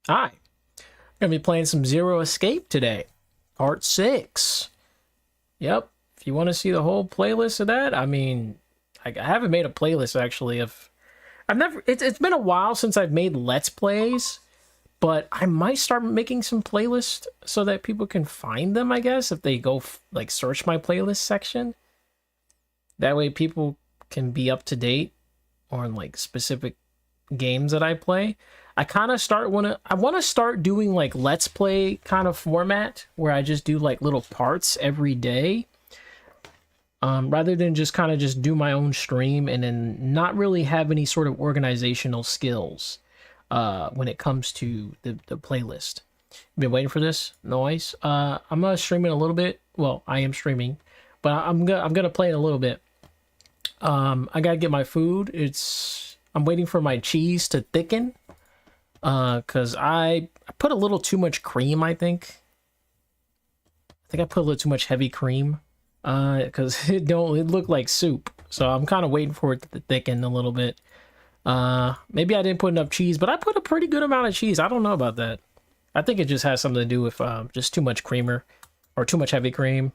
Hi, gonna be playing some Zero Escape today, part 6. Yep, if you want to see the whole playlist of that, I mean, I haven't made a playlist actually of. I've never. It's been a while since I've made Let's Plays, but I might start making some playlists so that people can find them. I guess if they go like search my playlist section, that way people can be up to date on like specific games that I play. I want to start doing like let's play kind of format where I just do like little parts every day. Rather than just kind of just do my own stream and then not really have any sort of organizational skills when it comes to the playlist. Been waiting for this noise. I'm gonna stream it a little bit. Well, I am streaming, but I'm gonna play it a little bit. I gotta get my food. I'm waiting for my cheese to thicken. Cause I put a little too much cream. I think I put a little too much heavy cream. Cause it look like soup. So I'm kind of waiting for it to thicken a little bit. Maybe I didn't put enough cheese, but I put a pretty good amount of cheese. I don't know about that. I think it just has something to do with just too much creamer or too much heavy cream.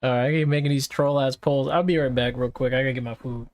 All right, I keep making these troll ass polls. I'll be right back real quick. I gotta get my food.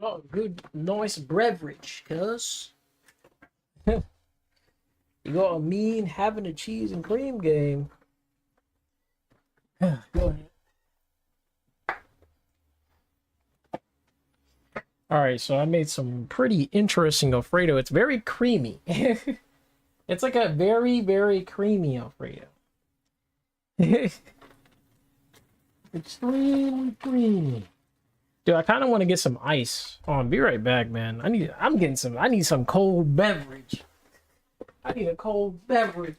Oh, good, nice beverage, cuz. You got a mean having a cheese and cream game. Go ahead. All right, so I made some pretty interesting Alfredo. It's very creamy. It's like a very, very creamy Alfredo. Extremely creamy. Dude, I kind of want to get some ice. Oh, I'll be right back, man. I need some cold beverage. I need a cold beverage.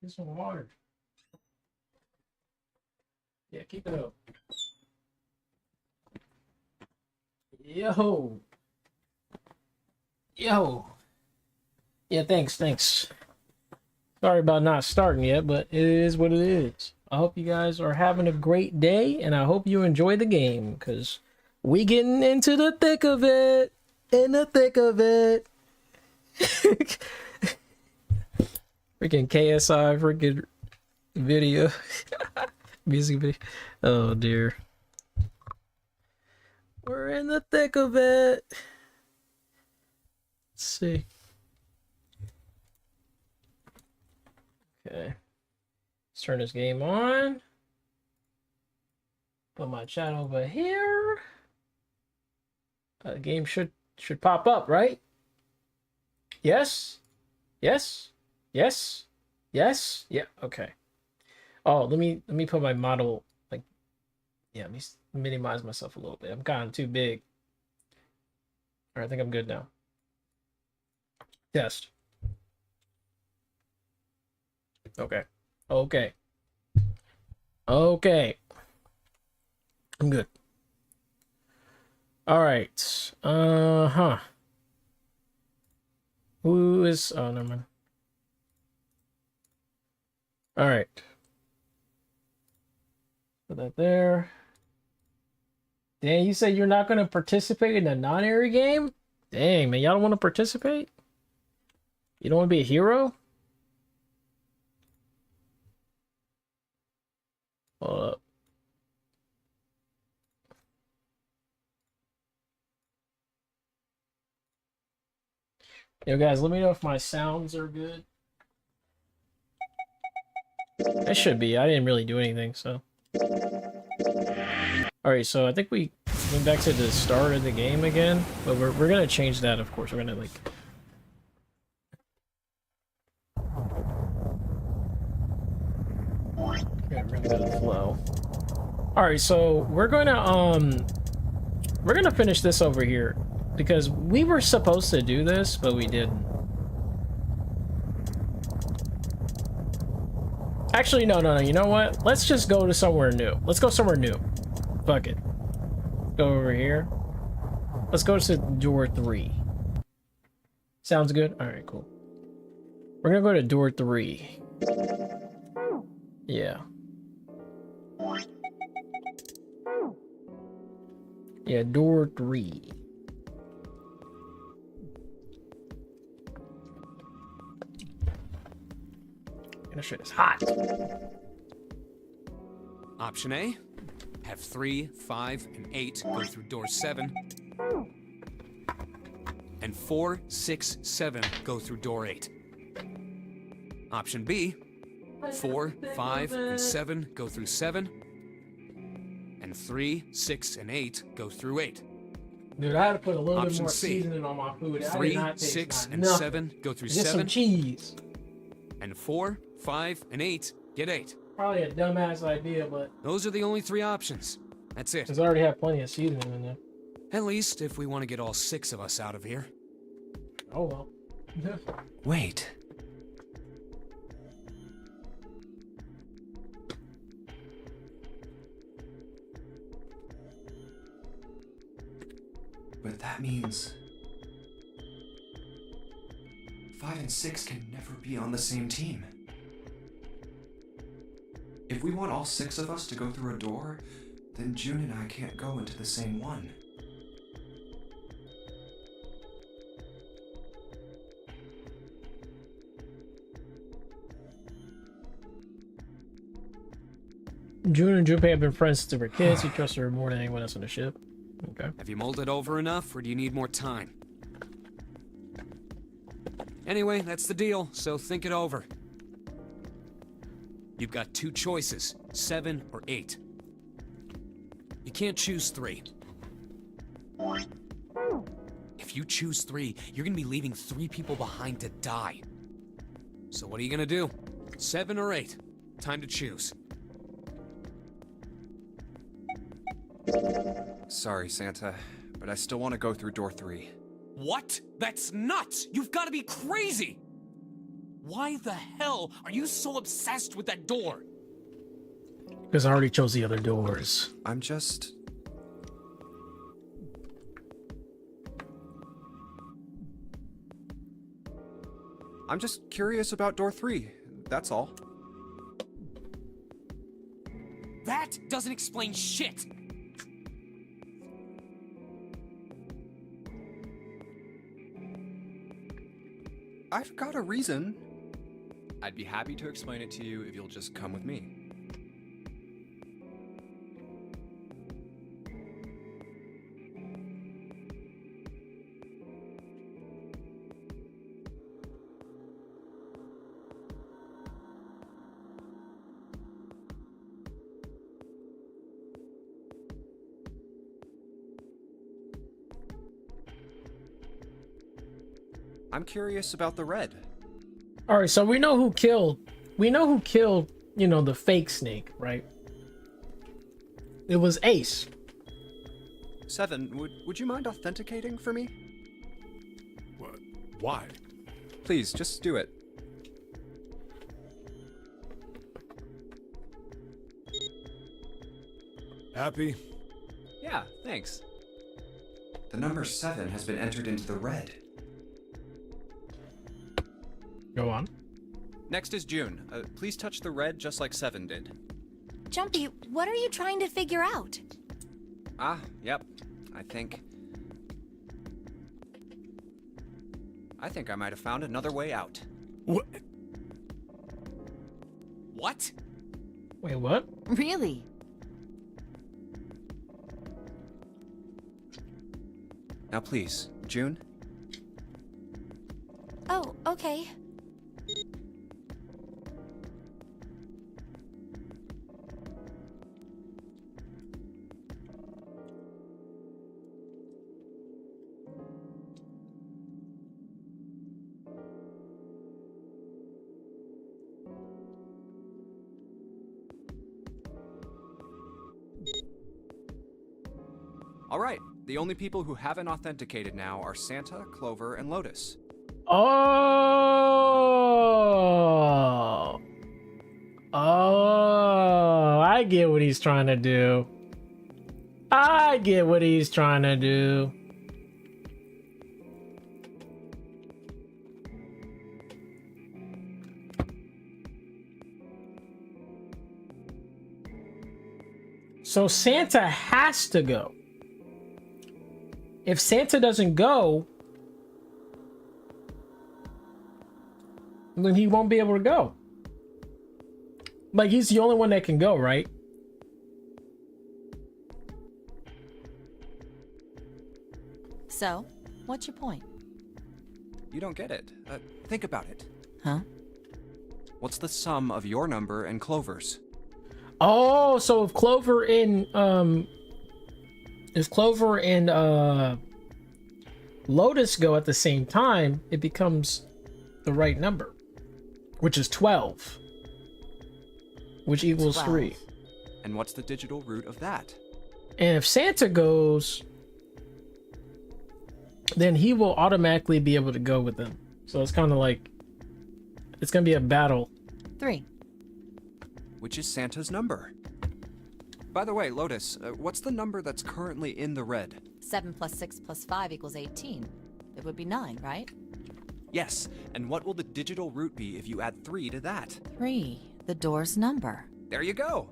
Get some water. Yeah, keep it up. Yo. Yo. Yeah, thanks. Sorry about not starting yet, but it is what it is. I hope you guys are having a great day, and I hope you enjoy the game, because we getting into the thick of it. In the thick of it. Freaking KSI freaking video. Music video. Oh, dear. We're in the thick of it. Let's see. Okay. Let's turn this game on. Put my chat over here. The game should pop up, right? Yes? Yes? Yes? Yes? Yeah, okay. Oh, let me put my model, like, yeah, let me minimize myself a little bit. I'm kind of too big. All right, I think I'm good now. Test. Okay. Okay. I'm good. All right. Uh-huh. Who is... Oh, never mind. All right. Put that there. Dang, you said you're not going to participate in a non-area game? Dang, man, y'all don't want to participate? You don't want to be a hero? Hold up. Yo, guys, let me know if my sounds are good. It should be. I didn't really do anything, so. Alright, so I think we went back to the start of the game again, but we're gonna change that, of course. We're gonna, like... Yeah, we're gonna go to the flow. Alright, so we're gonna finish this over here, because we were supposed to do this, but we didn't. Actually, no, you know what? Let's just go to somewhere new. Let's go somewhere new. Fuck it. Go over here. Let's go to door 3. Sounds good? Alright, cool. We're gonna go to door 3. Yeah. Yeah, door 3. This shit is hot. Option A, have 3, 5, and 8 go through door 7. And 4, 6, 7 go through door 8. Option B, 4, 5, and 7 go through 7. And 3, 6, and 8 go through 8. Dude, I had to put a little Option bit more C, seasoning on my food. 3, 6, and 7 go through Just 7. some cheese. And 4, 5, and 8 get 8. Probably a dumbass idea, but Those are the only 3 options. That's it. because I already have plenty of seasoning in there. At least if we want to get all 6 of us out of here. Oh well. Wait. But that means 5 and 6 can never be on the same team. If we want all 6 of us to go through a door, then June and I can't go into the same one. June and Junpei have been friends since they were kids. He trusts her more than anyone else on the ship. Okay. Have you mulled it over enough, or do you need more time? Anyway, that's the deal, so think it over. You've got 2 choices, 7 or 8. You can't choose 3. If you choose 3, you're gonna be leaving 3 people behind to die. So what are you gonna do? 7 or 8? Time to choose. Sorry, Santa, but I still want to go through door 3. What? That's nuts! You've got to be crazy! Why the hell are you so obsessed with that door? Because I already chose the other doors. I'm just... curious about door 3, that's all. That doesn't explain shit! I've got a reason. I'd be happy to explain it to you if you'll just come with me. I'm curious about the red. All right, so we know who killed. We know who killed. You know, the fake snake, right? It was Ace. 7, would you mind authenticating for me? What? Why? Please, just do it. Happy? Yeah, thanks. The number 7 has been entered into the red. Go on. Next is June. Please touch the red just like 7 did. Junpei, what are you trying to figure out? Ah, yep. I think I might have found another way out. What? What? Wait, what? Really? Now please, June. Oh, okay. All right, the only people who haven't authenticated now are Santa, Clover, and Lotus. Oh. Oh, I get what he's trying to do. I get what he's trying to do. So Santa has to go. If Santa doesn't go, then he won't be able to go. Like, he's the only one that can go, right? So, what's your point? You don't get it. Think about it. Huh? What's the sum of your number and Clover's? Oh, so if Clover and Lotus go at the same time, it becomes the right number, which is 12. which equals 12. 3. And what's the digital root of that? And if Santa goes, then he will automatically be able to go with them. So it's kind of like, it's going to be a battle. 3. Which is Santa's number. By the way, Lotus, what's the number that's currently in the red? 7 plus 6 plus 5 equals 18. It would be 9, right? Yes, and what will the digital root be if you add 3 to that? 3. The door's number. There you go.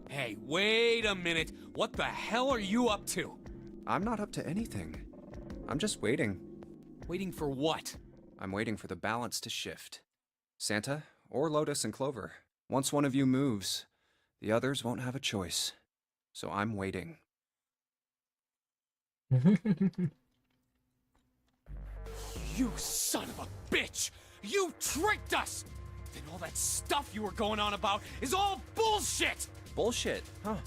Hey, wait a minute. What the hell are you up to? I'm not up to anything. I'm just waiting. Waiting for what? I'm waiting for the balance to shift. Santa, or Lotus and Clover, once one of you moves, the others won't have a choice. So I'm waiting. You son of a bitch! You tricked us! Then all that stuff you were going on about is all bullshit! Bullshit, huh?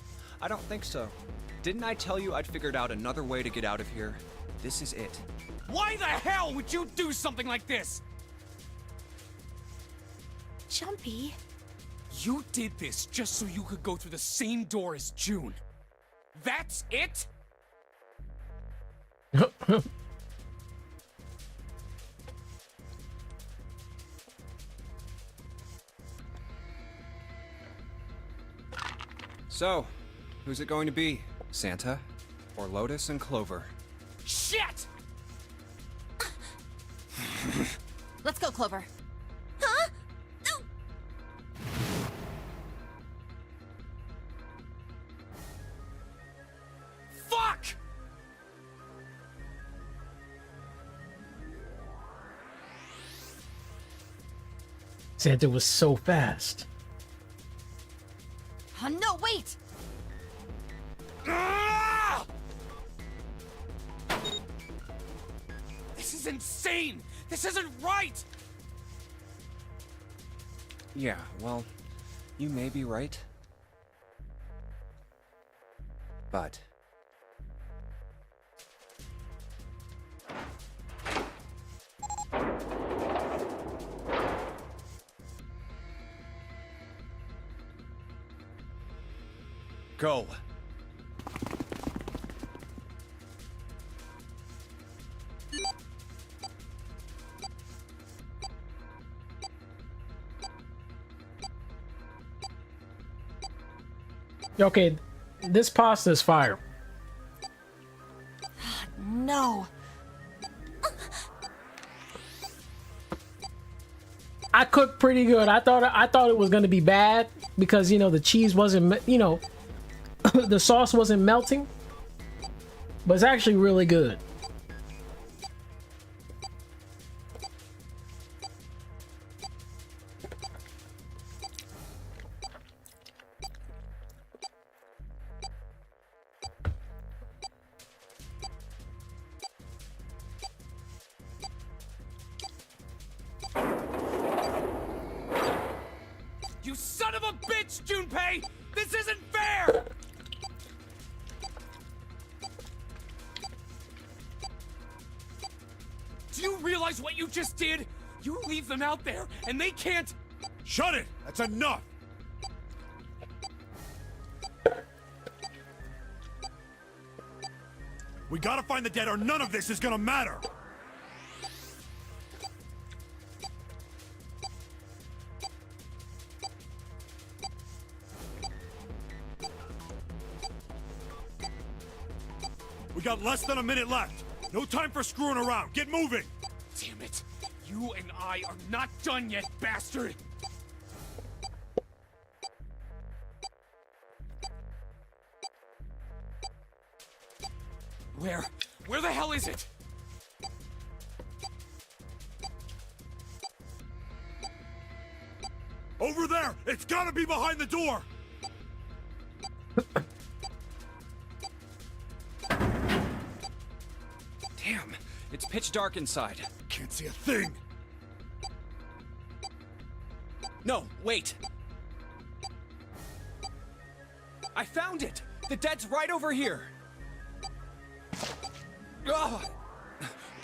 I don't think so. Didn't I tell you I'd figured out another way to get out of here? This is it. Why the hell would you do something like this? Junpei. You did this just so you could go through the same door as June. That's it? So, who's it going to be? Santa, or Lotus and Clover? Shit! Let's go, Clover. Huh? No. Fuck! Santa was so fast. Oh, no, wait! Ah! This is insane! This isn't right! Yeah, well, you may be right. But... go. Okay, this pasta is fire. No. I cooked pretty good. I thought it was gonna be bad because you know the cheese wasn't, you know, the sauce wasn't melting, but it's actually really good. You son of a bitch, Junpei! This isn't fair! Do you realize what you just did? You leave them out there, and they can't... Shut it! That's enough! We gotta find the dead or none of this is gonna matter! We got less than a minute left. No time for screwing around. Get moving! Damn it! You and I are not done yet, bastard! Where the hell is it? Over there! It's gotta be behind the door! Damn, it's pitch dark inside. Can't see a thing! No, wait! I found it! The dead's right over here! Ugh.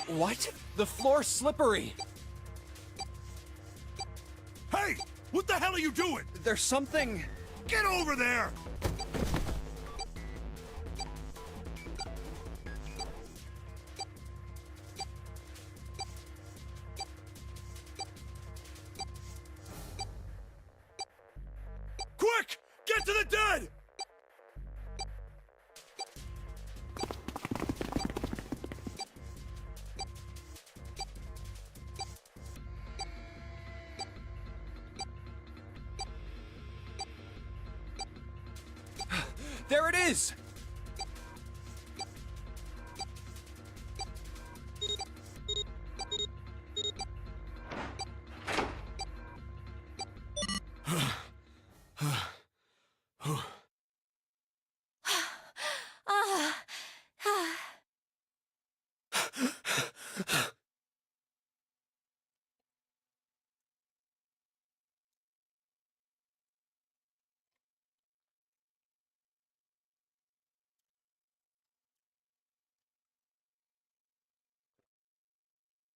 What? The floor's slippery! Hey! What the hell are you doing? There's something... Get over there! Quick! Get to the dead! There it is!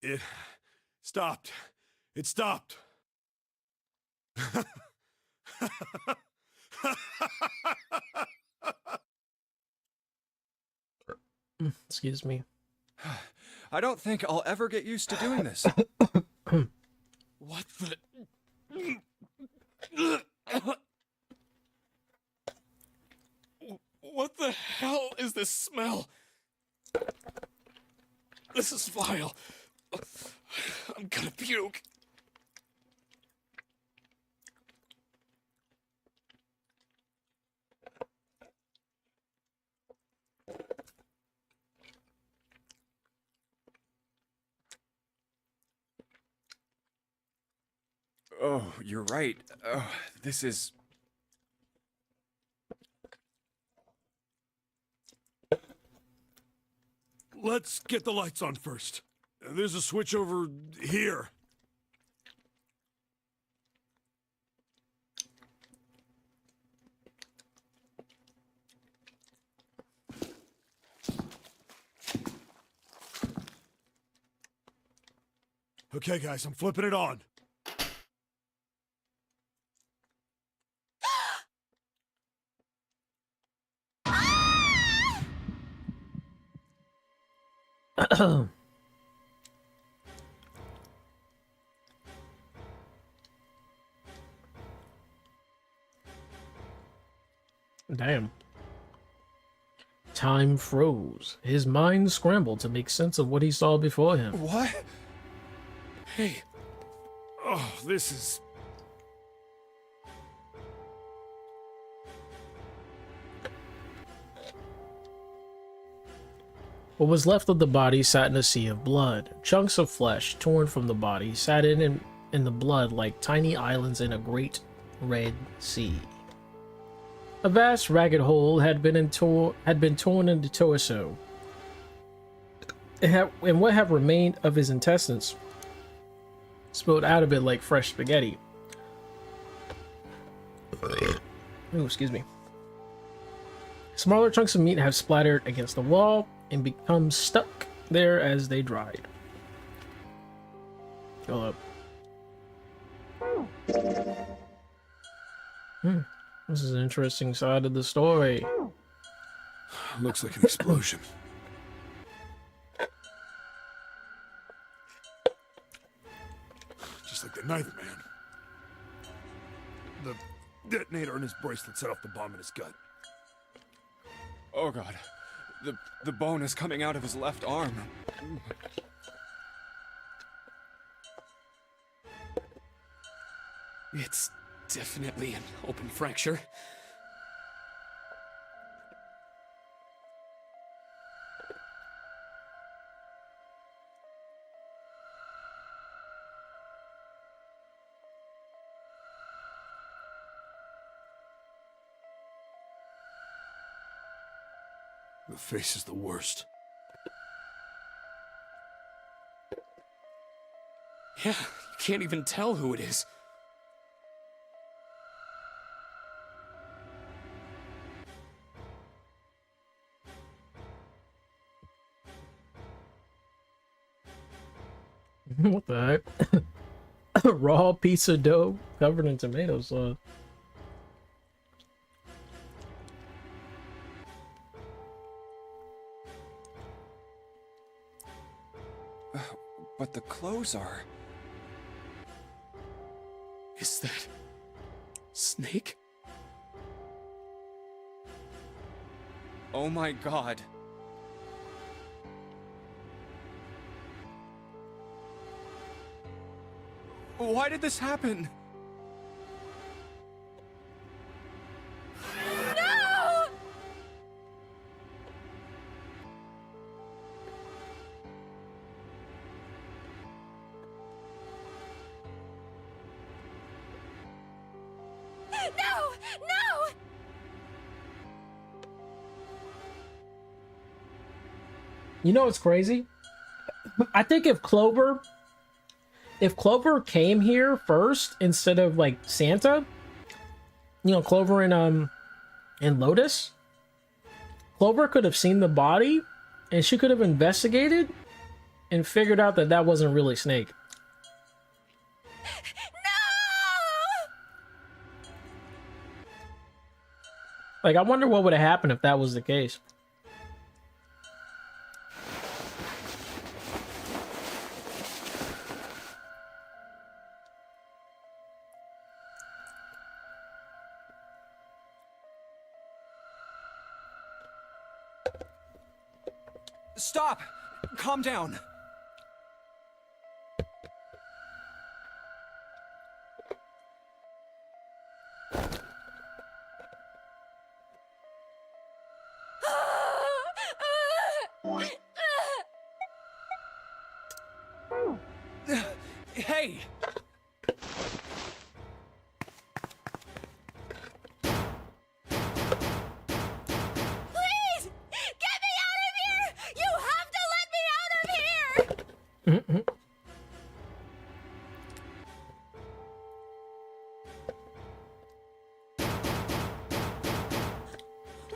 It stopped. It stopped. Excuse me. I don't think I'll ever get used to doing this. What the? What the hell is this smell? This is vile. I'm gonna puke. Oh, you're right. Oh, this is... Let's get the lights on first. There's a switch over here. Okay, guys, I'm flipping it on. Damn. Time froze. His mind scrambled to make sense of what he saw before him. What? Hey. Oh, this is... What was left of the body sat in a sea of blood. Chunks of flesh torn from the body sat in the blood like tiny islands in a great red sea. A vast ragged hole had been torn into torso, and what had remained of his intestines spilled out of it like fresh spaghetti. Oh, excuse me. Smaller chunks of meat have splattered against the wall and become stuck there as they dried. Hold up. This is an interesting side of the story. Looks like an explosion. Just like the knife man. The detonator in his bracelet set off the bomb in his gut. Oh god. The bone is coming out of his left arm. It's definitely an open fracture. The face is the worst. Yeah, you can't even tell who it is. What the heck? Raw pizza dough covered in tomato sauce. But the clothes are... Is that... Snake? Oh my god. Why did this happen? No! No! No! You know what's crazy? I think if Clover came here first instead of like Santa, you know, Clover and Lotus, Clover could have seen the body and she could have investigated and figured out that that wasn't really Snake. Like, I wonder what would have happened if that was the case. Stop! Calm down. Hey! Please! Get me out of here! You have to let me out of here!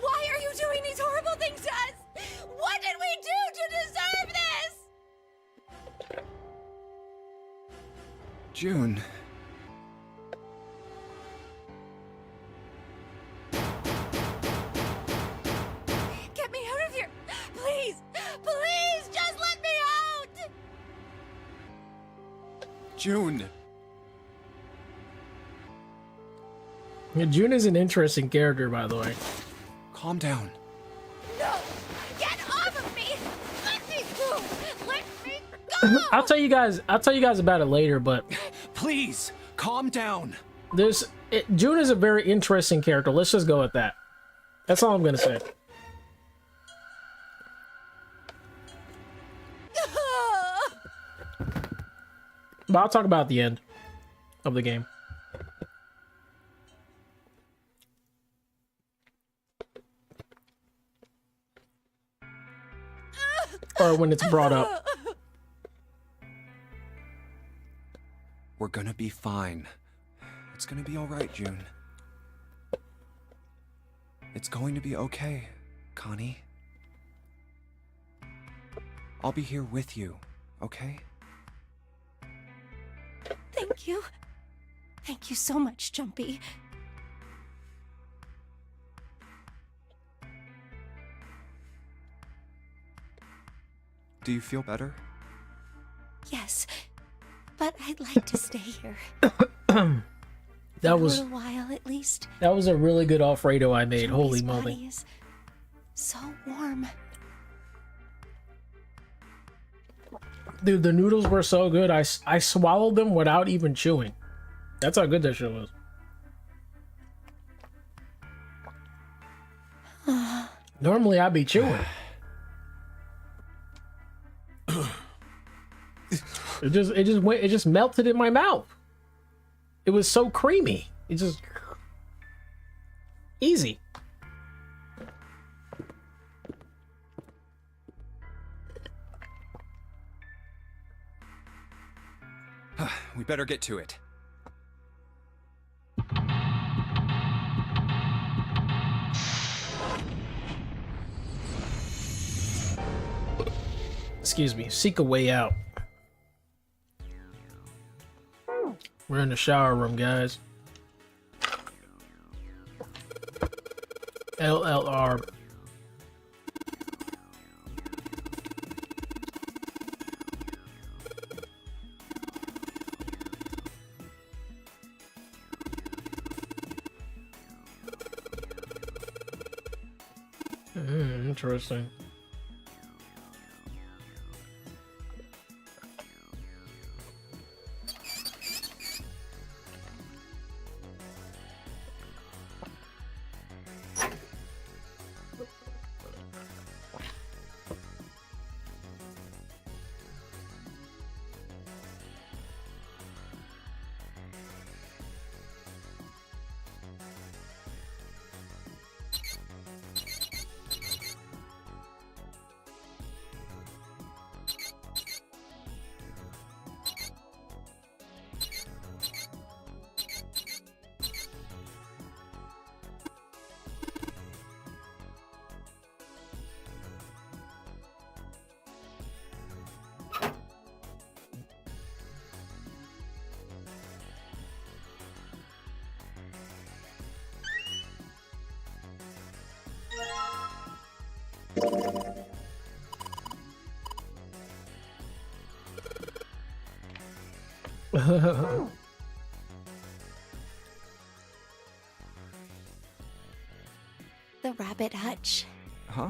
Why are you doing these horrible things to us? What did we do to deserve this? June. Get me out of here! Please! Please, just let me out! June. Yeah, June is an interesting character, by the way. Calm down. No! Get off of me! Let me go! Let me go! I'll tell you guys about it later, but Please, calm down. June is a very interesting character. Let's just go with that. That's all I'm gonna say. But I'll talk about the end of the game. Or when it's brought up. We're gonna be fine. It's gonna be alright, June. It's going to be okay, Connie. I'll be here with you, okay? Thank you. Thank you so much, Junpei. Do you feel better? Yes, but I'd like to stay here. That For was a little while, at least. that was a really good Alfredo I made. Holy Junpei's moly. body is so warm. Dude, the noodles were so good. I swallowed them without even chewing. That's how good that shit was. Normally I'd be chewing. It just melted in my mouth. It was so creamy. It just easy. We better get to it. Excuse me. Seek a way out. We're in the shower room, guys. LLR. Interesting. The rabbit hutch. Huh?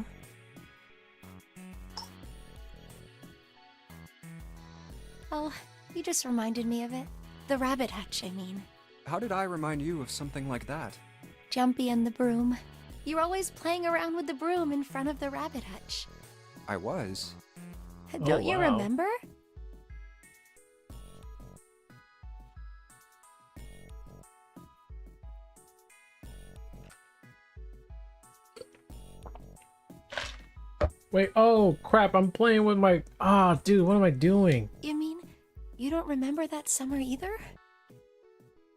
Oh, you just reminded me of it. The rabbit hutch, I mean. How did I remind you of something like that? Junpei and the broom. You're always playing around with the broom in front of the rabbit hutch. I was. Don't you wow. remember? Wait, oh crap, I'm playing with my... Ah, dude, what am I doing? You mean you don't remember that summer either?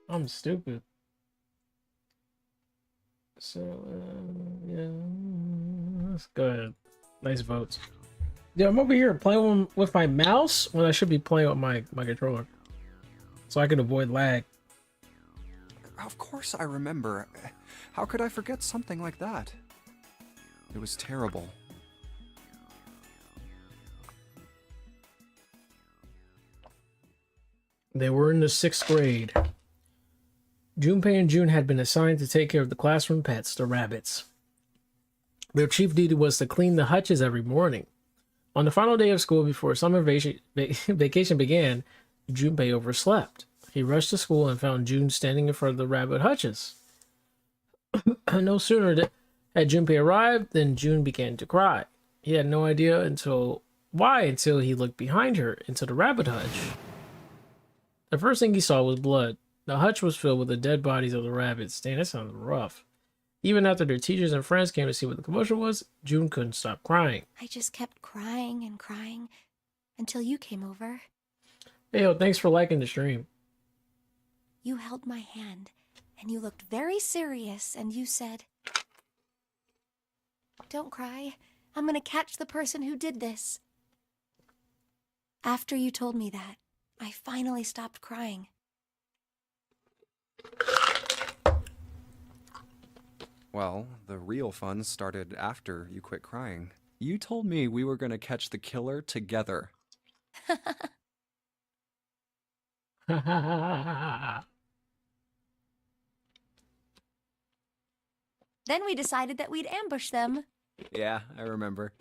I'm stupid. So, yeah, let's go ahead. Nice votes. Yeah, I'm over here playing with my mouse when I should be playing with my controller. So I can avoid lag. Of course I remember. How could I forget something like that? It was terrible. They were in the 6th grade. Junpei and June had been assigned to take care of the classroom pets, the rabbits. Their chief duty was to clean the hutches every morning. On the final day of school before summer vacation began, Junpei overslept. He rushed to school and found June standing in front of the rabbit hutches. No sooner had Junpei arrived than June began to cry. He had no idea until he looked behind her into the rabbit hutch. The first thing he saw was blood. The hutch was filled with the dead bodies of the rabbits. Dang, that sounds rough. Even after their teachers and friends came to see what the commotion was, June couldn't stop crying. I just kept crying and crying until you came over. Hey, yo, thanks for liking the stream. You held my hand and you looked very serious and you said, "Don't cry. I'm gonna catch the person who did this." After you told me that, I finally stopped crying. Well, the real fun started after you quit crying. You told me we were going to catch the killer together. Then we decided that we'd ambush them. Yeah, I remember.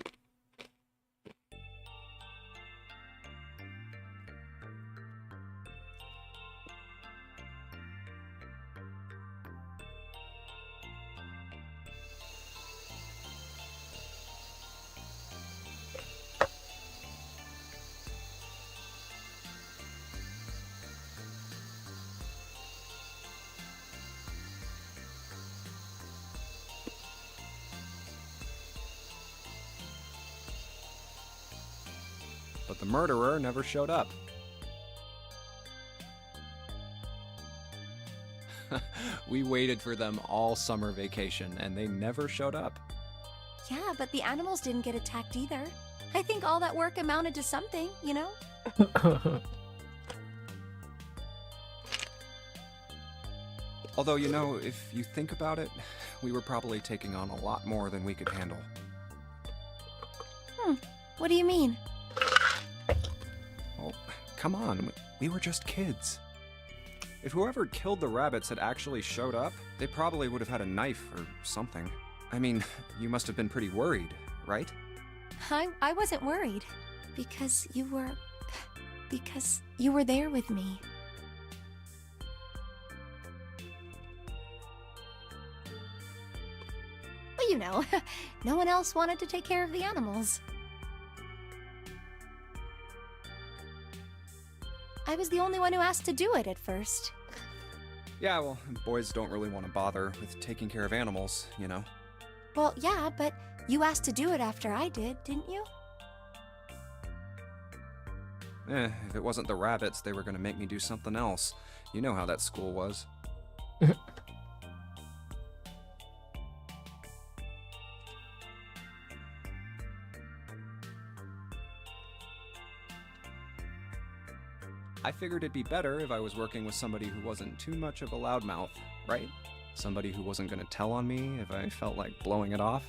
But the murderer never showed up. We waited for them all summer vacation, and they never showed up. Yeah, but the animals didn't get attacked either. I think all that work amounted to something, you know? Although, you know, if you think about it, we were probably taking on a lot more than we could handle. What do you mean? Well, come on, we were just kids. If whoever killed the rabbits had actually showed up, they probably would have had a knife or something. I mean, you must have been pretty worried, right? I wasn't worried. Because you were there with me. Well, you know, no one else wanted to take care of the animals. I was the only one who asked to do it at first. Yeah, well, boys don't really want to bother with taking care of animals, you know? Well, yeah, but you asked to do it after I did, didn't you? If it wasn't the rabbits, they were gonna make me do something else. You know how that school was. I figured it'd be better if I was working with somebody who wasn't too much of a loudmouth, right? Somebody who wasn't gonna tell on me if I felt like blowing it off.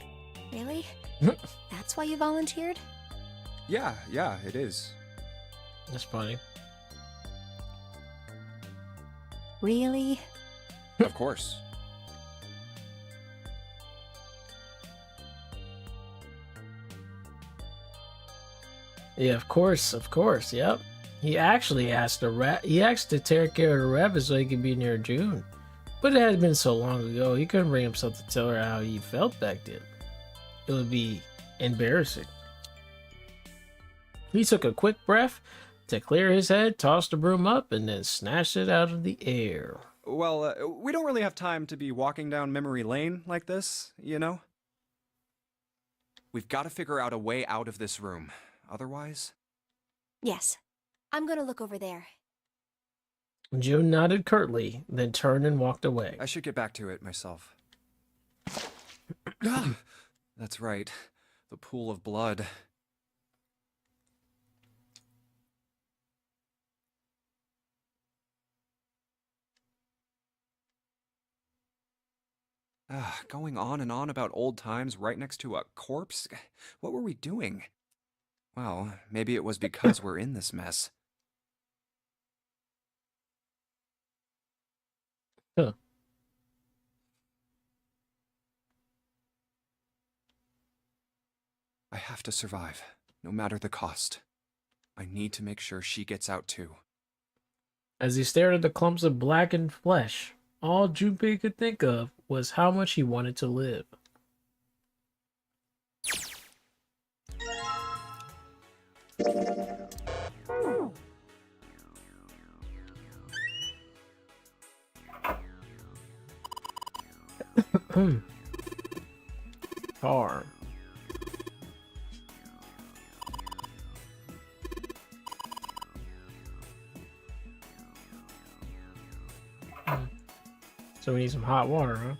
Really? That's why you volunteered? Yeah, it is. That's funny. Really? Of course. Yeah, of course, yep. He actually asked to take care of the rabbit so he could be near June. But it had been so long ago, he couldn't bring himself to tell her how he felt back then. It would be embarrassing. He took a quick breath to clear his head, tossed the broom up, and then snatched it out of the air. Well, we don't really have time to be walking down memory lane like this, you know? We've got to figure out a way out of this room. Otherwise... Yes. I'm gonna look over there. June nodded curtly, then turned and walked away. I should get back to it myself. That's right. The pool of blood. Going on and on about old times right next to a corpse? What were we doing? Well, maybe it was because we're in this mess. Huh. I have to survive, no matter the cost. I need to make sure she gets out too. As he stared at the clumps of blackened flesh, all Junpei could think of was how much he wanted to live. Car. So we need some hot water, huh?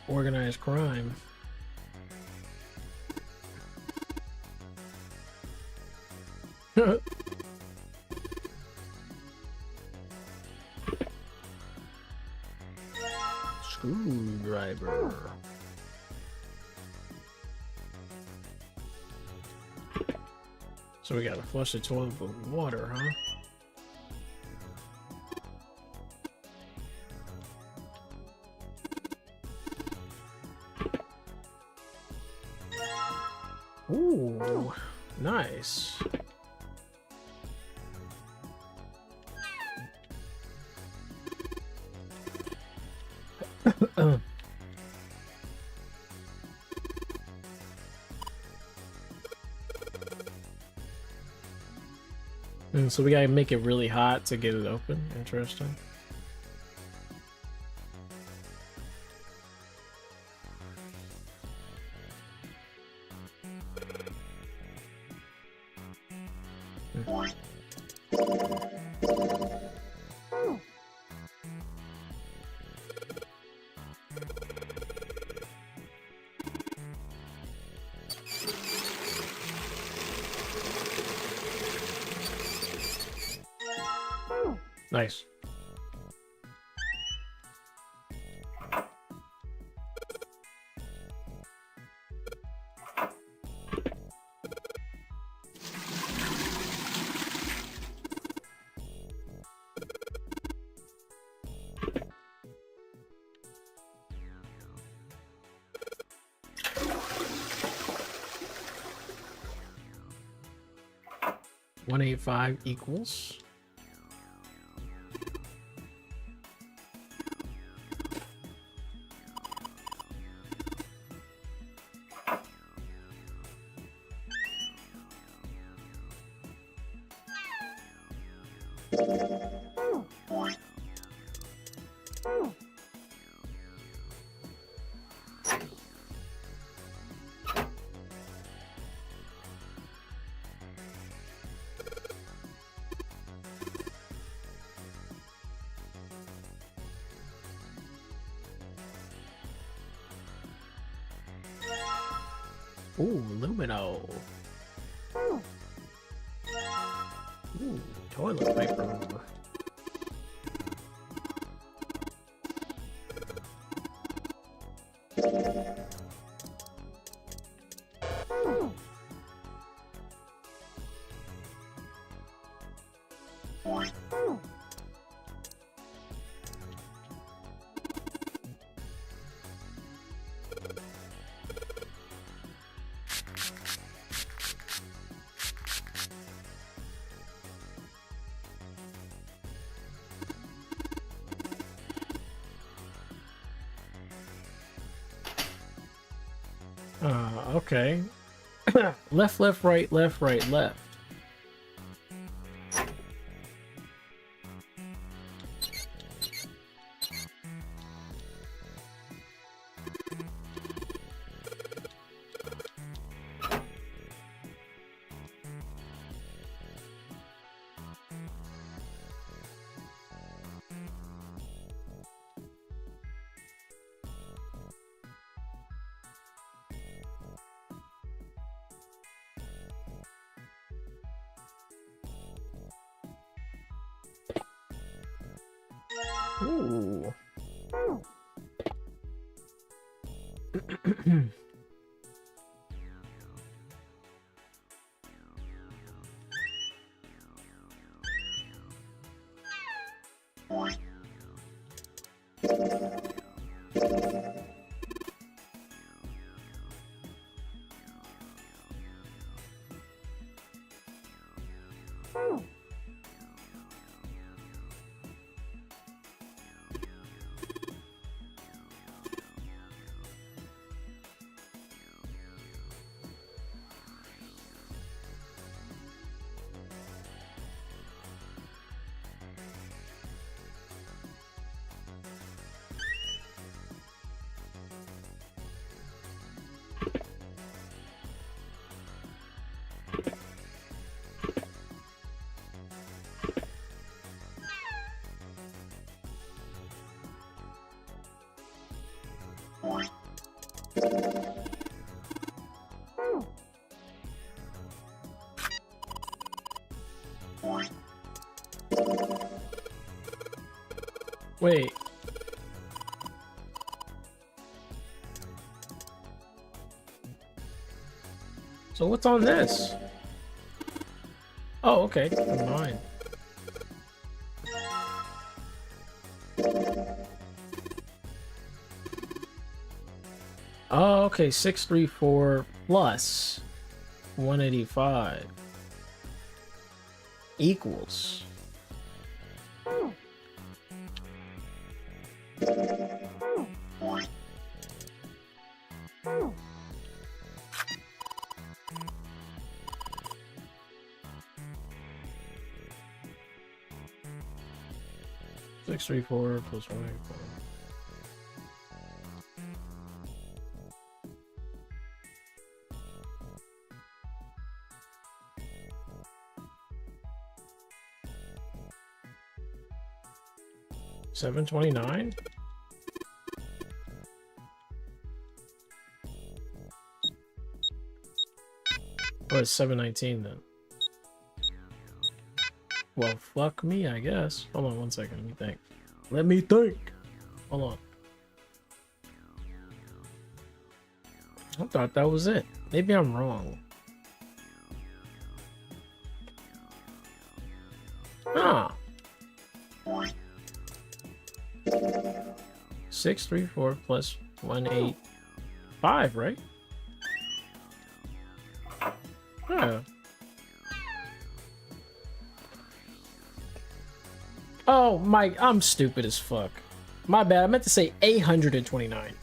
Organized crime. Screwdriver. So we gotta flush the toilet with water, huh? Ooh, nice. So we gotta make it really hot to get it open. Interesting. Nice. $185 equals. Ooh, Lumino. Ooh, toilet paper. Okay. Left, left, right, left, right, left. Ooh. Wait. So what's on this? Oh, okay. Never mind. Oh, okay. 634 plus 185 equals. Six, three, four plus 185. $729? Oh, it's $719 then. Well, fuck me, I guess. Hold on 1 second. Let me think. Let me think. Hold on. I thought that was it. Maybe I'm wrong. Ah. 634 plus 185, right? Yeah. Oh my, I'm stupid as fuck. My bad. I meant to say 829.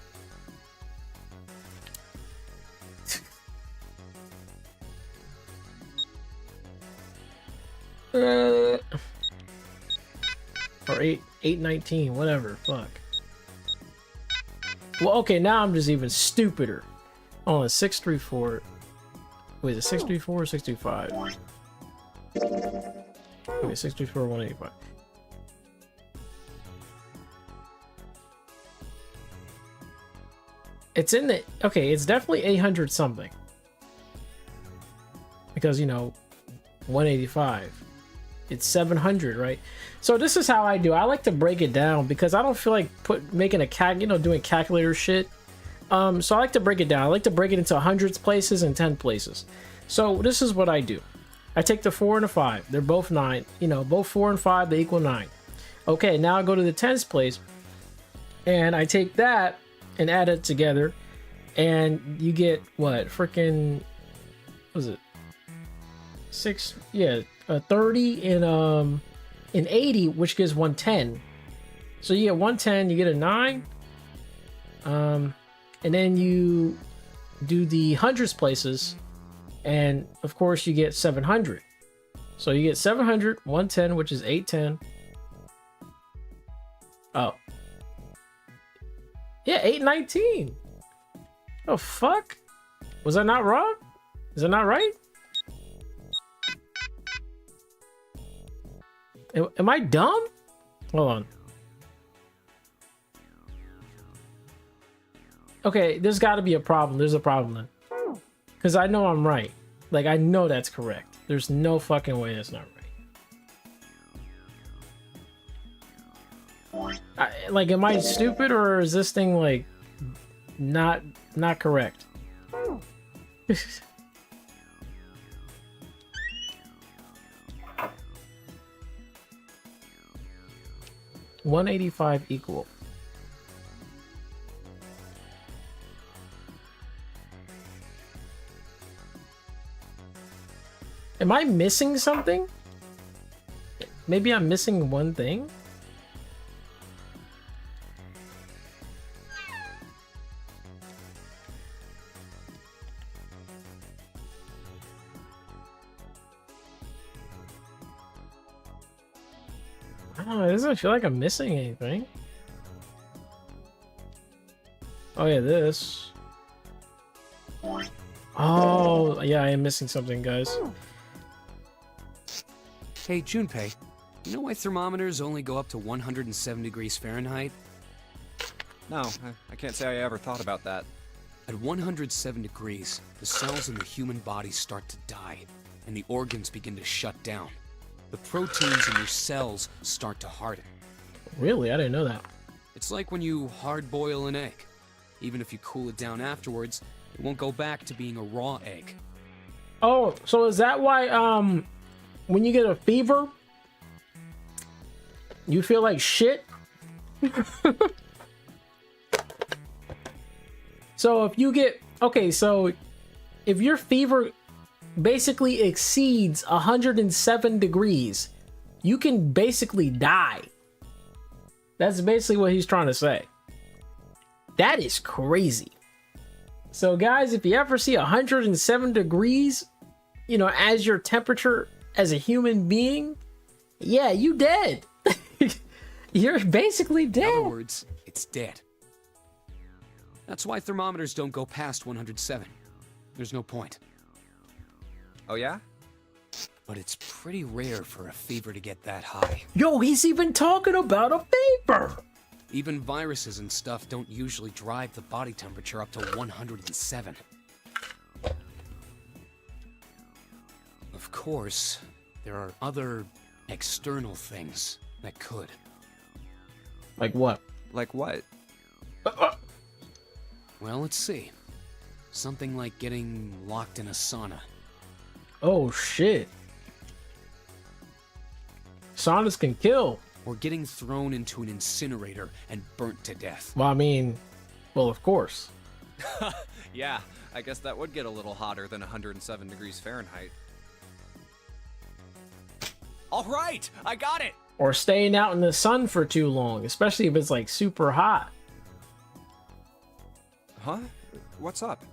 Or 819, whatever. Fuck. Well, okay, now I'm just even stupider. Hold on, 634. Wait, is it 634 or 625? Okay, 634, 185. It's in the... Okay, it's definitely 800 something. Because, you know, 185. It's 700, right? So this is how I do. I like to break it down because I don't feel like making a doing calculator shit. So I like to break it down. I like to break it into hundreds places and 10 places. So this is what I do. I take the 4 and the 5. They're both 9. You know, both 4 and 5, they equal 9. Okay, now I go to the tens place. And I take that and add it together. And you get, what? Freaking... What was it? 6... Yeah, 30 and 80, which gives 110. So you get 110, you get a 9. And then you do the hundreds places, and of course you get 700. So you get 700, 110, which is 810. Oh. Yeah, 819. Oh, fuck? Was I not wrong? Is that not right? Am I dumb? Hold on. Okay, there's got to be a problem. There's a problem then. Because I know I'm right. Like, I know that's correct. There's no fucking way that's not right. Like, am I stupid or is this thing, like, not correct? 185 equal. Am I missing something? Maybe I'm missing one thing? I don't know, it doesn't feel like I'm missing anything. Oh yeah, this. Oh, yeah, I am missing something, guys. Hey, Junpei, you know why thermometers only go up to 107 degrees Fahrenheit? No, I can't say I ever thought about that. At 107 degrees, the cells in the human body start to die, and the organs begin to shut down. The proteins in your cells start to harden. Really? I didn't know that. It's like when you hard-boil an egg. Even if you cool it down afterwards, it won't go back to being a raw egg. Oh, so is that why, when you get a fever, you feel like shit? So if you get... Okay, so if your fever basically exceeds 107 degrees, you can basically die. That's basically what he's trying to say. That is crazy. So guys, if you ever see 107 degrees, you know, as your temperature as a human being, yeah, you dead. You're basically dead. In other words, it's dead. That's why thermometers don't go past 107. There's no point. Oh yeah? But it's pretty rare for a fever to get that high. Yo, he's even talking about a fever. Even viruses and stuff don't usually drive the body temperature up to 107. Of course, there are other external things that could. Like what? Like what? Well, let's see. Something like getting locked in a sauna. Oh shit. Saunas can kill. Or getting thrown into an incinerator and burnt to death. Well, I mean, well, of course. Yeah, I guess that would get a little hotter than 107 degrees Fahrenheit. All right, I got it. Or staying out in the sun for too long, especially if it's like super hot. Huh? What's up?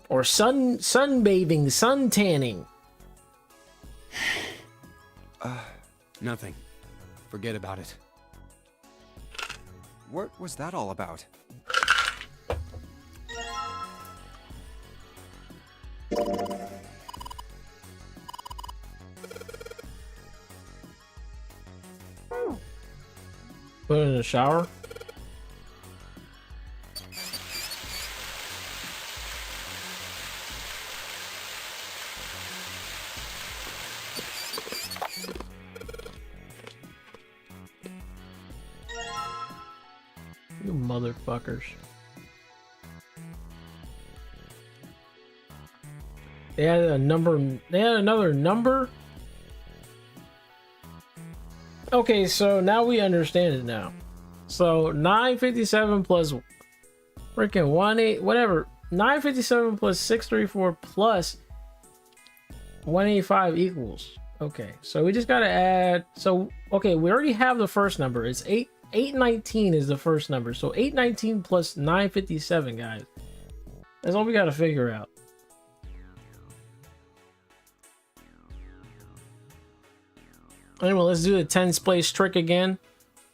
Or sunbathing, sun tanning. Nothing. Forget about it. What was that all about? Put it in the shower. You motherfuckers. They had a number. They had another number. Okay, so now we understand it now. So 957 plus freaking 18, whatever. 957 plus 634 plus 185 equals. Okay, so we just gotta add. So okay, we already have the first number. It's 819 is the first number. So 819 plus 957, guys. That's all we gotta figure out. Anyway, let's do the 10s place trick again.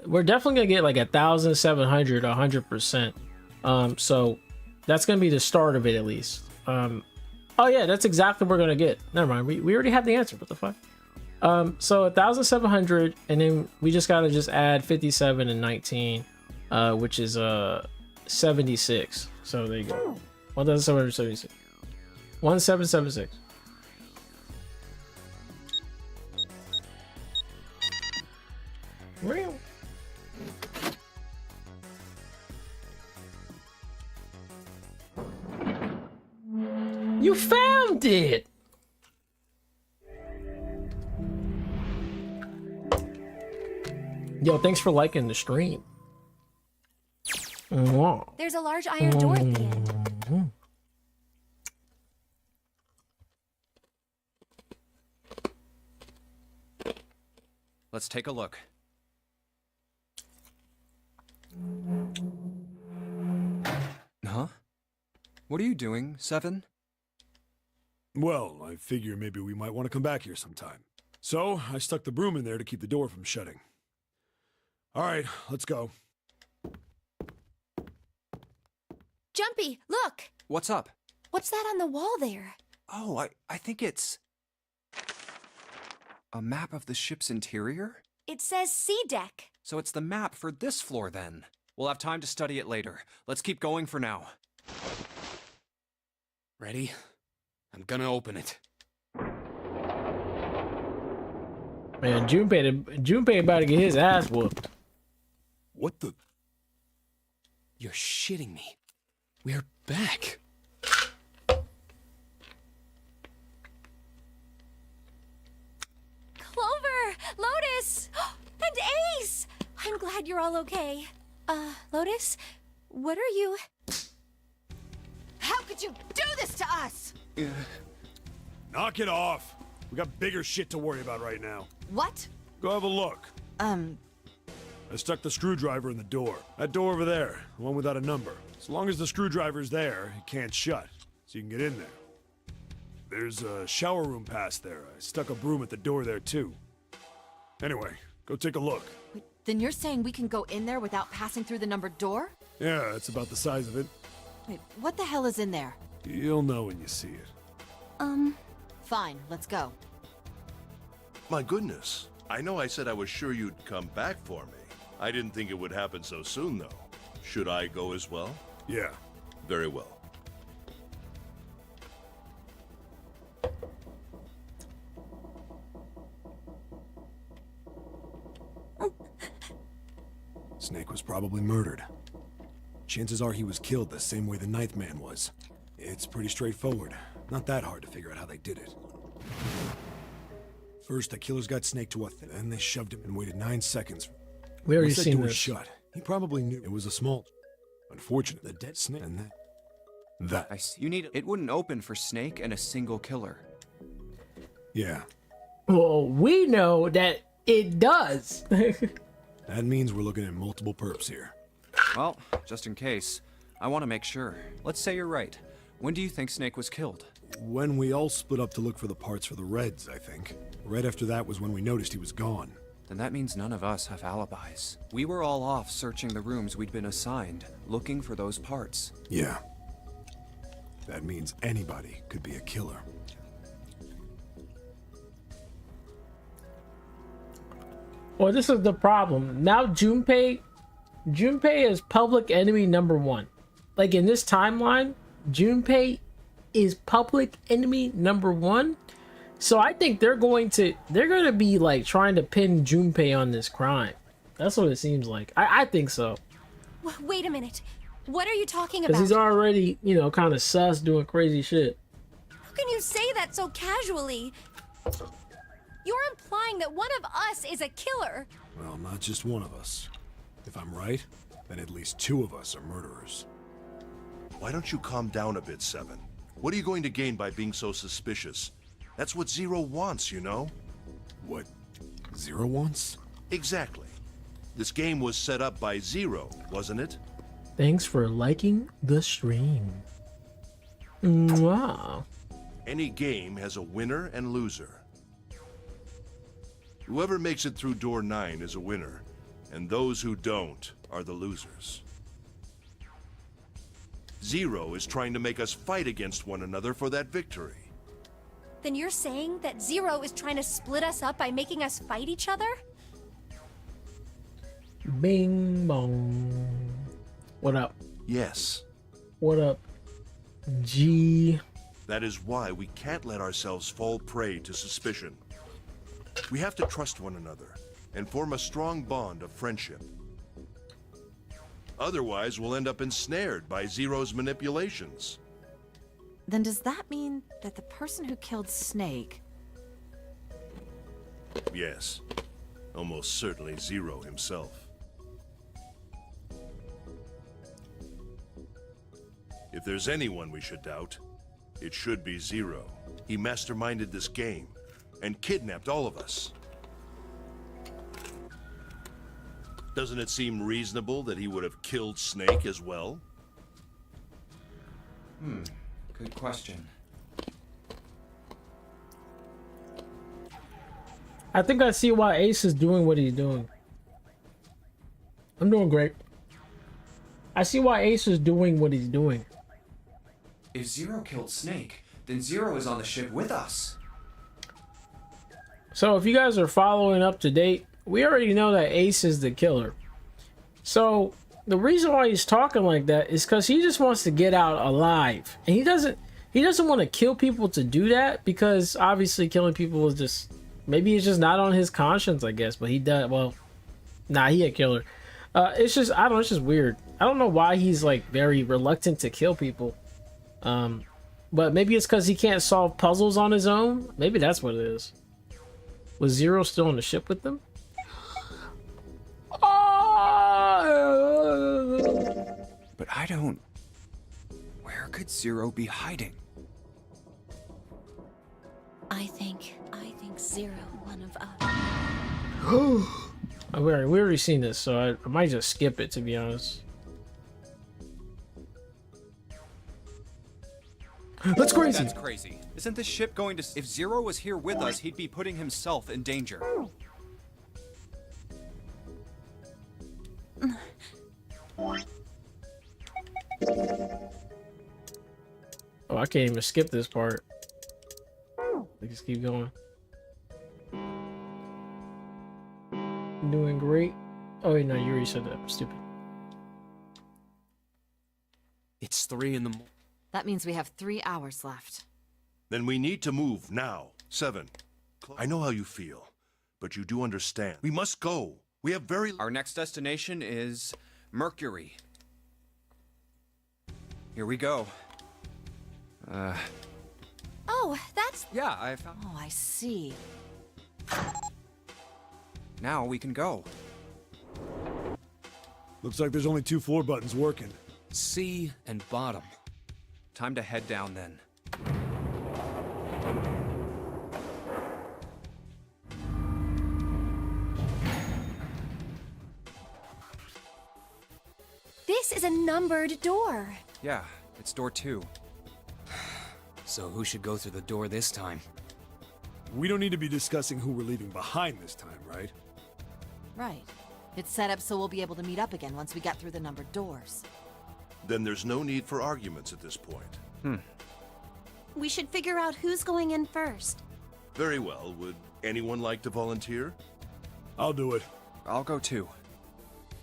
We're definitely gonna get like 1,700, 100%. So that's gonna be the start of it at least. Oh yeah, that's exactly what we're gonna get. Never mind, we already have the answer. What the fuck? So 1,700, and then we just gotta just add 57 and 19, which is 76. So there you go. 1,776. 1776. Real. You found it. Yo, thanks for liking the stream. Wow. There's a large iron door at the end. Let's take a look. Huh? What are you doing, Seven? Well, I figure maybe we might want to come back here sometime. So, I stuck the broom in there to keep the door from shutting. Alright, let's go. Junpei, look! What's up? What's that on the wall there? Oh, I think it's a map of the ship's interior? It says sea deck. So it's the map for this floor then. We'll have time to study it later. Let's keep going for now. Ready? I'm gonna open it. Man, Junpei about to get his ass whooped. What the? You're shitting me. We're back. Clover! Lotus! And Ace! I'm glad you're all okay. Lotus? What are you... How could you do this to us? Knock it off! We got bigger shit to worry about right now. What? Go have a look. I stuck the screwdriver in the door. That door over there, the one without a number. As long as the screwdriver's there, it can't shut, so you can get in there. There's a shower room past there. I stuck a broom at the door there too. Anyway, go take a look. Wait, then you're saying we can go in there without passing through the numbered door? Yeah, that's about the size of it. Wait, what the hell is in there? You'll know when you see it. Fine, let's go. My goodness. I know I said I was sure you'd come back for me. I didn't think it would happen so soon, though. Should I go as well? Yeah. Very well. Snake was probably murdered. Chances are he was killed the same way the Ninth Man was. It's pretty straightforward. Not that hard to figure out how they did it. First, the killers got Snake to a then they shoved him and waited 9 seconds. We already Once that seen door this. shut, he probably knew it was a small. Unfortunate, the dead Snake and that. I see. It wouldn't open for Snake and a single killer. Yeah, Well, we know that it does. that means we're looking at multiple perps here. Well, just in case, I want to make sure. Let's say you're right. When do you think Snake was killed? When we all split up to look for the parts for the Reds, I think. Right after that was when we noticed he was gone. Then that means none of us have alibis. We were all off searching the rooms we'd been assigned, looking for those parts. Yeah. That means anybody could be a killer. Well, this is the problem. Now Junpei is public enemy number 1. Like in this timeline, Junpei is public enemy number 1. So I think they're going to be like trying to pin Junpei on this crime. That's what it seems like. I think so. Wait a minute. What are you talking Because about? he's already, kind of sus doing crazy shit. How can you say that so casually? You're implying that one of us is a killer. Well, not just one of us. If I'm right, then at least 2 of us are murderers. Why don't you calm down a bit, Seven? What are you going to gain by being so suspicious? That's what Zero wants, you know? What Zero wants? Exactly. This game was set up by Zero, wasn't it? Thanks for liking the stream. Wow. Any game has a winner and loser. Whoever makes it through door 9 is a winner, and those who don't are the losers. Zero is trying to make us fight against one another for that victory. Then you're saying that Zero is trying to split us up by making us fight each other? Bing bong. What up? Yes. What up, G? That is why we can't let ourselves fall prey to suspicion. We have to trust one another and form a strong bond of friendship. Otherwise, we'll end up ensnared by Zero's manipulations. Then does that mean that the person who killed Snake... Yes. Almost certainly Zero himself. If there's anyone we should doubt, it should be Zero. He masterminded this game and kidnapped all of us. Doesn't it seem reasonable that he would have killed Snake as well? Good question. I think I see why Ace is doing what he's doing. I'm doing great. I see why Ace is doing what he's doing. If Zero killed Snake, then Zero is on the ship with us. So if you guys are following up to date, we already know that Ace is the killer. So the reason why he's talking like that is because he just wants to get out alive, and he doesn't want to kill people to do that, because obviously killing people is just, maybe it's just not on his conscience, I guess. But he does, well, nah, he a killer. It's just, I don't know, it's just weird. I don't know why he's like very reluctant to kill people. But maybe it's because he can't solve puzzles on his own. Maybe that's what it is. Was Zero still on the ship with them? But I don't... Where could Zero be hiding? I think Zero, one of us. We already seen this, so I might just skip it, to be honest. That's crazy. That's crazy. Isn't this ship going to... If Zero was here with us, he'd be putting himself in danger. Oh, I can't even skip this part. Let's just keep going. Doing great. Oh wait, no, you already said that. I'm stupid. It's 3 in the morning. That means we have 3 hours left. Then we need to move now. 7. I know how you feel, but you do understand. We must go. We have very... Our next destination is Mercury. Here we go. Oh, that's... Yeah, I found... Oh, I see. Now we can go. Looks like there's only 2 floor buttons working. C and bottom. Time to head down then. This is a numbered door. Yeah, it's door 2. So who should go through the door this time? We don't need to be discussing who we're leaving behind this time, right? Right. It's set up so we'll be able to meet up again once we get through the numbered doors. Then there's no need for arguments at this point. We should figure out who's going in first. Very well. Would anyone like to volunteer? I'll do it. I'll go too.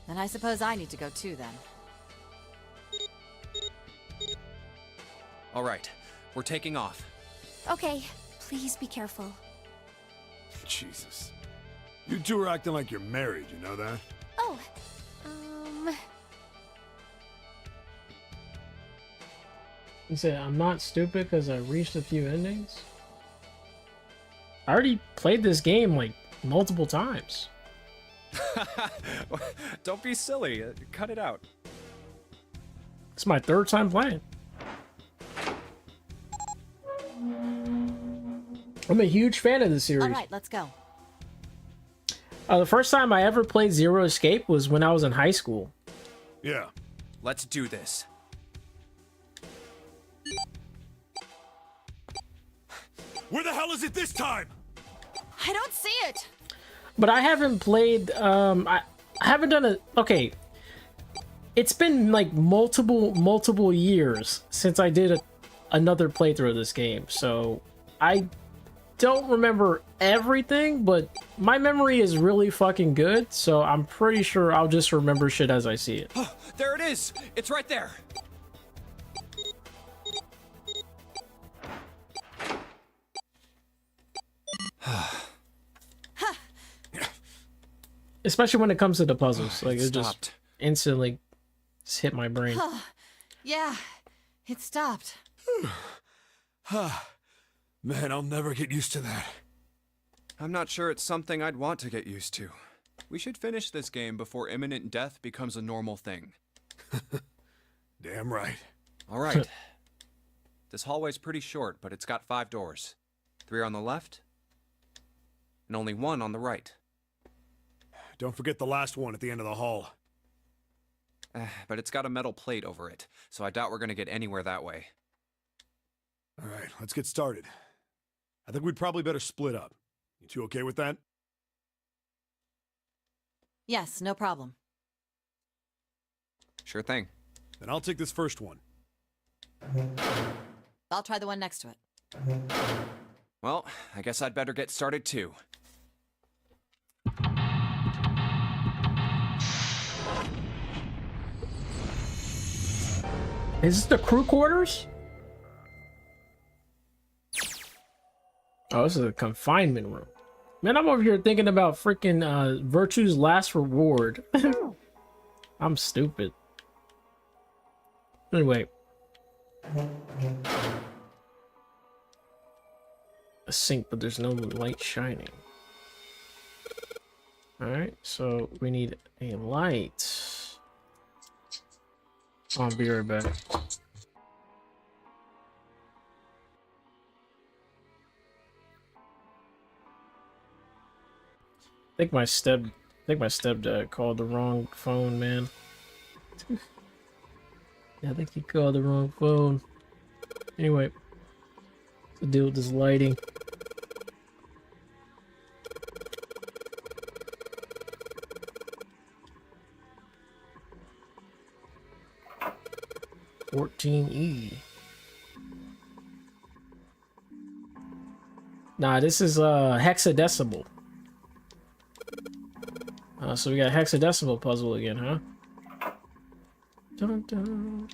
Then I suppose I need to go too then. All right, we're taking off. Okay, please be careful. Jesus. You two are acting like you're married, you know that? Oh, He said, I'm not stupid because I reached a few endings. I already played this game like multiple times. Don't be silly. Cut it out. It's my 3rd time playing. I'm a huge fan of the series. All right, let's go. The first time I ever played Zero Escape was when I was in high school. Yeah. Let's do this. Where the hell is it this time? I don't see it! But I haven't played, I haven't done a, okay. It's been like multiple years since I did another playthrough of this game. So I don't remember everything, but my memory is really fucking good. So I'm pretty sure I'll just remember shit as I see it. Oh, there it is. It's right there. Especially when it comes to the puzzles. Like it just Stopped. instantly just hit my brain. Yeah, it stopped. Man, I'll never get used to that. I'm not sure it's something I'd want to get used to. We should finish this game before imminent death becomes a normal thing. Damn right. All right. This hallway's pretty short, but it's got 5 doors. 3 on the left, and only 1 on the right. Don't forget the last one at the end of the hall. But it's got a metal plate over it, so I doubt we're gonna get anywhere that way. All right, let's get started. I think we'd probably better split up. You two okay with that? Yes, no problem. Sure thing. Then I'll take this first one. I'll try the one next to it. Well, I guess I'd better get started too. Is this the crew quarters? Oh, this is a confinement room. Man, I'm over here thinking about freaking Virtue's Last Reward. I'm stupid. Anyway. A sink, but there's no light shining. Alright, so we need a light. I'll be right back. I think my stepdad called the wrong phone, man. Yeah, I think he called the wrong phone. Anyway, to deal with this lighting. $14E. Nah, this is hexadecimal. So we got a hexadecimal puzzle again, huh? Dun, dun.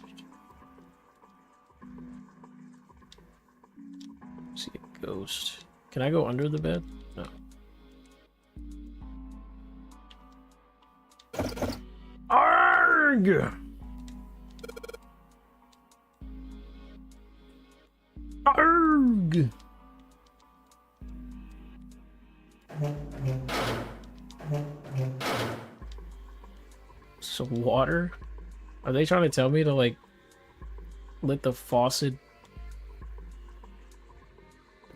See a ghost. Can I go under the bed? No. Arg! Arg! So water? Are they trying to tell me to like let the faucet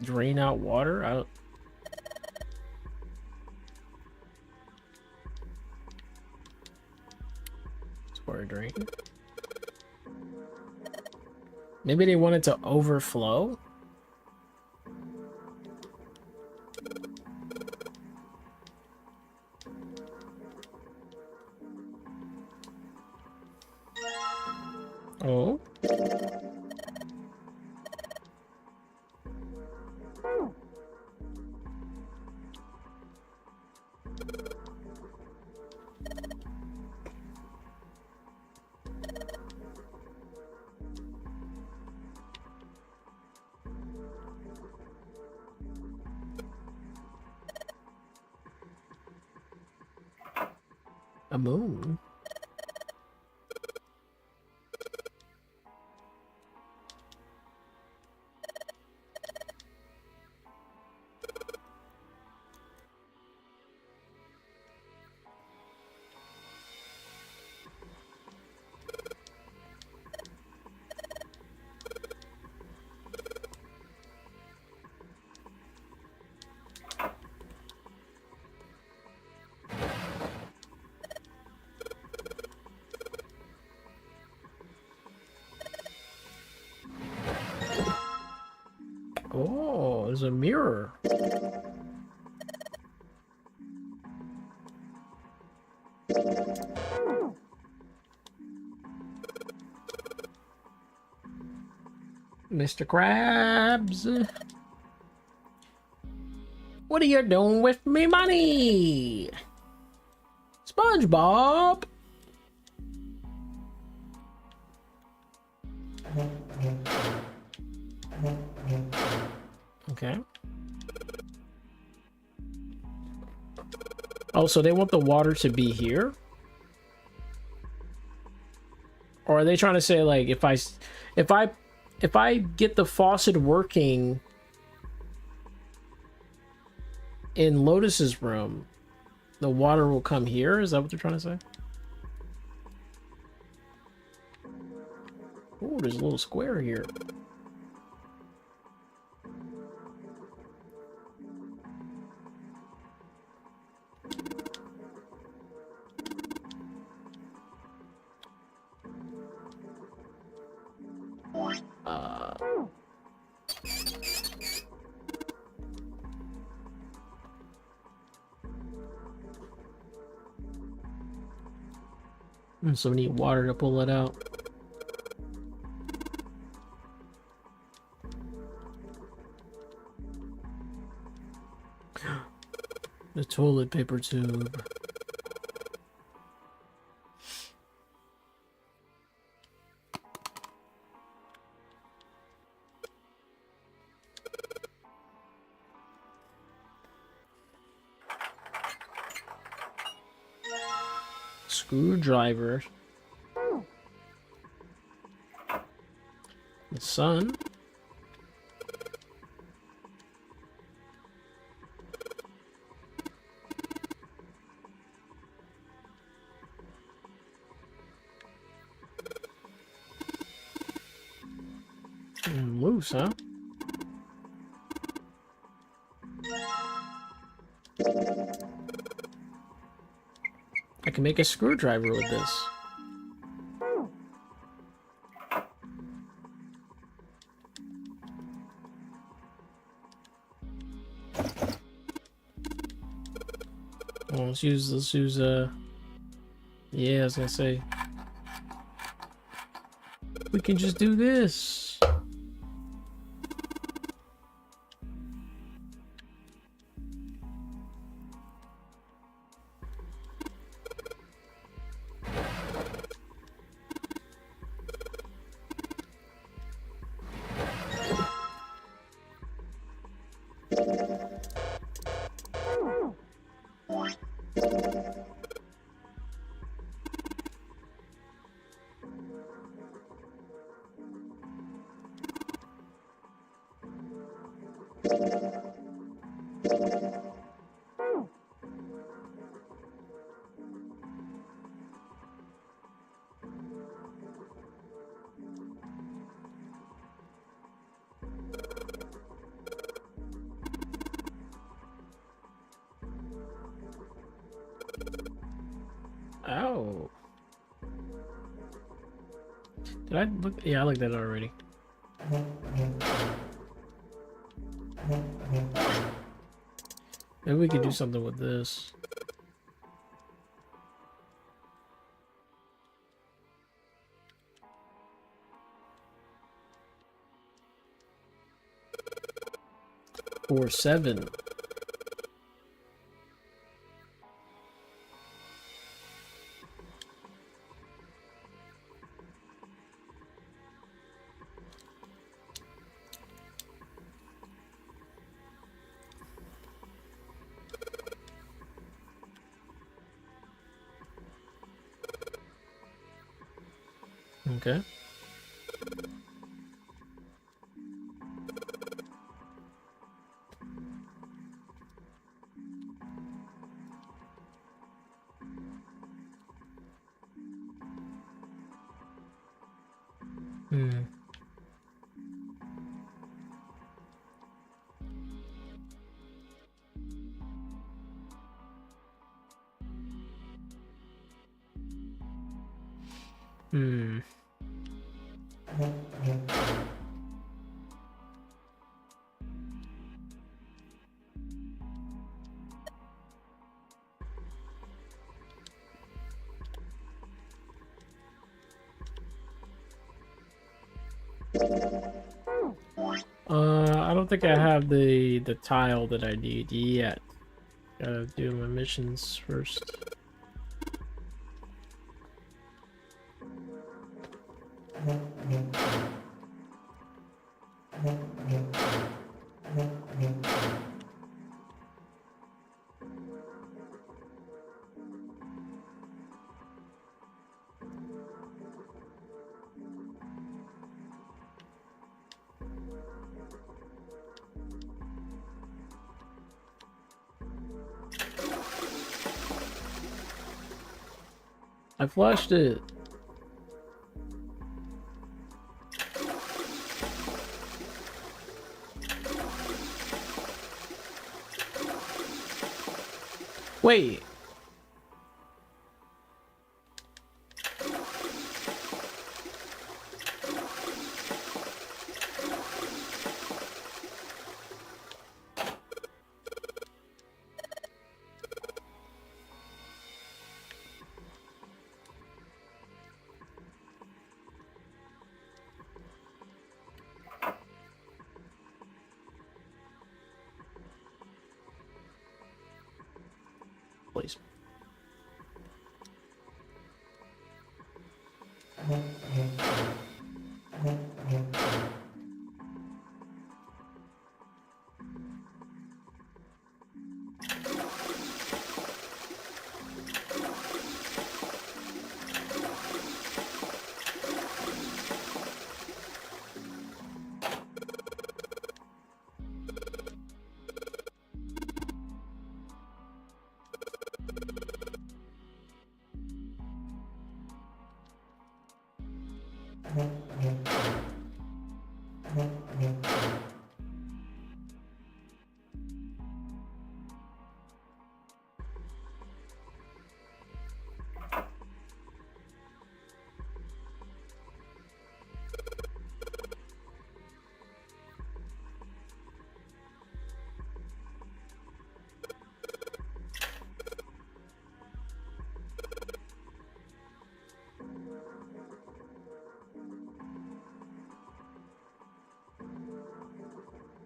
drain out water? I don't. It's water drain. Maybe they want it to overflow? Oh. A moon? Oh, there's a mirror. Mr. Krabs. What are you doing with me money? SpongeBob. Okay. Oh, so they want the water to be here? Or are they trying to say like if I get the faucet working in Lotus's room, the water will come here? Is that what they're trying to say? Oh, there's a little square here. So we need water to pull it out. The toilet paper tube. Screwdriver. The sun. And loose, huh? I can make a screwdriver with this. Well, let's use yeah, I was gonna say we can just do this. Oh. Did I look? Yeah, I looked at it already. Maybe we could do something with this. Or 7. Okay. Hmm. Hmm. I don't think I have the tile that I need yet. Gotta do my missions first. I flushed it. Wait. Please.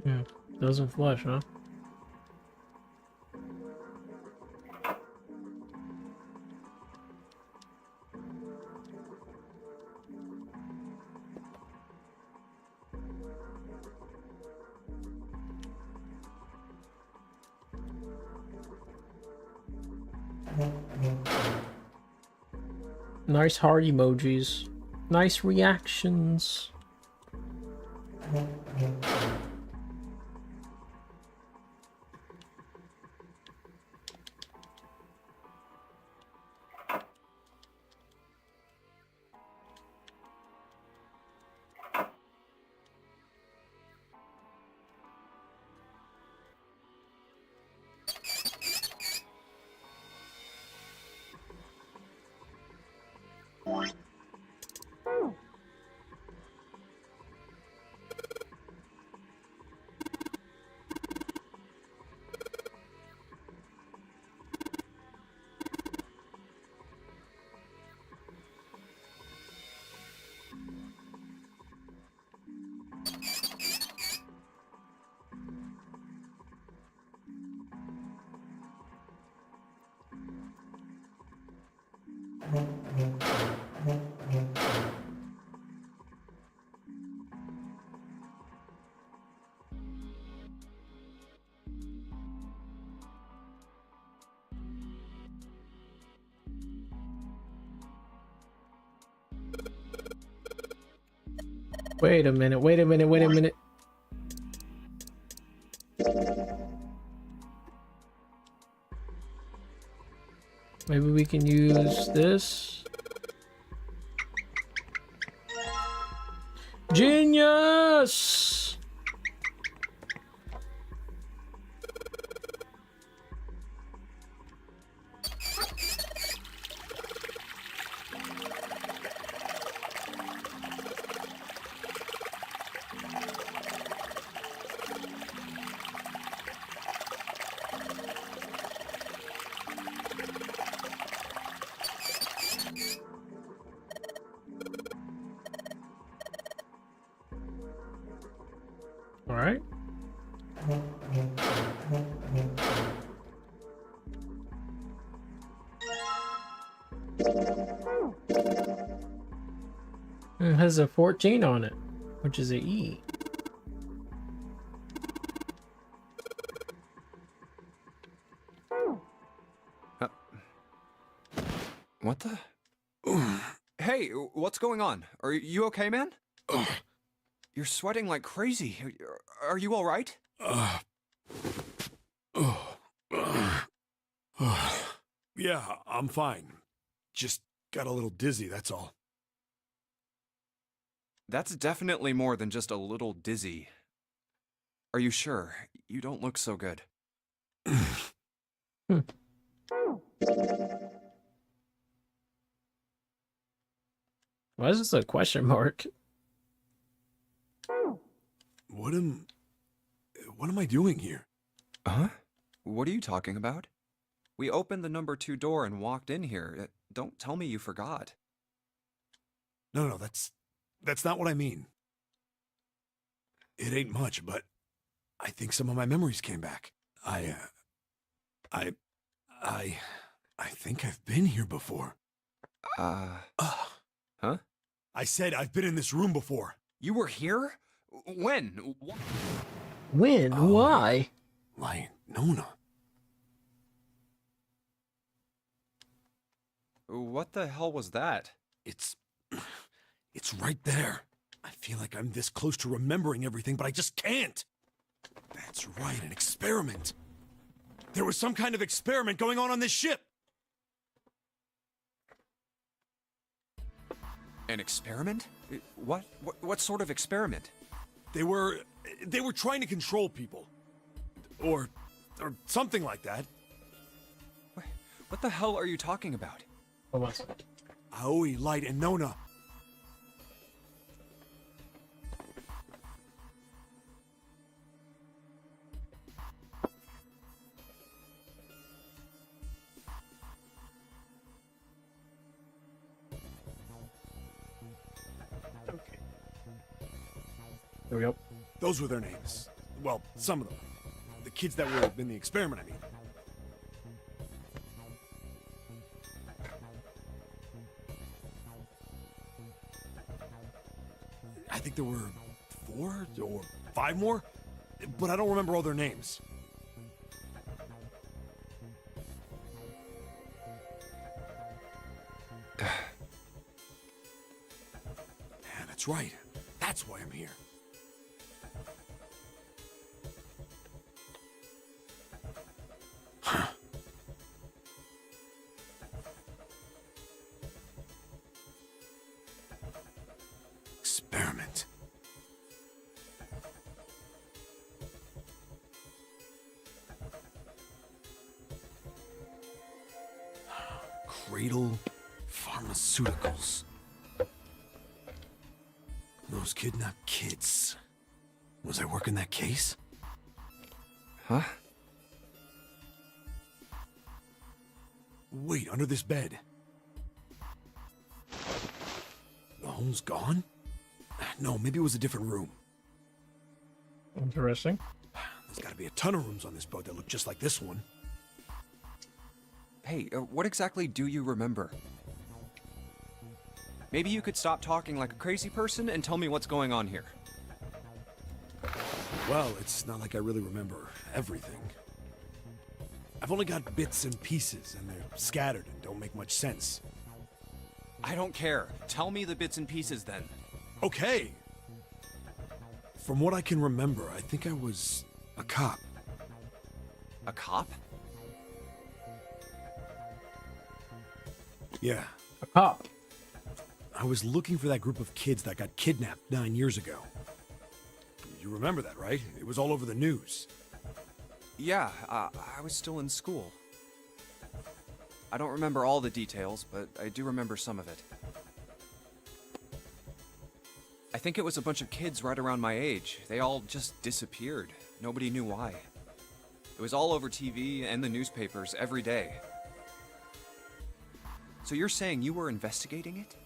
Yeah, doesn't flush, huh? Nice heart emojis. Nice reactions. Wait a minute, wait a minute, wait a minute. Maybe we can use this. Genius! All right. It has a 14 on it, which is a E. What the? Hey, what's going on? Are you okay, man? You're sweating like crazy. Are you all right? Yeah, I'm fine. Just got a little dizzy, that's all. That's definitely more than just a little dizzy. Are you sure? You don't look so good. Why is this a question mark? What am I doing here? Huh? What are you talking about? We opened the number 2 door and walked in here. Don't tell me you forgot. No, that's not what I mean. It ain't much, but I think some of my memories came back. I think I've been here before. Huh? I said I've been in this room before. You were here? When? When? Oh. Why? Like, Nona. What the hell was that? It's right there. I feel like I'm this close to remembering everything, but I just can't. That's right, an experiment. There was some kind of experiment going on this ship. An experiment? What sort of experiment? They were trying to control people. Or something like that. What the hell are you talking about? Hold on a second. Aoi, Light, and Nona. There we go. Those were their names. Well, some of them. The kids that were in the experiment, I mean. I think there were 4 or 5 more, but I don't remember all their names. Yeah, that's right. That's why I'm here. Experiment. Cradle, farm. Pharmaceuticals. Those kidnapped kids. Was I working that case? Huh? Wait, under this bed. The home's gone? No, maybe it was a different room. Interesting. There's gotta be a ton of rooms on this boat that look just like this one. Hey, what exactly do you remember? Maybe you could stop talking like a crazy person and tell me what's going on here. Well, it's not like I really remember everything. I've only got bits and pieces, and they're scattered and don't make much sense. I don't care. Tell me the bits and pieces then. Okay. From what I can remember, I think I was a cop. A cop? Yeah. A cop. I was looking for that group of kids that got kidnapped 9 years ago. You remember that, right? It was all over the news. Yeah, I was still in school. I don't remember all the details, but I do remember some of it. I think it was a bunch of kids right around my age. They all just disappeared. Nobody knew why. It was all over TV and the newspapers every day. So you're saying you were investigating it?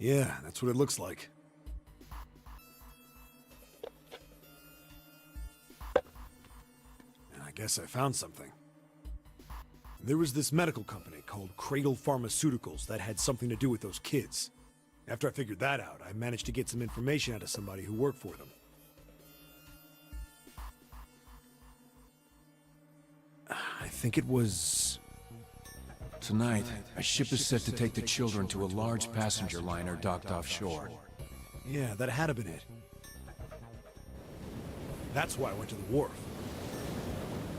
Yeah, that's what it looks like. And I guess I found something. There was this medical company called Cradle Pharmaceuticals that had something to do with those kids. After I figured that out, I managed to get some information out of somebody who worked for them. I think it was... Tonight, a ship is set to take the children to a large passenger liner docked offshore. Yeah, that had to been it. That's why I went to the wharf.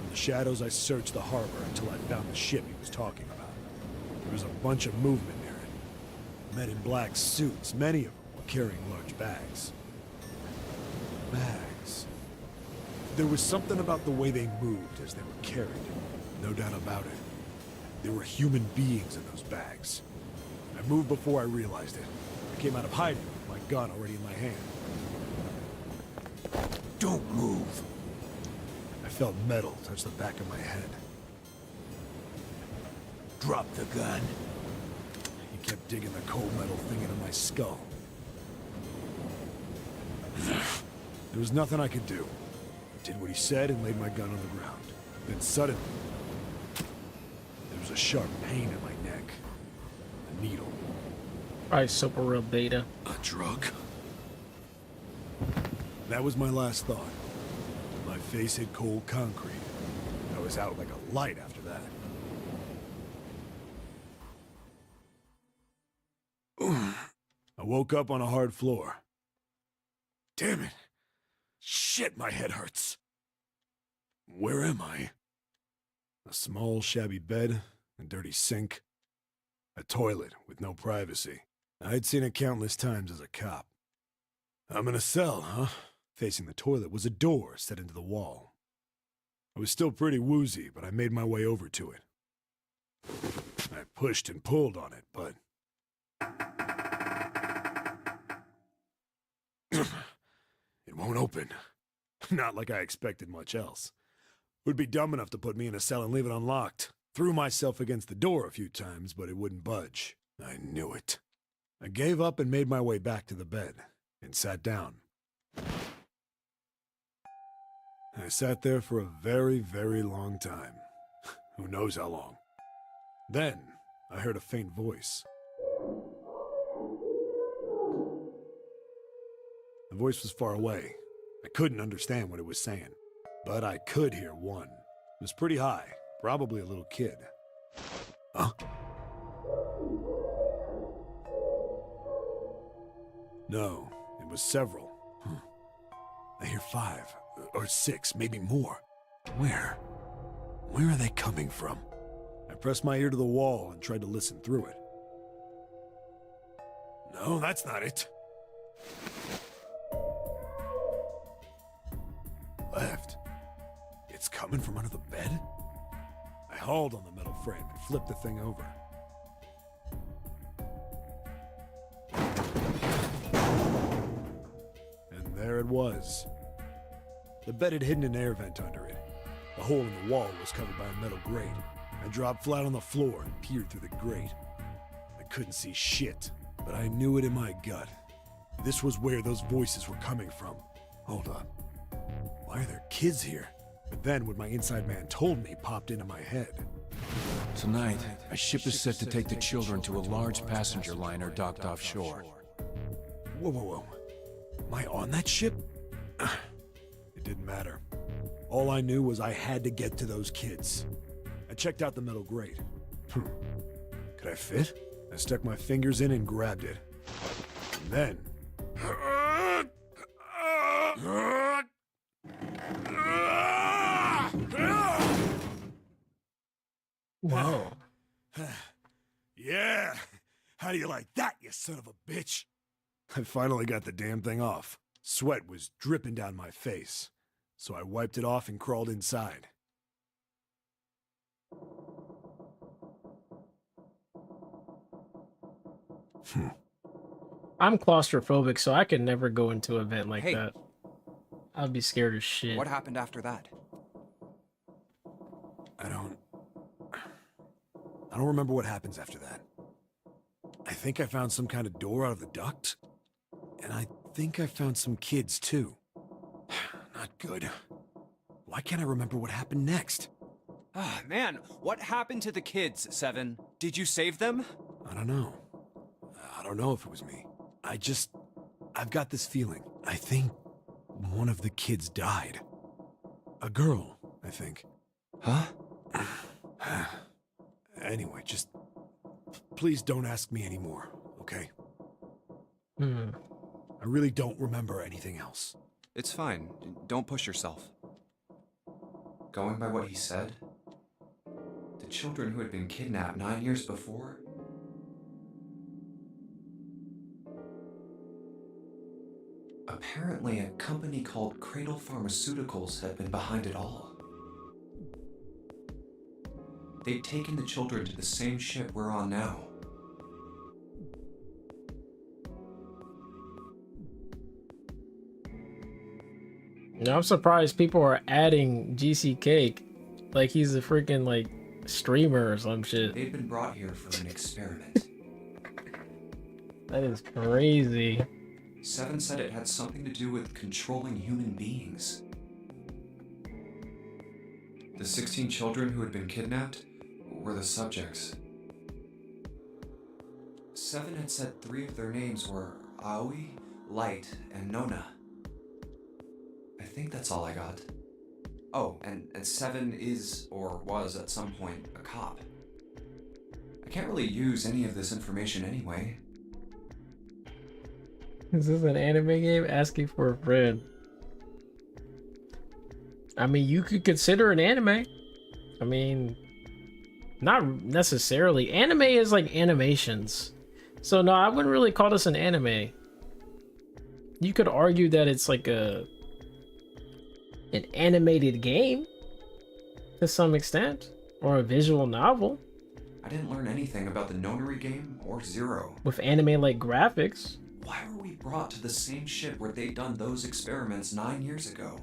In the shadows, I searched the harbor until I found the ship he was talking about. There was a bunch of movement near it. Men in black suits, many of them were carrying large bags. Bags. There was something about the way they moved as they were carried. No doubt about it. There were human beings in those bags. I moved before I realized it. I came out of hiding with my gun already in my hand. Don't move! I felt metal touch the back of my head. Drop the gun. He kept digging the cold metal thing into my skull. There was nothing I could do. I did what he said and laid my gun on the ground. Then suddenly, there was a sharp pain in my neck. A needle. Probably super real beta. A drug? That was my last thought. My face hit cold concrete. I was out like a light after that. I woke up on a hard floor. Damn it! Shit, my head hurts. Where am I? A small, shabby bed, a dirty sink, a toilet with no privacy. I'd seen it countless times as a cop. I'm in a cell, huh? Facing the toilet was a door set into the wall. I was still pretty woozy, but I made my way over to it. I pushed and pulled on it, but... it won't open. Not like I expected much else. Would be dumb enough to put me in a cell and leave it unlocked. Threw myself against the door a few times, but it wouldn't budge. I knew it. I gave up and made my way back to the bed, and sat down. I sat there for a very, very long time. Who knows how long. Then, I heard a faint voice. The voice was far away. I couldn't understand what it was saying. But I could hear one. It was pretty high, probably a little kid. Huh? No, it was several. I hear 5, or 6, maybe more. Where? Where are they coming from? I pressed my ear to the wall and tried to listen through it. No, that's not it. Left. It's coming from under the bed? I hauled on the metal frame and flipped the thing over. And there it was. The bed had hidden an air vent under it. The hole in the wall was covered by a metal grate. I dropped flat on the floor and peered through the grate. I couldn't see shit, but I knew it in my gut. This was where those voices were coming from. Hold on. Why are there kids here? But then what my inside man told me popped into my head. Tonight, a ship is set to take the children to a large passenger liner docked offshore. Whoa, whoa, whoa. Am I on that ship? It didn't matter. All I knew was I had to get to those kids. I checked out the metal grate. Could I fit? I stuck my fingers in and grabbed it. And then... Whoa. Yeah! How do you like that, you son of a bitch? I finally got the damn thing off. Sweat was dripping down my face, so I wiped it off and crawled inside. I'm claustrophobic, so I could never go into an event like Hey. that. I'd be scared as shit. What happened after that? I don't remember what happens after that. I think I found some kind of door out of the duct, and I think I found some kids too. Not good. Why can't I remember what happened next? Ah, man, what happened to the kids, Seven? Did you save them? I don't know. I don't know if it was me. I've got this feeling. I think one of the kids died. A girl, I think. Huh? Anyway, just please don't ask me anymore, okay? I really don't remember anything else. It's fine. Don't push yourself. Going by what he said, the children who had been kidnapped 9 years before... Apparently, a company called Cradle Pharmaceuticals had been behind it all. They'd taken the children to the same ship we're on now. Now, I'm surprised people are adding GC Cake like he's a freaking like streamer or some shit. They'd been brought here for an experiment. That is crazy. Seven said it had something to do with controlling human beings. The 16 children who had been kidnapped were the subjects. Seven had said 3 of their names were Aoi, Light, and Nona. I think that's all I got. Oh, and Seven is, or was at some point, a cop. I can't really use any of this information anyway. Is this an anime game? Asking for a friend. I mean, you could consider an anime. I mean, not necessarily. Anime is like animations. So no, I wouldn't really call this an anime. You could argue that it's like an animated game to some extent, or a visual novel I didn't learn anything about the Nonary game or Zero. with anime-like graphics. Why were we brought to the same ship where they'd done those experiments 9 years ago?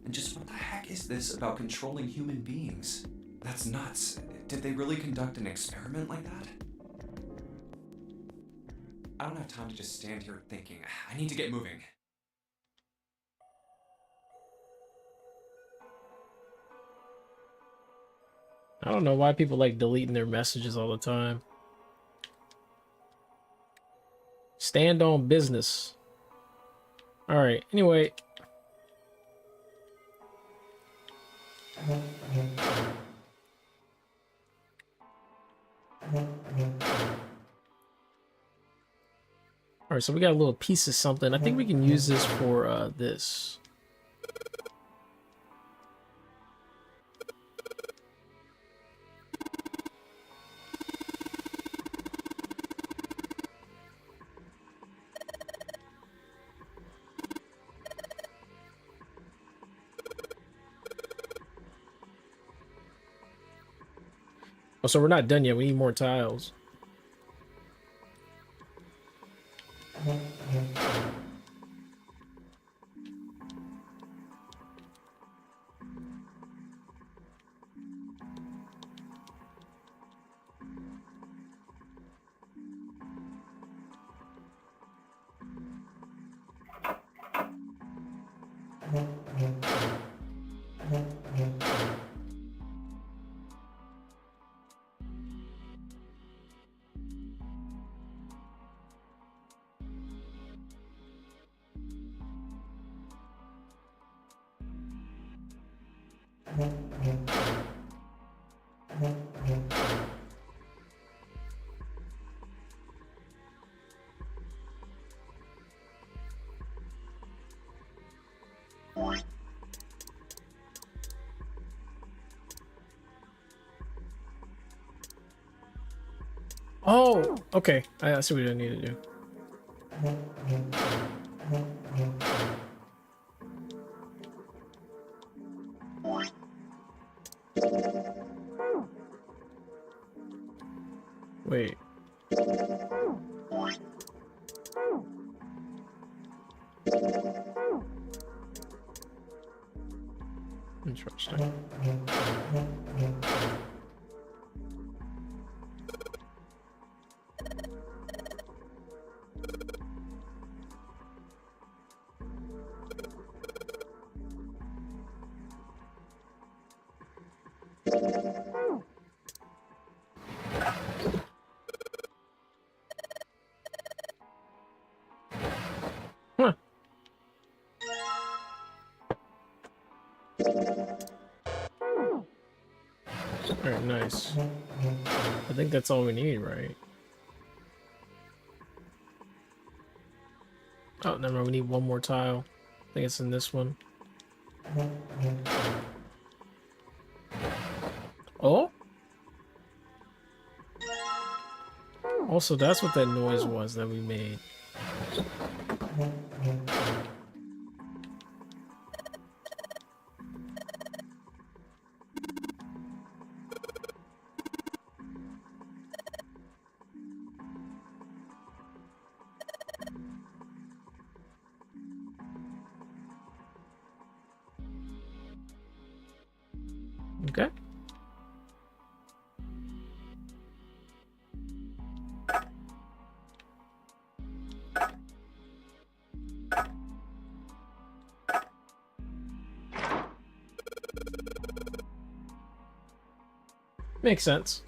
And just what the heck is this about controlling human beings? That's nuts. Did they really conduct an experiment like that? I don't have time to just stand here thinking. I need to get moving. I don't know why people like deleting their messages all the time. Stand on business. All right, anyway. All right, so we got a little piece of something. I think we can use this for this. Oh, so we're not done yet. We need more tiles. Oh, okay. I see what I need to do. Wait. Interesting. Huh. Alright, nice. I think that's all we need, right? Oh, never mind. We need one more tile. I think it's in this one. Oh? Also, that's what that noise was that we made. Okay. Makes sense.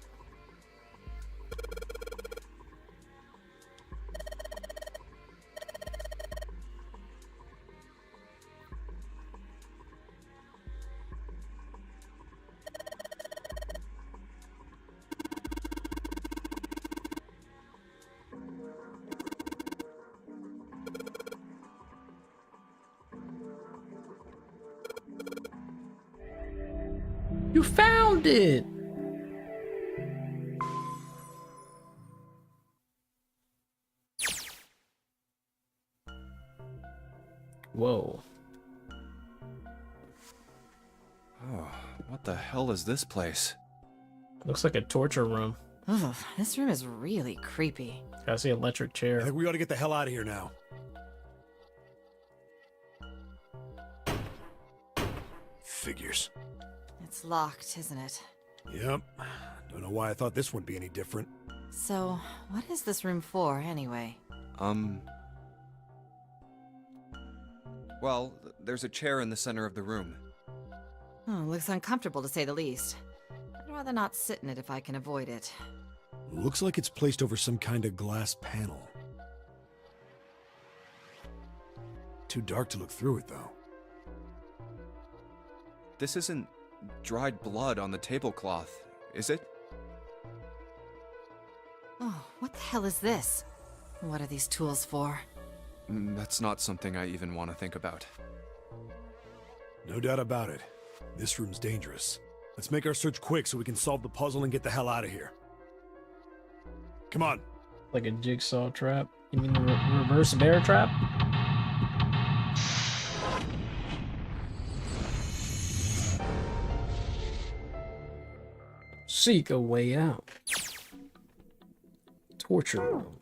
You found it! Whoa. Oh, what the hell is this place? Looks like a torture room. Ugh, this room is really creepy. I see an electric I chair. think we ought to get the hell out of here now. Figures. It's locked, isn't it? Yep. Don't know why I thought this would be any different. So, what is this room for, anyway? Well, there's a chair in the center of the room. Oh, looks uncomfortable to say the least. I'd rather not sit in it if I can avoid it. Looks like it's placed over some kind of glass panel. Too dark to look through it, though. This isn't dried blood on the tablecloth, is it? Oh, what the hell is this? What are these tools for? That's not something I even want to think about. No doubt about it. This room's dangerous. Let's make our search quick so we can solve the puzzle and get the hell out of here. Come on. Like a jigsaw trap. You mean the reverse bear trap? Seek a way out. Torture room.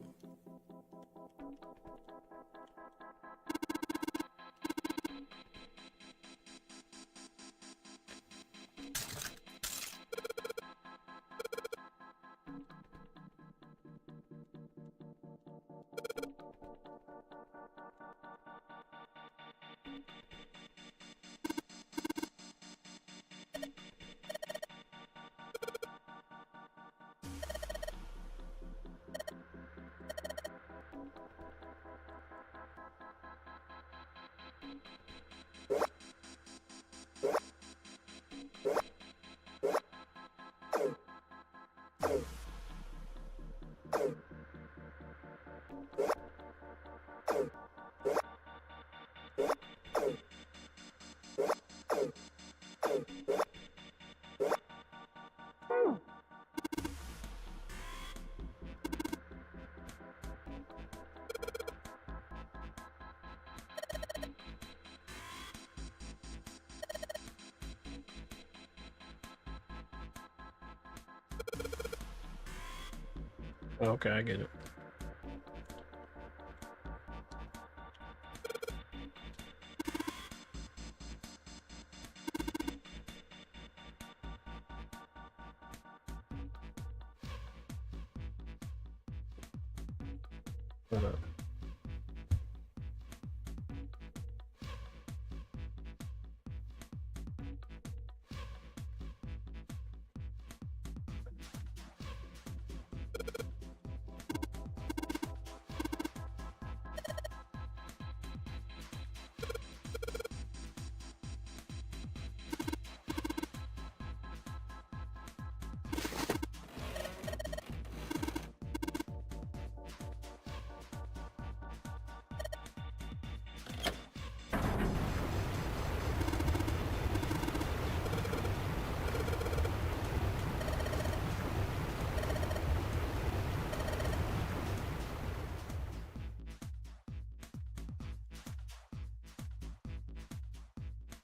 Okay, I get it.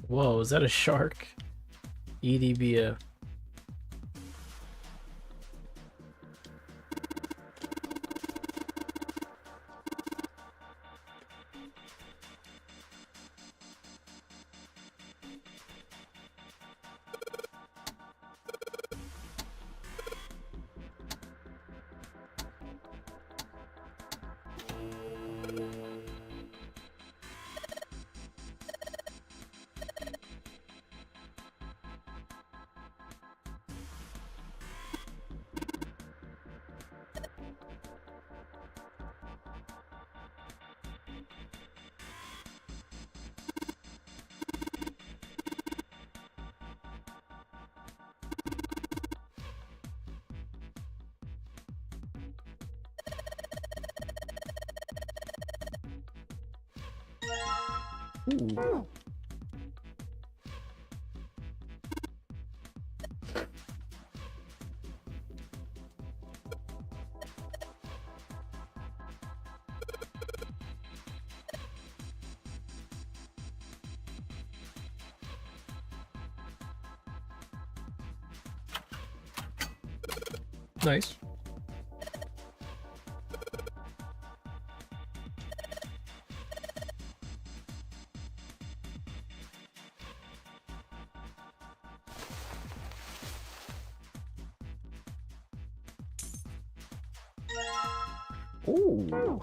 Whoa, is that a shark? EDBF. Ooh. Nice. Ooh.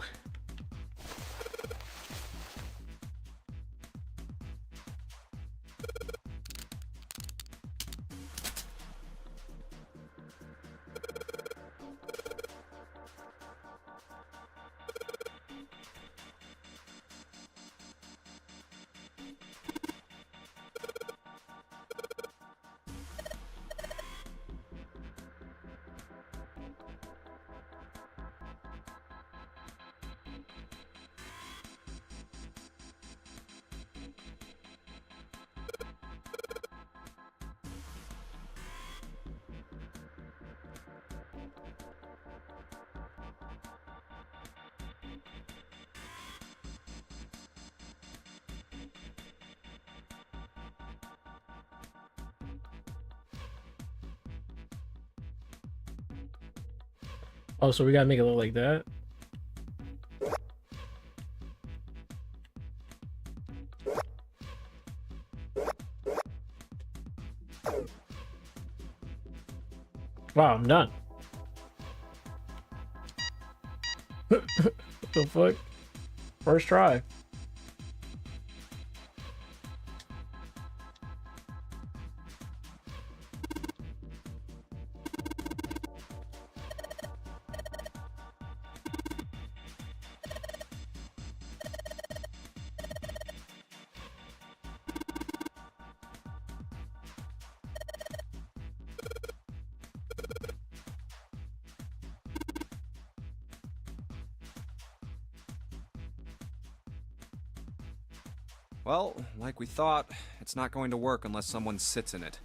Oh, so we gotta make it look like that? Wow, I'm done. What the fuck? First try. Well, like we thought, it's not going to work unless someone sits in it.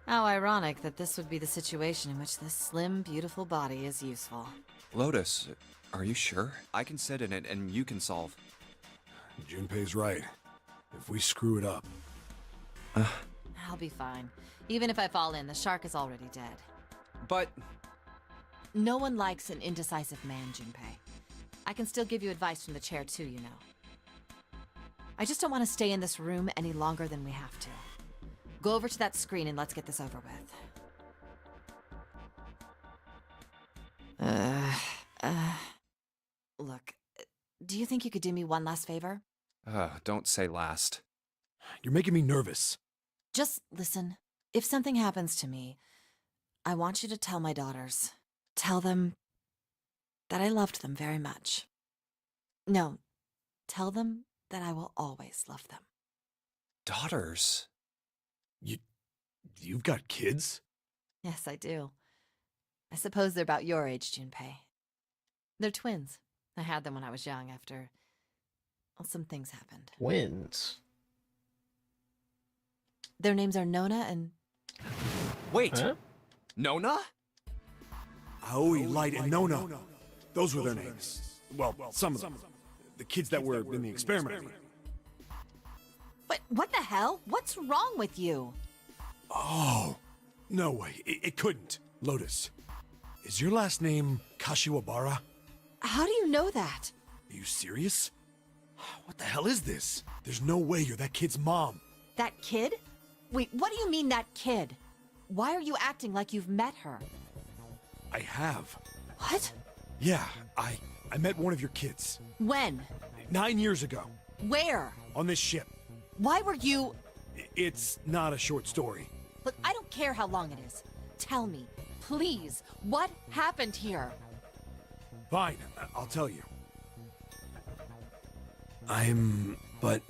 How ironic that this would be the situation in which this slim, beautiful body is useful. Lotus, are you sure? I can sit in it and you can solve. Junpei's right. If we screw it up... I'll be fine. Even if I fall in, the shark is already dead. But... No one likes an indecisive man, Junpei. I can still give you advice from the chair too, you know. I just don't want to stay in this room any longer than we have to. Go over to that screen and let's get this over with. Look, do you think you could do me one last favor? Don't say last. You're making me nervous. Just listen. If something happens to me, I want you to tell my daughters. Tell them that I loved them very much. No, tell them that I will always love them. Daughters? You've got kids? Yes, I do. I suppose they're about your age, Junpei. They're twins. I had them when I was young after... well, some things happened. Twins. Their names are Nona and... Wait! Huh? Nona? Aoi, Light, and Nona. Those were their names. Well, some of them. The kids that were in the experiment. But what the hell? What's wrong with you? Oh, no way. It couldn't. Lotus, is your last name Kashiwabara? How do you know that? Are you serious? What the hell is this? There's no way you're that kid's mom. That kid? Wait, what do you mean that kid? Why are you acting like you've met her? I have. What? Yeah, I met one of your kids. When? 9 years ago. Where? On this ship. Why were you... It's not a short story. Look, I don't care how long it is. Tell me, please, what happened here? Fine, I'll tell you. But...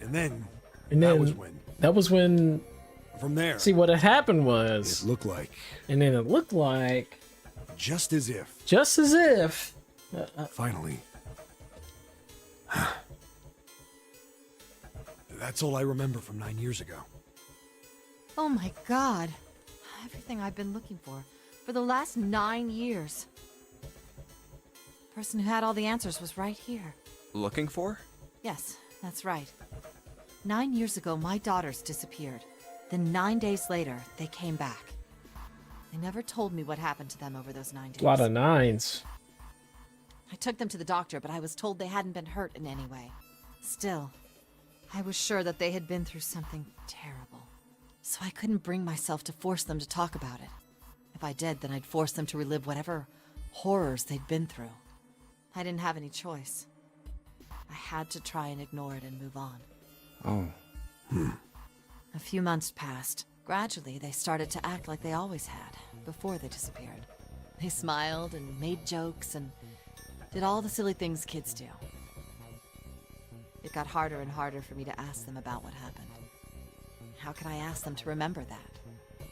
And then that was when... That was when... From there... See, what had happened was... It looked like... And then it looked like... Just as if... Just as if... Finally. That's all I remember from 9 years ago. Oh my god. Everything I've been looking for the last 9 years. The person who had all the answers was right here. Looking for? Yes, that's right. 9 years ago, my daughters disappeared. Then 9 days later, they came back. They never told me what happened to them over those 9 days. A lot of nines. I took them to the doctor, but I was told they hadn't been hurt in any way. Still, I was sure that they had been through something terrible. So I couldn't bring myself to force them to talk about it. If I did, then I'd force them to relive whatever horrors they'd been through. I didn't have any choice. I had to try and ignore it and move on. Oh. A few months passed. Gradually, they started to act like they always had, before they disappeared. They smiled and made jokes and did all the silly things kids do. It got harder and harder for me to ask them about what happened. How could I ask them to remember that?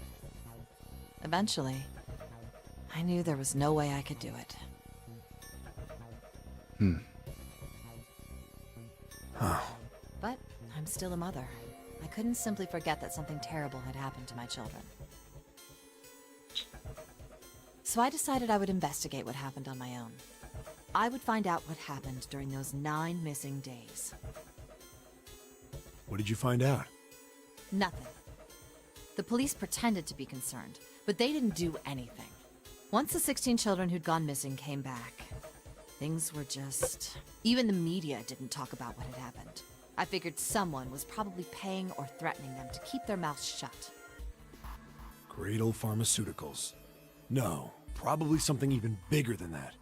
Eventually, I knew there was no way I could do it. But I'm still a mother. I couldn't simply forget that something terrible had happened to my children. So I decided I would investigate what happened on my own. I would find out what happened during those 9 missing days. What did you find out? Nothing. The police pretended to be concerned, but they didn't do anything. Once the 16 children who'd gone missing came back, things were just... Even the media didn't talk about what had happened. I figured someone was probably paying or threatening them to keep their mouths shut. Cradle Pharmaceuticals. No, probably something even bigger than that.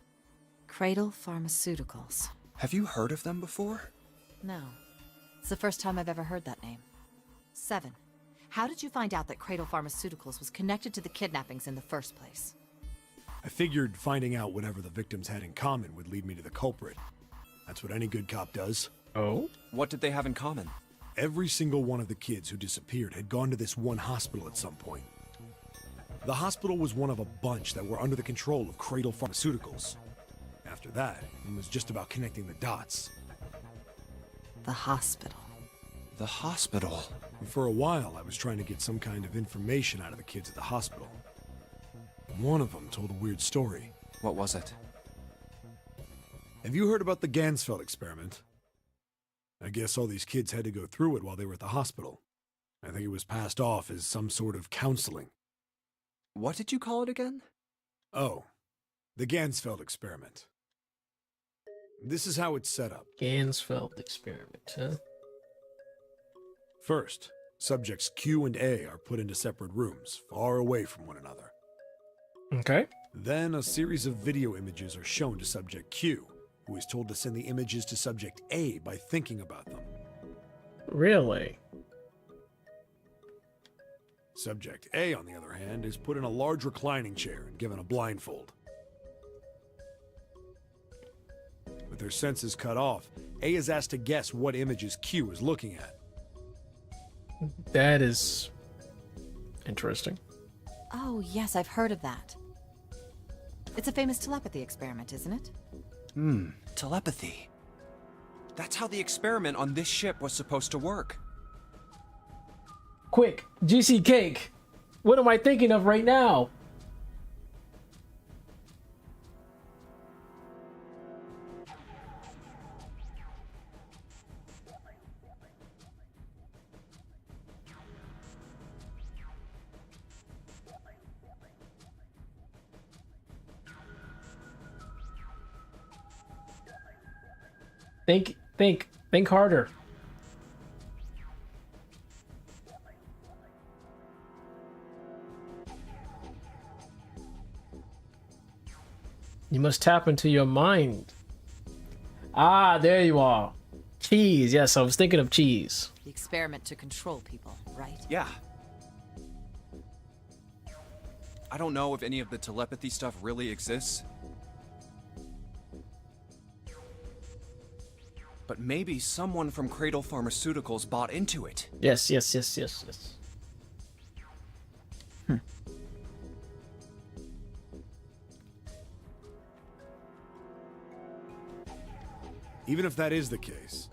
Cradle Pharmaceuticals. Have you heard of them before? No. It's the first time I've ever heard that name. 7. How did you find out that Cradle Pharmaceuticals was connected to the kidnappings in the first place? I figured finding out whatever the victims had in common would lead me to the culprit. That's what any good cop does. Oh? What did they have in common? Every single one of the kids who disappeared had gone to this one hospital at some point. The hospital was one of a bunch that were under the control of Cradle Pharmaceuticals. After that, it was just about connecting the dots. The hospital. The hospital? For a while, I was trying to get some kind of information out of the kids at the hospital. One of them told a weird story. What was it? Have you heard about the Gansfeld experiment? I guess all these kids had to go through it while they were at the hospital. I think it was passed off as some sort of counseling. What did you call it again? Oh, the Gansfeld experiment. This is how it's set up. Gansfeld experiment, huh? First, subjects Q and A are put into separate rooms, far away from one another. Okay. Then a series of video images are shown to subject Q, who is told to send the images to subject A by thinking about them. Really? Subject A, on the other hand, is put in a large reclining chair and given a blindfold. With their senses cut off, A is asked to guess what images Q is looking at. That is interesting. Oh, yes, I've heard of that. It's a famous telepathy experiment, isn't it? Telepathy. That's how the experiment on this ship was supposed to work. Quick, GC Cake. What am I thinking of right now? Think harder. You must tap into your mind. Ah, there you are. Cheese. Yes, I was thinking of cheese. The experiment to control people, right? Yeah. I don't know if any of the telepathy stuff really exists. But maybe someone from Cradle Pharmaceuticals bought into it. Yes. Even if that is the case,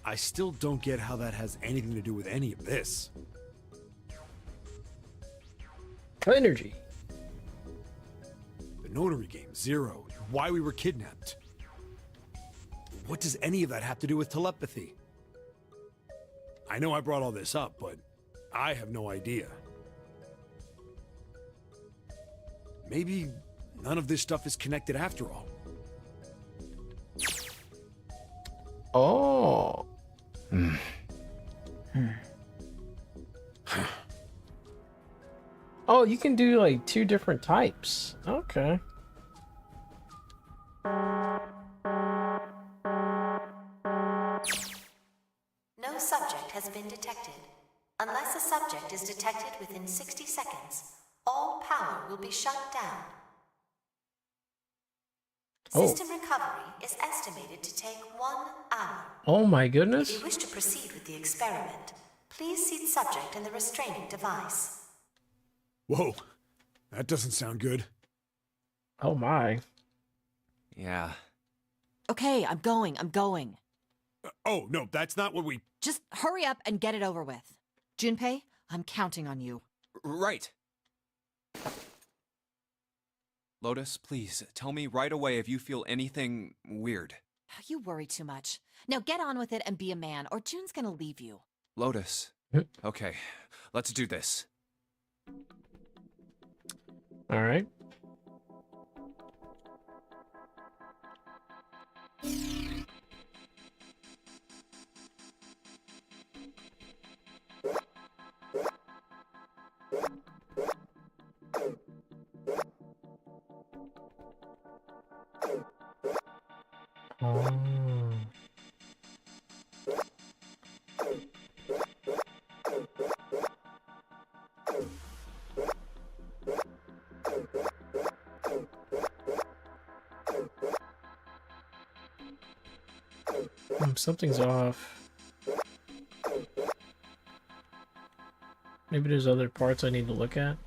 I still don't get how that has anything to do with any of this. Energy. The Nonary game, Zero, why we were kidnapped. What does any of that have to do with telepathy? I know I brought all this up, but I have no idea. Maybe none of this stuff is connected after all. Oh. Oh, you can do like 2 different types. Okay. No subject has been detected. Unless a subject is detected within 60 seconds, all power will be shut down. Oh. System recovery is estimated to take 1 hour. Oh my If goodness. you wish to proceed with the experiment, please seat subject in the restraining device. Whoa, that doesn't sound good. Oh my. Yeah. Okay, I'm going. Oh, no, that's not what we... Just hurry up and get it over with. Junpei, I'm counting on you. Right. Lotus, please, tell me right away if you feel anything weird. You worry too much. Now get on with it and be a man, or June's gonna leave you. Lotus. Okay, let's do this. All right. Oh. Something's off. Maybe there's other parts I need to look at.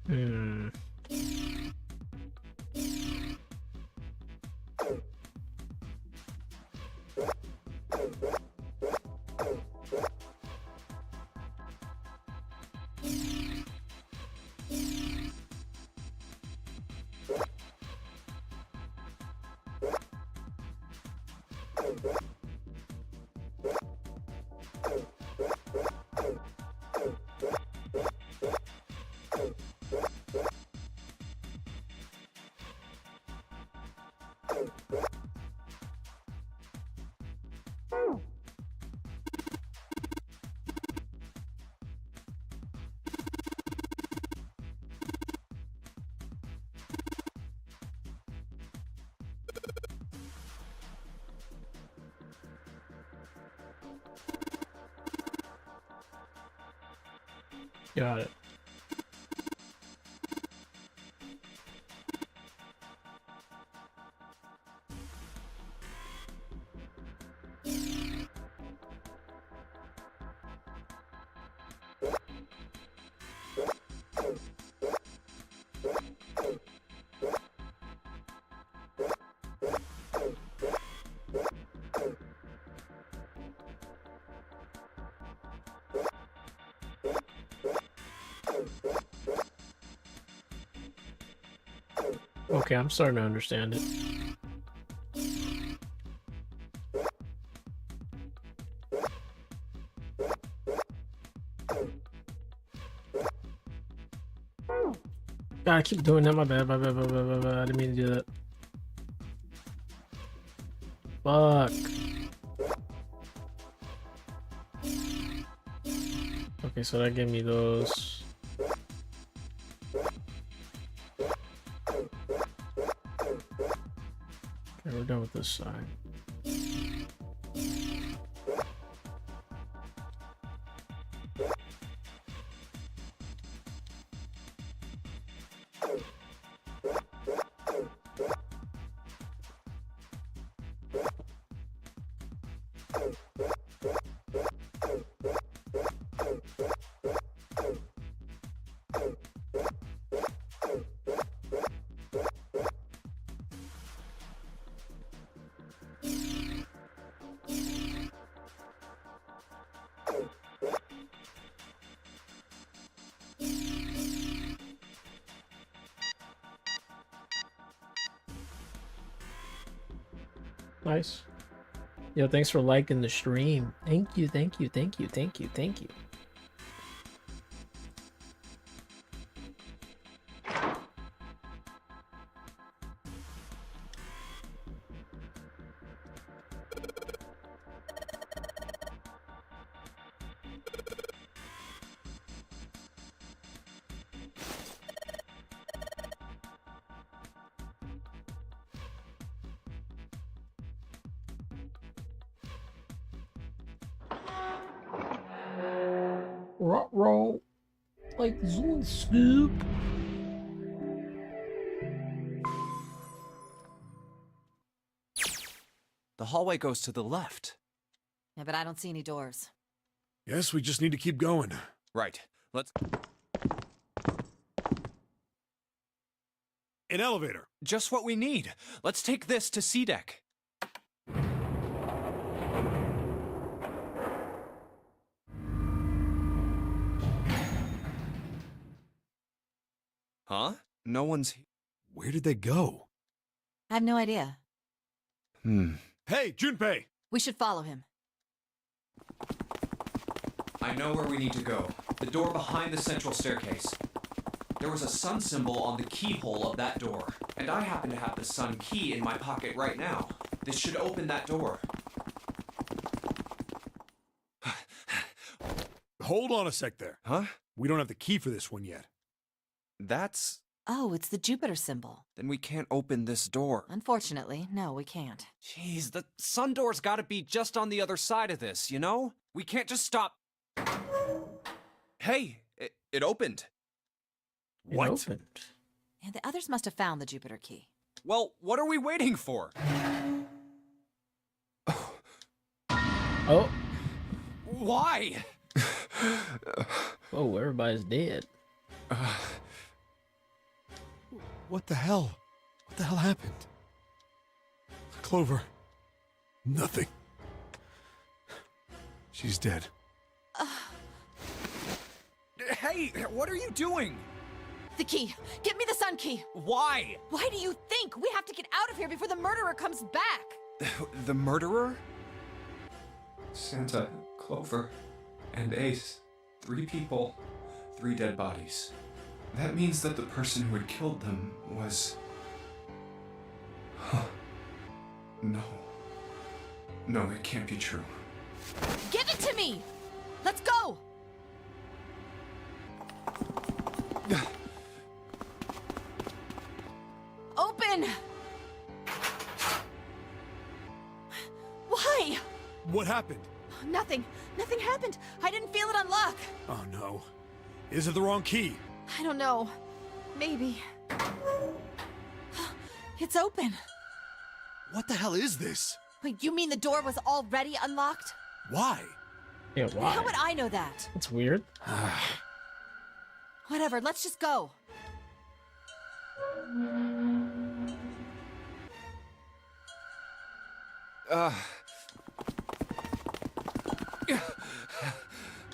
Hmm. Got it. Okay, I'm starting to understand it. God, I keep doing that. My bad. I didn't mean to do that. Fuck. Okay, so that gave me those. Okay, we're done with this side. Nice. Yo, thanks for liking the stream. Thank you. Roll. Like Zoom Scoop. The hallway goes to the left. Yeah, but I don't see any doors. Yes, we just need to keep going. Right. Let's... An elevator. Just what we need. Let's take this to C deck. Huh? No one's... Where did they go? I have no idea. Hey, Junpei! We should follow him. I know where we need to go. The door behind the central staircase. There was a sun symbol on the keyhole of that door, and I happen to have the sun key in my pocket right now. This should open that door. Hold on a sec there. Huh? We don't have the key for this one yet. That's... Oh, it's the Jupiter symbol. Then we can't open this door. Unfortunately, no, we can't. Jeez, the sun door's gotta be just on the other side of this, you know? We can't just stop... Hey, it opened. What? It opened. And the others must have found the Jupiter key. Well, what are we waiting for? Oh. Why? Oh, everybody's dead. What the hell? What the hell happened? Clover. Nothing. She's dead. Hey, what are you doing? The key! Get me the sun key! Why? Why do you think? We have to get out of here before the murderer comes back! The murderer? Santa, Clover, and Ace. 3 people, 3 dead bodies. That means that the person who had killed them was... No. No, it can't be true. Give it to me! Let's go! Open! Why? What happened? Nothing. Nothing happened. I didn't feel it unlock. Oh no. Is it the wrong key? I don't know. Maybe. It's open. What the hell is this? Wait, you mean the door was already unlocked? Why? Yeah, why? How would I know that? That's weird. Whatever, let's just go.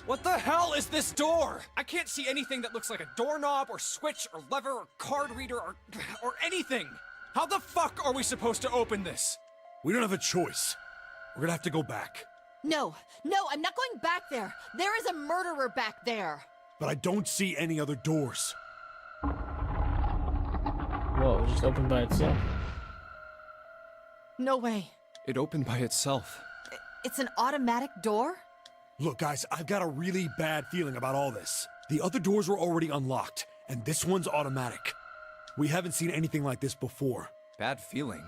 What the hell is this door? I can't see anything that looks like a doorknob or switch or lever or card reader or anything. How the fuck are we supposed to open this? We don't have a choice. We're gonna have to go back. No, I'm not going back there. There is a murderer back there. But I don't see any other doors. Whoa, it just opened by itself. No way. It opened by itself. It's an automatic door? Look, guys, I've got a really bad feeling about all this. The other doors were already unlocked, and this one's automatic. We haven't seen anything like this before. Bad feeling.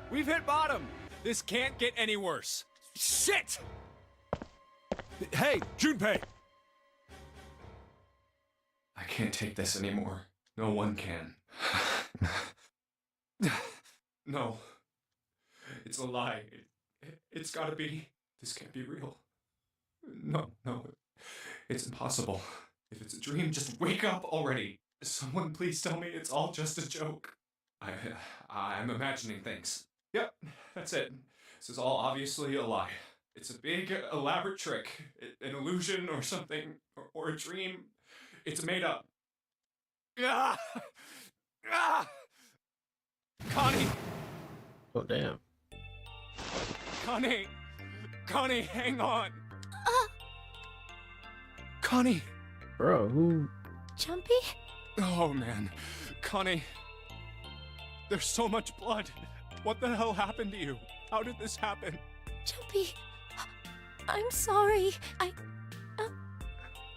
We've hit bottom. This can't get any worse. Shit! Hey, Junpei! I can't take this anymore. No one can. No. It's a lie. It's gotta be. This can't be real. No. It's impossible. If it's a dream, just wake up already. Someone please tell me it's all just a joke. I'm imagining things. Yep, that's it. This is all obviously a lie. It's a big, elaborate trick. An illusion or something. Or a dream. It's made up. Ah! Ah! Connie! Oh, damn. Connie, hang on! Connie! Bro, who... Junpei? Oh, man. Connie. There's so much blood. What the hell happened to you? How did this happen? Junpei, I'm sorry. I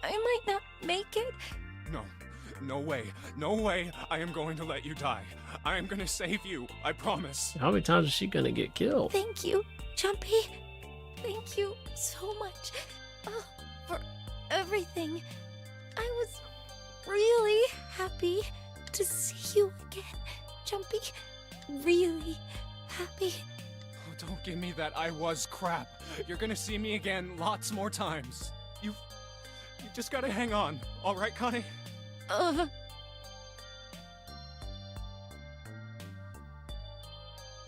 might not make it. No way I am going to let you die. I am gonna save you, I promise. How many times is she gonna get killed? Thank you, Junpei. Thank you so much for everything. I was really happy to see you again, Junpei. Really happy. Oh, don't give me that I was crap. You're gonna see me again lots more times. You just gotta hang on, all right, Connie?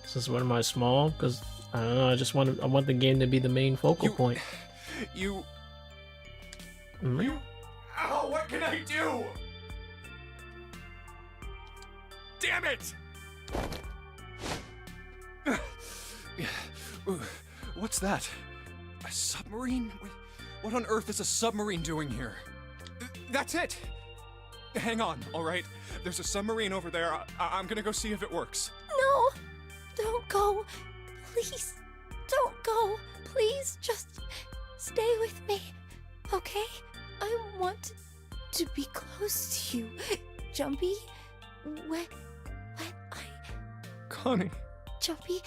Since when am I small? Because I don't know. I want the game to be the main focal point. You. Mm-hmm. Ow! What can I do? Damn it! What's that? A submarine? What on earth is a submarine doing here? That's it! Hang on, alright? There's a submarine over there. I'm gonna go see if it works. No! Don't go! Please! Don't go! Please, just stay with me, okay? I want to be close to you, Junpei. When I... Connie. Junpei,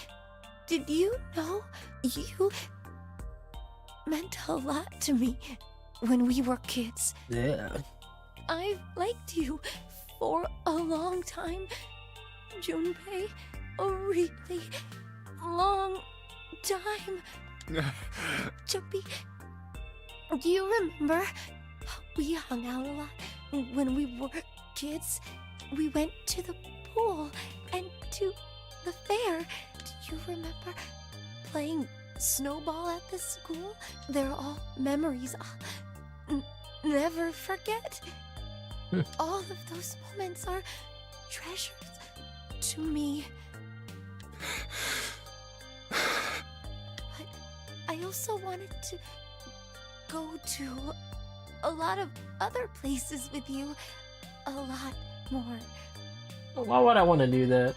did you know you meant a lot to me when we were kids? Yeah. I've liked you for a long time, Junpei. A really long time. Junpei, do you remember how we hung out a lot when we were kids? We went to the pool and to the fair. Do you remember playing snowball at the school? They're all memories I'll never forget. All of those moments are treasures to me. But I also wanted to go to a lot of other places with you. A lot more. Why would I want to do that?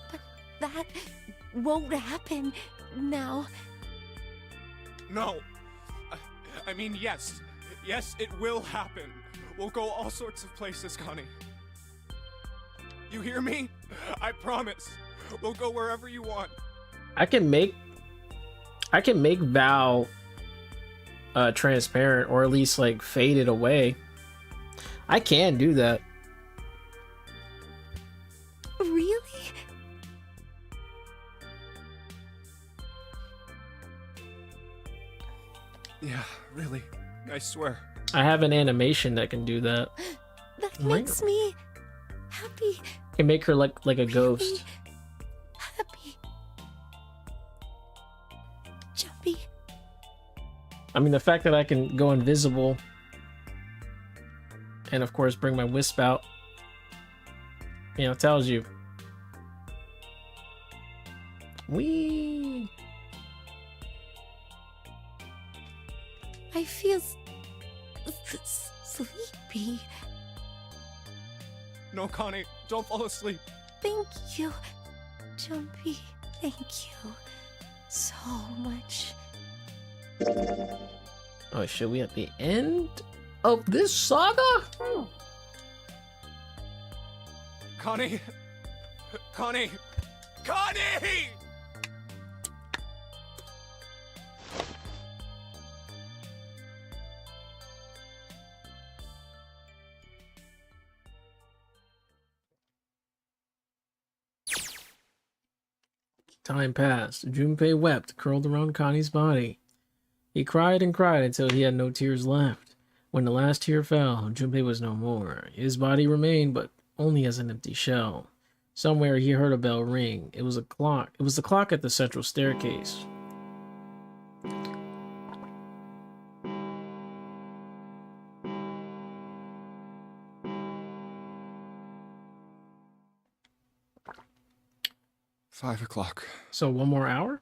But that won't happen now. No. I mean, yes. Yes, it will happen. We'll go all sorts of places, Connie. You hear me? I promise. We'll go wherever you want. I can make Val transparent, or at least like fade it away. I can do that. Really? Yeah, really. I swear. I have an animation that can do that. That makes me happy. I can make her like a ghost. Happy. Junpei. I mean, the fact that I can go invisible and of course bring my wisp out, you know, tells you. Wee. I feel sleepy. No, Connie, don't fall asleep. Thank you, Junpei. Thank you so much. Oh shit, we at the end of this saga? Connie! Connie! Connie! Time passed. Junpei wept, curled around Connie's body. He cried and cried until he had no tears left. When the last tear fell, Junpei was no more. His body remained, but only as an empty shell. Somewhere he heard a bell ring. It was a clock. It was the clock at the central staircase. $5. So 1 more hour?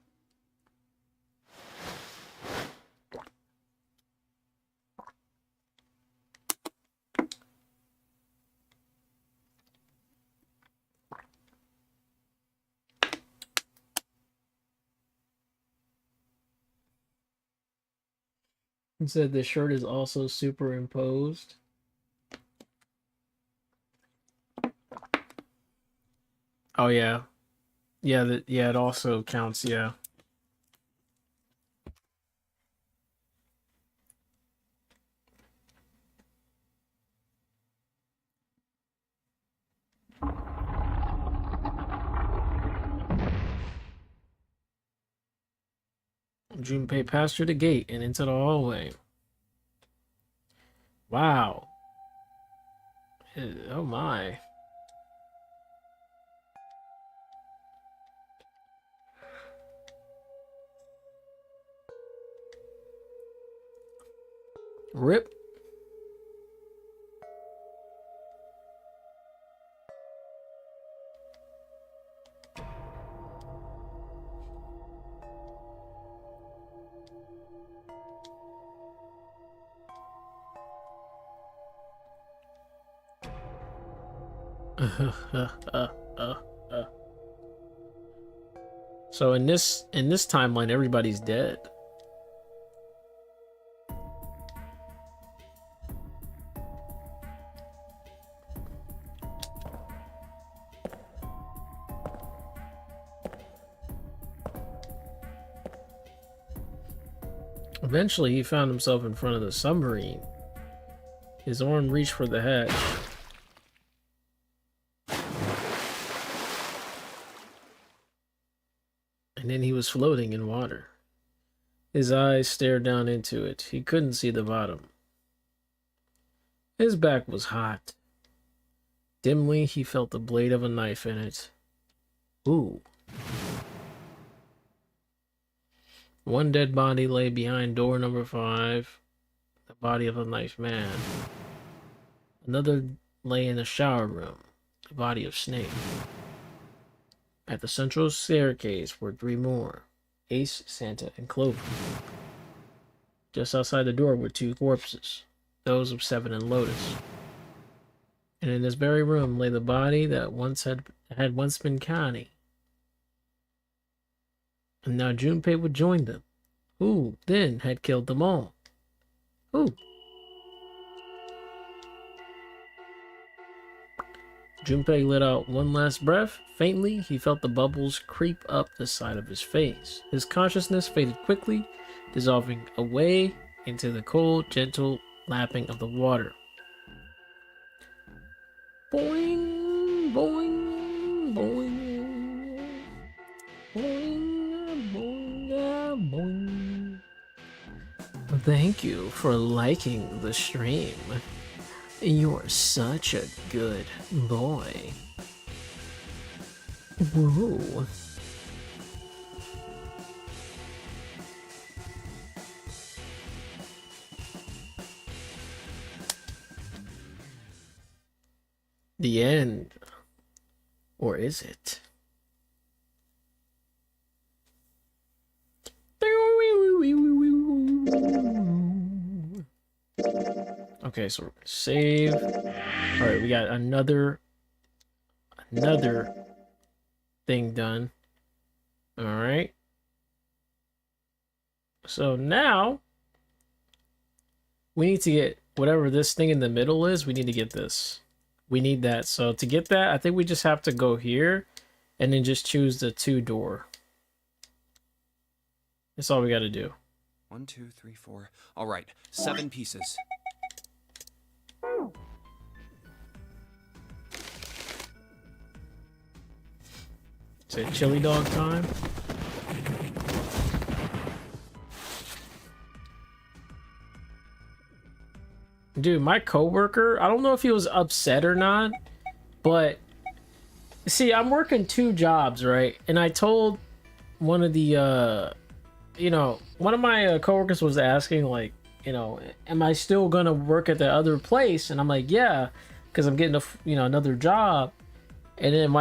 He said the shirt is also superimposed. Oh yeah. Yeah, yeah, it also counts, yeah. Junpei passed through the gate and into the hallway. Wow. Oh my. Rip. So in this timeline, everybody's dead. Eventually, he found himself in front of the submarine. His arm reached for the hatch. And then he was floating in water. His eyes stared down into it. He couldn't see the bottom. His back was hot. Dimly, he felt the blade of a knife in it. Ooh. One dead body lay behind door number 5. The body of a knifed man. Another lay in the shower room. The body of Snake. At the central staircase were 3 more. Ace, Santa, and Clover. Just outside the door were 2 corpses. Those of Seven and Lotus. And in this very room lay the body that had once been Connie. And now Junpei would join them. Who then had killed them all? Who? Junpei let out one last breath. Faintly, he felt the bubbles creep up the side of his face. His consciousness faded quickly, dissolving away into the cold, gentle lapping of the water. Boing, boing, boing, boing, boing, boing. Thank you for liking the stream. You're such a good boy. Whoa. The end. Or is it? Okay, so we're gonna save. Alright, we got another thing done. Alright. So now we need to get whatever this thing in the middle is, we need to get this. We need that. So to get that, I think we just have to go here and then just choose the 2 door. That's all we gotta do. 1, 2, 3, 4. All right, 7 pieces. Is it chili dog time? Dude, my coworker, I don't know if he was upset or not, but see, I'm working 2 jobs, right? And I told one of the, one of my coworkers was asking, like, am I still gonna work at the other place? And I'm like, yeah, because I'm getting another job. And then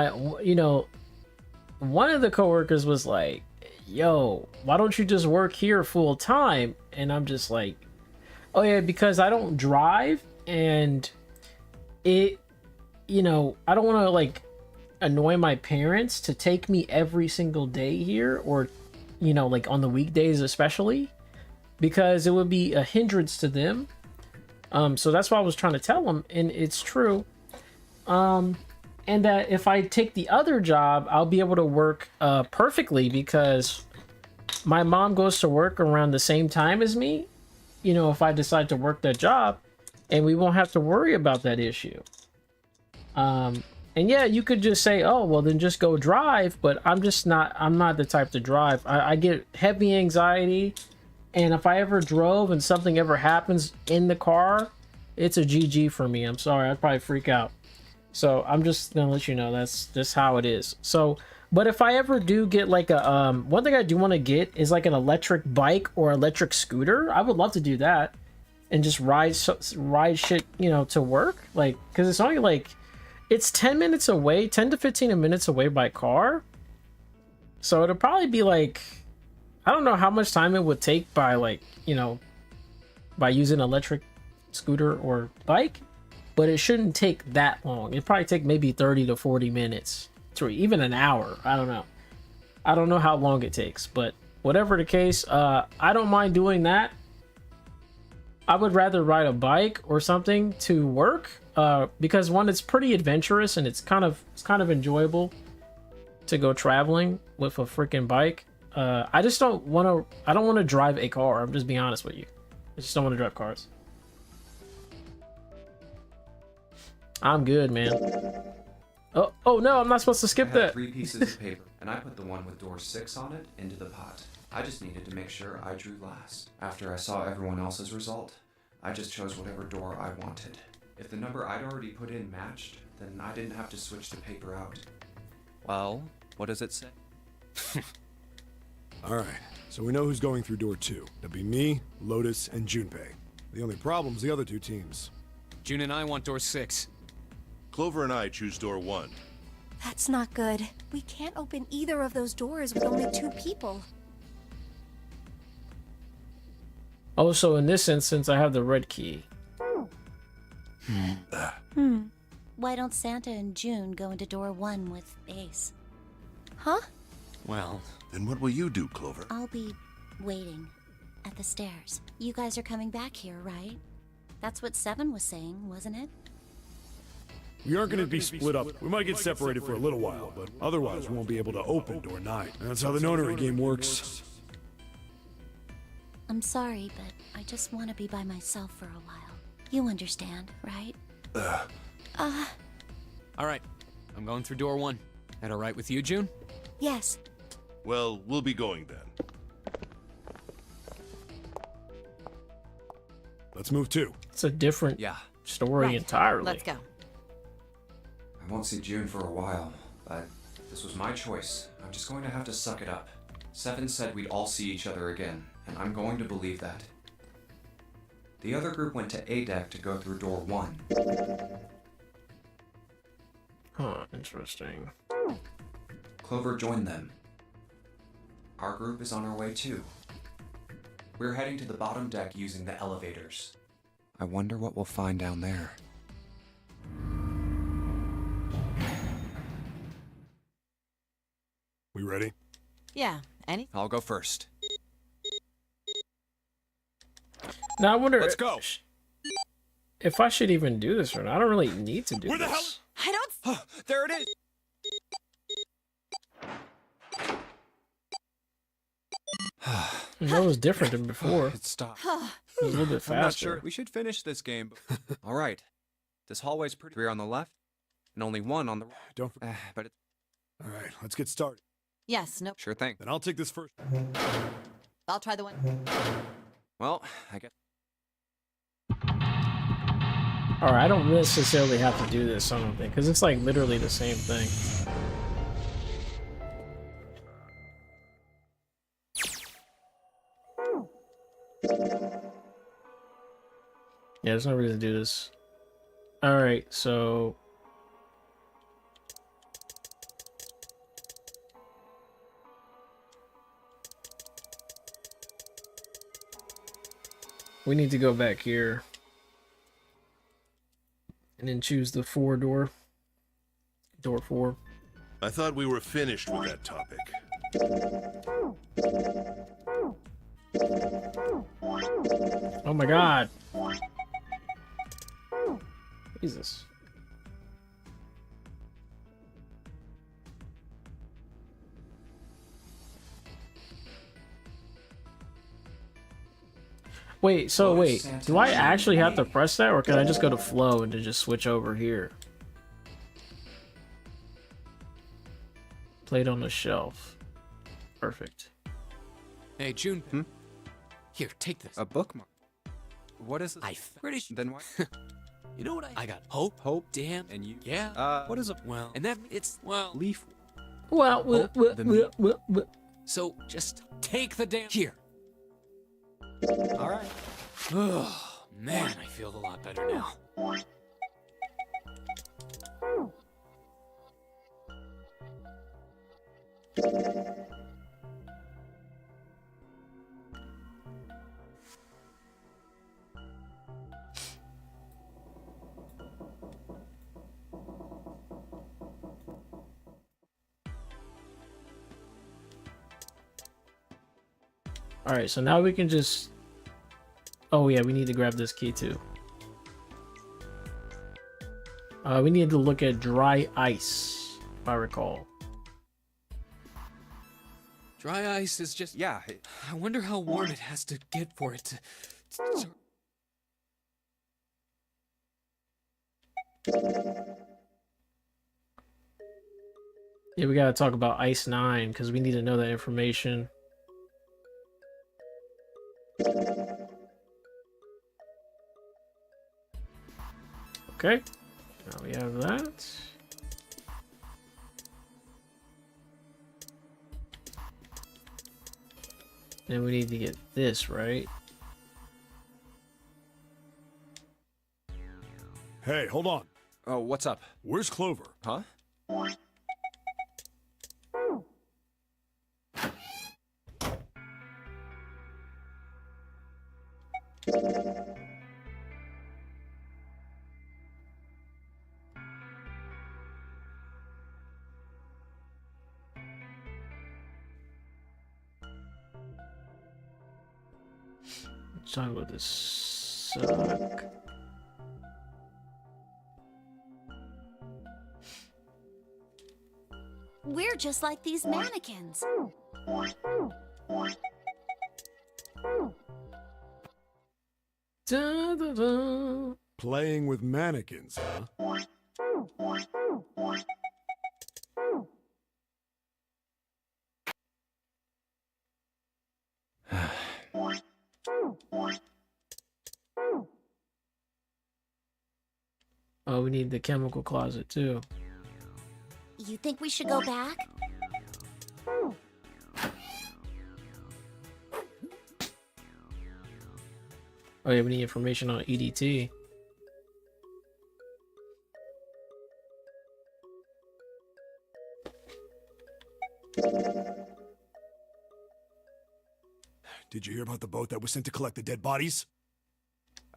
one of the coworkers was like, yo, why don't you just work here full time? And I'm just like, oh yeah, because I don't drive, and I don't want to like annoy my parents to take me every single day here, or like on the weekdays especially, because it would be a hindrance to them. So that's why I was trying to tell them, and it's true. And that if I take the other job, I'll be able to work perfectly, because my mom goes to work around the same time as me, if I decide to work that job, and we won't have to worry about that issue. And yeah, you could just say, oh, well, then just go drive. But I'm not the type to drive. I get heavy anxiety. And if I ever drove and something ever happens in the car, it's a GG for me. I'm sorry. I'd probably freak out. So I'm just going to let you know that's just how it is. So, but if I ever do get like a, one thing I do want to get is like an electric bike or electric scooter. I would love to do that and just ride shit, you know, to work. Like, cause it's only like, it's 10 minutes away, 10 to 15 minutes away by car. So it'll probably be like, I don't know how much time it would take by like, you know, by using electric scooter or bike, but it shouldn't take that long. It'd probably take maybe 30 to 40 minutes to even an hour. I don't know. I don't know how long it takes, but whatever the case, I don't mind doing that. I would rather ride a bike or something to work, because one, it's pretty adventurous and it's kind of enjoyable to go traveling with a freaking bike. I just don't want to drive a car. I'm just being honest with you. I just don't want to drive cars. I'm good, man. Oh no, I'm not supposed to skip that. 3 pieces of paper, and I put the one with door 6 on it into the pot. I just needed to make sure I drew last. After I saw everyone else's result, I just chose whatever door I wanted. If the number I'd already put in matched, then I didn't have to switch the paper out. Well, what does it say? Alright, so we know who's going through door 2. That'd be me, Lotus, and Junpei. The only problem's the other 2 teams. June and I want door 6. Clover and I choose door 1. That's not good. We can't open either of those doors with only 2 people. Oh, so in this instance, I have the red key. Why don't Santa and June go into door 1 with Ace? Huh? Well, Then what will you do, Clover? I'll be waiting at the stairs. You guys are coming back here, right? That's what 7 was saying, wasn't it? We aren't going to be split up. We might get separated for a little while, but otherwise we won't be able to open door 9. That's how the Nonary game works. I'm sorry, but I just want to be by myself for a while. You understand, right? all right. I'm going through door 1. That all right with you, June? Yes. Well, we'll be going then. Let's move 2. It's a different story Right. entirely. Let's go. I won't see June for a while, but this was my choice. I'm just going to have to suck it up. 7 said we'd all see each other again, and I'm going to believe that. The other group went to A deck to go through door 1. Huh, interesting. Clover joined them. Our group is on our way too. We're heading to the bottom deck using the elevators. I wonder what we'll find down there. We ready? Yeah, I'll go first. Now I wonder. Let's go. If I should even do this or not. I don't really need to do Where the this. I don't... There it is. That was different than before. It It stopped. was a little bit I'm not faster. sure. We should finish this game. All right. This hallway's pretty clear on the left, and only 1 on the right. Don't forget. But it's Alright, let's get started. Yes, no. sure thing. Then I'll take this first. I'll try the one. Well, I guess. Alright, I don't necessarily have to do this, I don't think, because it's like literally the same thing. Yeah, there's no reason to do this. Alright, so... we need to go back here. And then choose the 4 door. Door 4. I thought we were finished with that topic. Oh my god. Jesus. Wait, so wait, do I actually have to press that, or can I just go to flow and then just switch over here? Plate on the shelf. Perfect. Hey, June. Here, take this. A bookmark. What is it? Pretty Then why? You know what I got? Hope. Dan. And you. Yeah. What is a Well, and that it's, well. leaf? Well, So just take the damn. Here. All right. Oh, man, I feel a lot better now. all right, so now we can just. Oh yeah, we need to grab this key too. We need to look at dry ice, if I recall. Dry ice is just. Yeah. I wonder how warm it has to get for it to. Yeah, we gotta talk about Ice 9 because we need to know that information. Okay, now we have that. Then we need to get this, right? Hey, hold on. Oh, what's up? Where's Clover? Huh? Let's talk about this suck. We're just like these mannequins. Da, da, da. Playing with mannequins, huh? Oh, we need the chemical closet too. You think we should go back? Oh yeah, we need information on EDT. Did you hear about the boat that was sent to collect the dead bodies?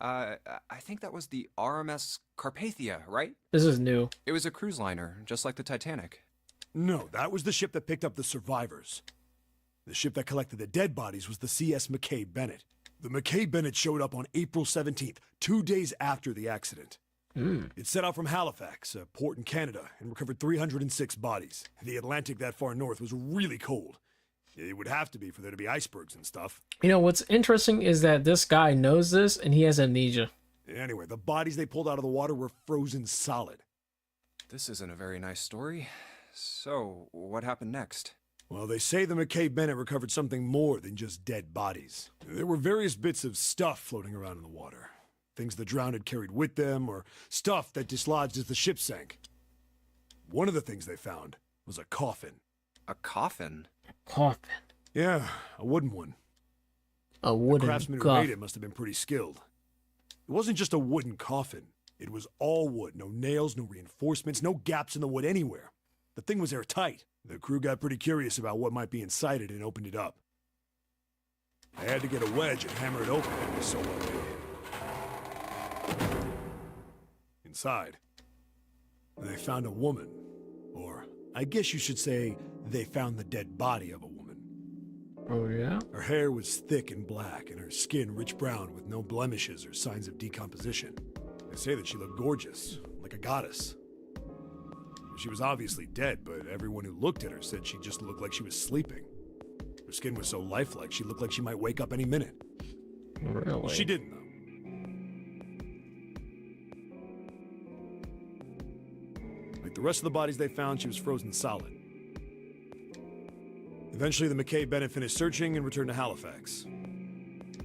I think that was the RMS Carpathia, right? This is new. It was a cruise liner, just like the Titanic. No, that was the ship that picked up the survivors. The ship that collected the dead bodies was the CS McKay Bennett. The McKay Bennett showed up on April 17th, 2 days after the accident. It set out from Halifax, a port in Canada, and recovered 306 bodies. The Atlantic that far north was really cold. It would have to be for there to be icebergs and stuff. You know, what's interesting is that this guy knows this and he has amnesia. Anyway, the bodies they pulled out of the water were frozen solid. This isn't a very nice story. So, what happened next? Well, they say the McKay Bennett recovered something more than just dead bodies. There were various bits of stuff floating around in the water. Things the drowned had carried with them, or stuff that dislodged as the ship sank. One of the things they found was a coffin. A coffin? Coffin. Yeah, a wooden one. A wooden The craftsman who made it must have been pretty skilled. It wasn't just a wooden coffin. It was all wood. No nails, no reinforcements, no gaps in the wood anywhere. The thing was airtight. The crew got pretty curious about what might be inside it and opened it up. They had to get a wedge and hammer it open. It was so well made. Inside, they found a woman. Or, I guess you should say, they found the dead body of a woman. Oh, yeah? Her hair was thick and black, and her skin rich brown with no blemishes or signs of decomposition. They say that she looked gorgeous, like a goddess. She was obviously dead, but everyone who looked at her said she just looked like she was sleeping. Her skin was so lifelike, she looked like she might wake up any minute. Really? She didn't, though. Like the rest of the bodies they found, she was frozen solid. Eventually, the McKay-Bennett finished searching and returned to Halifax.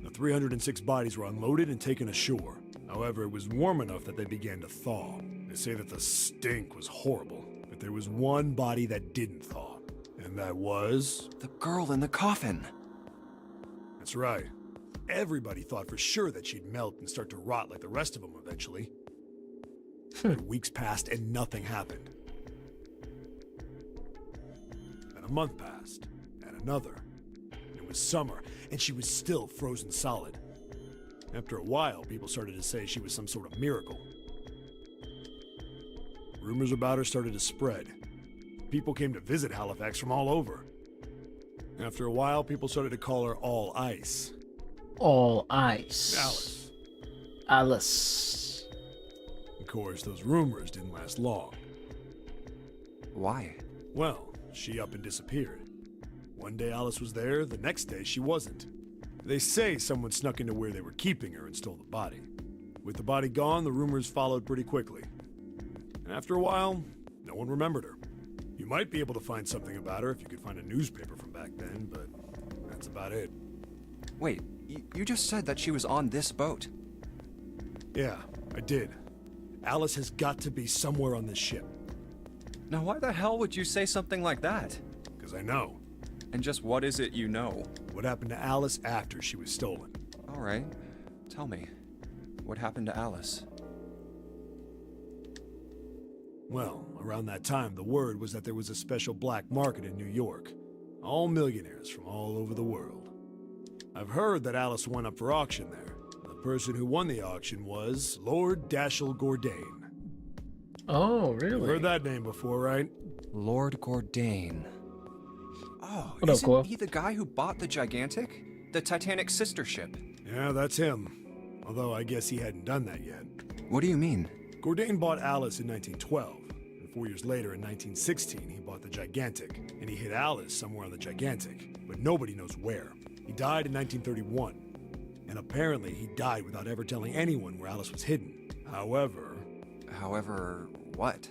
The 306 bodies were unloaded and taken ashore. However, it was warm enough that they began to thaw. They say that the stink was horrible, but there was one body that didn't thaw. And that was... The girl in the coffin. That's right. Everybody thought for sure that she'd melt and start to rot like the rest of them eventually. But weeks passed and nothing happened. And a month passed, and another. It was summer, and she was still frozen solid. After a while, people started to say she was some sort of miracle. Rumors about her started to spread. People came to visit Halifax from all over. After a while, people started to call her All Ice. All Ice. Alice. Alice. Of course, those rumors didn't last long. Why? Well, she up and disappeared. One day Alice was there, the next day she wasn't. They say someone snuck into where they were keeping her and stole the body. With the body gone, the rumors followed pretty quickly. And after a while, no one remembered her. You might be able to find something about her if you could find a newspaper from back then, but that's about it. Wait, you just said that she was on this boat. Yeah, I did. Alice has got to be somewhere on this ship. Now why the hell would you say something like that? Because I know. And just what is it you know? What happened to Alice after she was stolen? All right, tell me. What happened to Alice? Well, around that time, the word was that there was a special black market in New York. All millionaires from all over the world. I've heard that Alice went up for auction there. The person who won the auction was Lord Dashiell Gordain. Oh, really? You've heard that name before, right? Lord Gordain. Oh, What up, isn't Quill? he the guy who bought the Gigantic? The Titanic sister ship? Yeah, that's him. Although I guess he hadn't done that yet. What do you mean? Gordain bought Alice in 1912, and 4 years later in 1916 he bought the Gigantic, and he hid Alice somewhere on the Gigantic, but nobody knows where. He died in 1931, and apparently he died without ever telling anyone where Alice was hidden. However, what?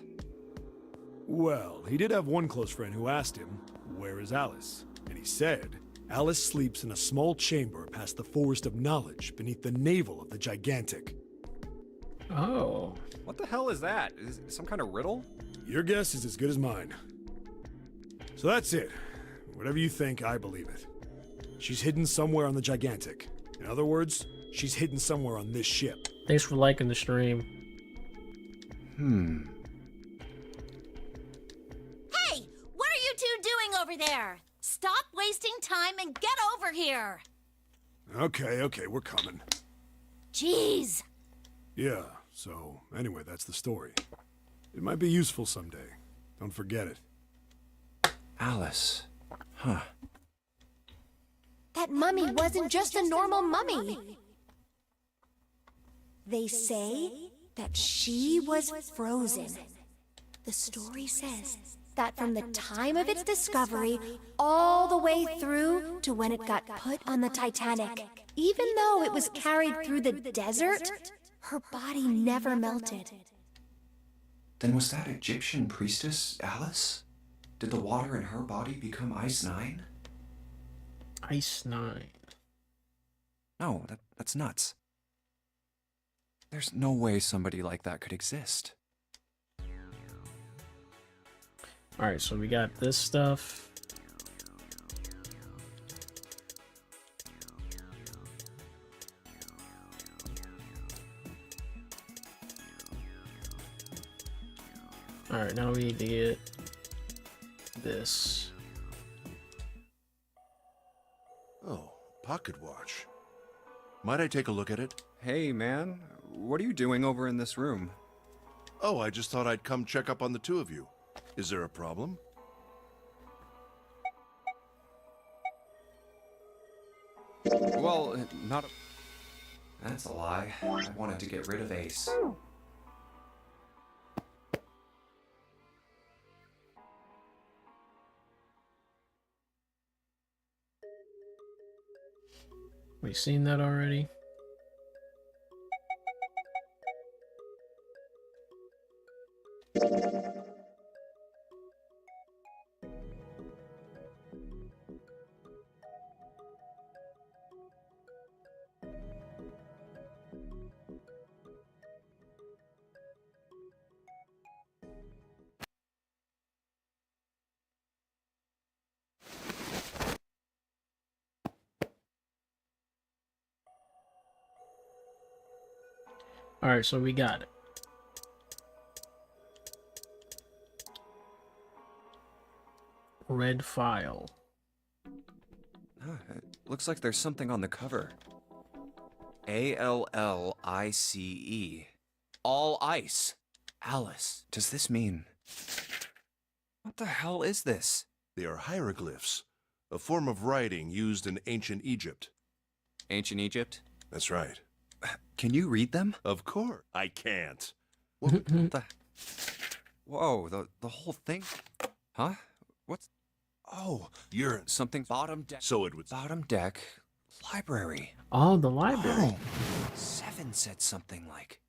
Well, he did have one close friend who asked him, "Where is Alice?" And he said, "Alice sleeps in a small chamber past the Forest of Knowledge beneath the navel of the Gigantic." Oh. What the hell is that? Is it some kind of riddle? Your guess is as good as mine. So that's it. Whatever you think, I believe it. She's hidden somewhere on the Gigantic. In other words, she's hidden somewhere on this ship. Thanks for liking the stream. Hey! What are you two doing over there? Stop wasting time and get over here! Okay, we're coming. Jeez! Yeah, so anyway, that's the story. It might be useful someday. Don't forget it. Alice. Huh. That mummy wasn't just a normal mummy. They say that she was frozen. The story says that from the time of its discovery all the way through to when it got put on the Titanic, even though it was carried through the desert, her body never melted. Then was that Egyptian priestess Alice? Did the water in her body become Ice 9? Ice 9. No, that's nuts. There's no way somebody like that could exist. Alright, so we got this stuff. Alright, now we need to get this. Oh, pocket watch. Might I take a look at it? Hey, man. What are you doing over in this room? Oh, I just thought I'd come check up on the two of you. Is there a problem? Well, not a... That's a lie. I wanted to get rid of Ace. We seen that already? Alright, so we got it. Red file. It looks like there's something on the cover. ALLICE. All ice. Alice, does this mean... What the hell is this? They are hieroglyphs, a form of writing used in ancient Egypt. Ancient Egypt? That's right. Can you read them? Of course. I can't. What the... Whoa, the whole thing? Huh? What's... Oh, You're... something bottom deck. So it was... Bottom deck library. Oh, the library. Seven said something like...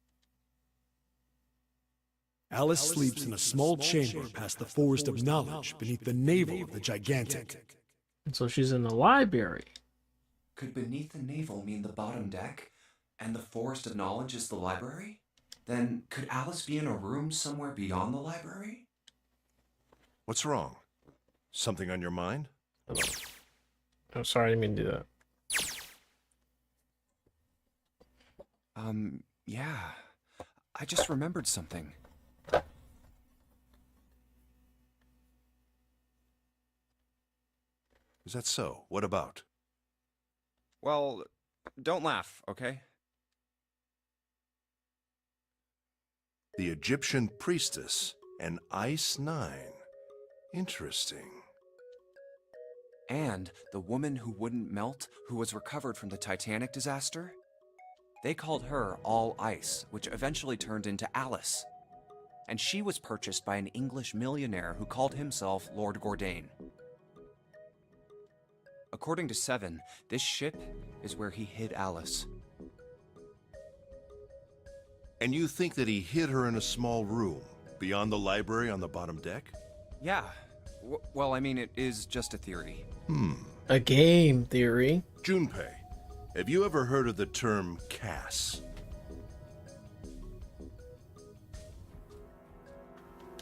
Alice sleeps in a small chamber past the Forest of Knowledge beneath the navel of the Gigantic. And so she's in the library. Could beneath the navel mean the bottom deck, and the Forest of Knowledge is the library? Then could Alice be in a room somewhere beyond the library? What's wrong? Something on your mind? Oh, sorry, I didn't mean to do that. Yeah. I just remembered something. Is that so? What about? Well, don't laugh, okay? The Egyptian priestess, an Ice 9. Interesting. And the woman who wouldn't melt, who was recovered from the Titanic disaster? They called her All Ice, which eventually turned into Alice. And she was purchased by an English millionaire who called himself Lord Gordain. According to Seven, this ship is where he hid Alice. And you think that he hid her in a small room, beyond the library on the bottom deck? Yeah. Well, I mean, it is just a theory. A game theory. Junpei, have you ever heard of the term CAS?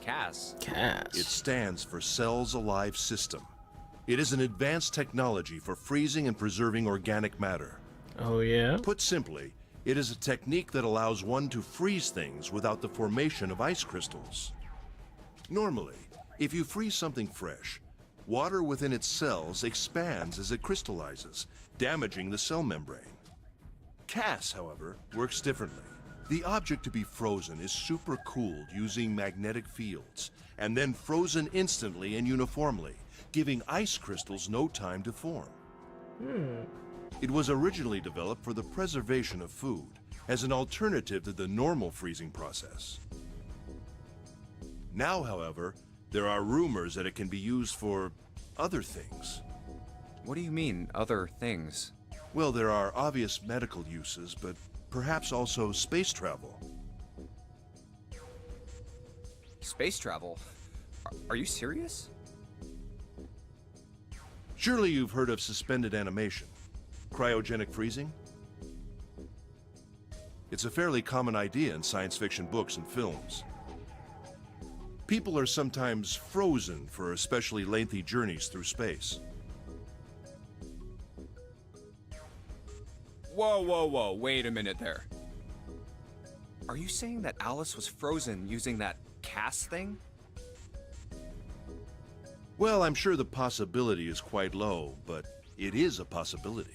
Cass. Cass. It stands for Cells Alive System. It is an advanced technology for freezing and preserving organic matter. Oh, yeah? Put simply, it is a technique that allows one to freeze things without the formation of ice crystals. Normally, if you freeze something fresh, water within its cells expands as it crystallizes, damaging the cell membrane. CAS, however, works differently. The object to be frozen is supercooled using magnetic fields, and then frozen instantly and uniformly, giving ice crystals no time to form. It was originally developed for the preservation of food, as an alternative to the normal freezing process. Now, however, there are rumors that it can be used for other things. What do you mean, other things? Well, there are obvious medical uses, but perhaps also space travel. Space travel? Are you serious? Surely you've heard of suspended animation, cryogenic freezing? It's a fairly common idea in science fiction books and films. People are sometimes frozen for especially lengthy journeys through space. Whoa, wait a minute there. Are you saying that Alice was frozen using that CAS thing? Well, I'm sure the possibility is quite low, but it is a possibility.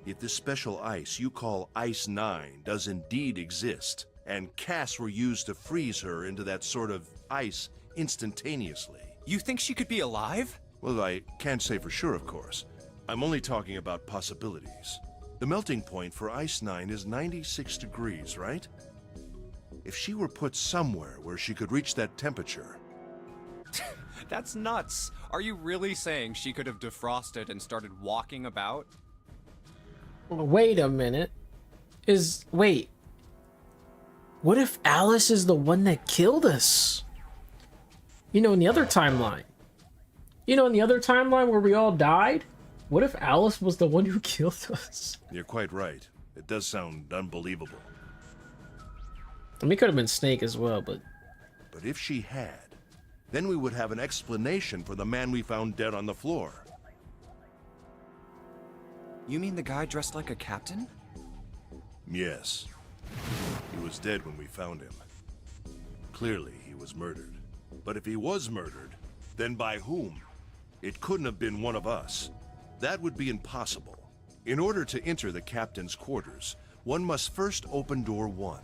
If this special ice you call Ice 9 does indeed exist, and CAS were used to freeze her into that sort of ice instantaneously. You think she could be alive? Well, I can't say for sure, of course. I'm only talking about possibilities. The melting point for Ice 9 is 96 degrees, right? If she were put somewhere where she could reach that temperature... That's nuts. Are you really saying she could have defrosted and started walking about? Wait a minute. Wait. What if Alice is the one that killed us? You know, in the other timeline. You know, in the other timeline where we all died? What if Alice was the one who killed us? You're quite right. It does sound unbelievable. I mean, it could have been Snake as well, but... But if she had, then we would have an explanation for the man we found dead on the floor. You mean the guy dressed like a captain? Yes. He was was dead when we found him. Clearly, he was murdered. But if he was murdered, then by whom? It couldn't have been one of us. That would be impossible. In order to enter the captain's quarters, one must first open door 1.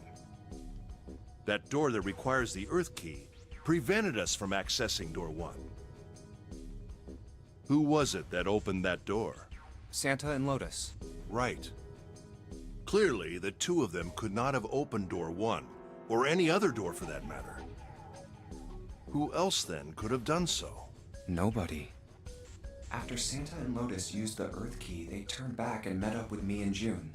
That door that requires the Earth key prevented us from accessing door 1. Who was it that opened that door? Santa and Lotus. Right. Clearly, the two of them could not have opened door 1, or any other door for that matter. Who else then could have done so? Nobody. After Santa and Lotus used the Earth key, they turned back and met up with me and June.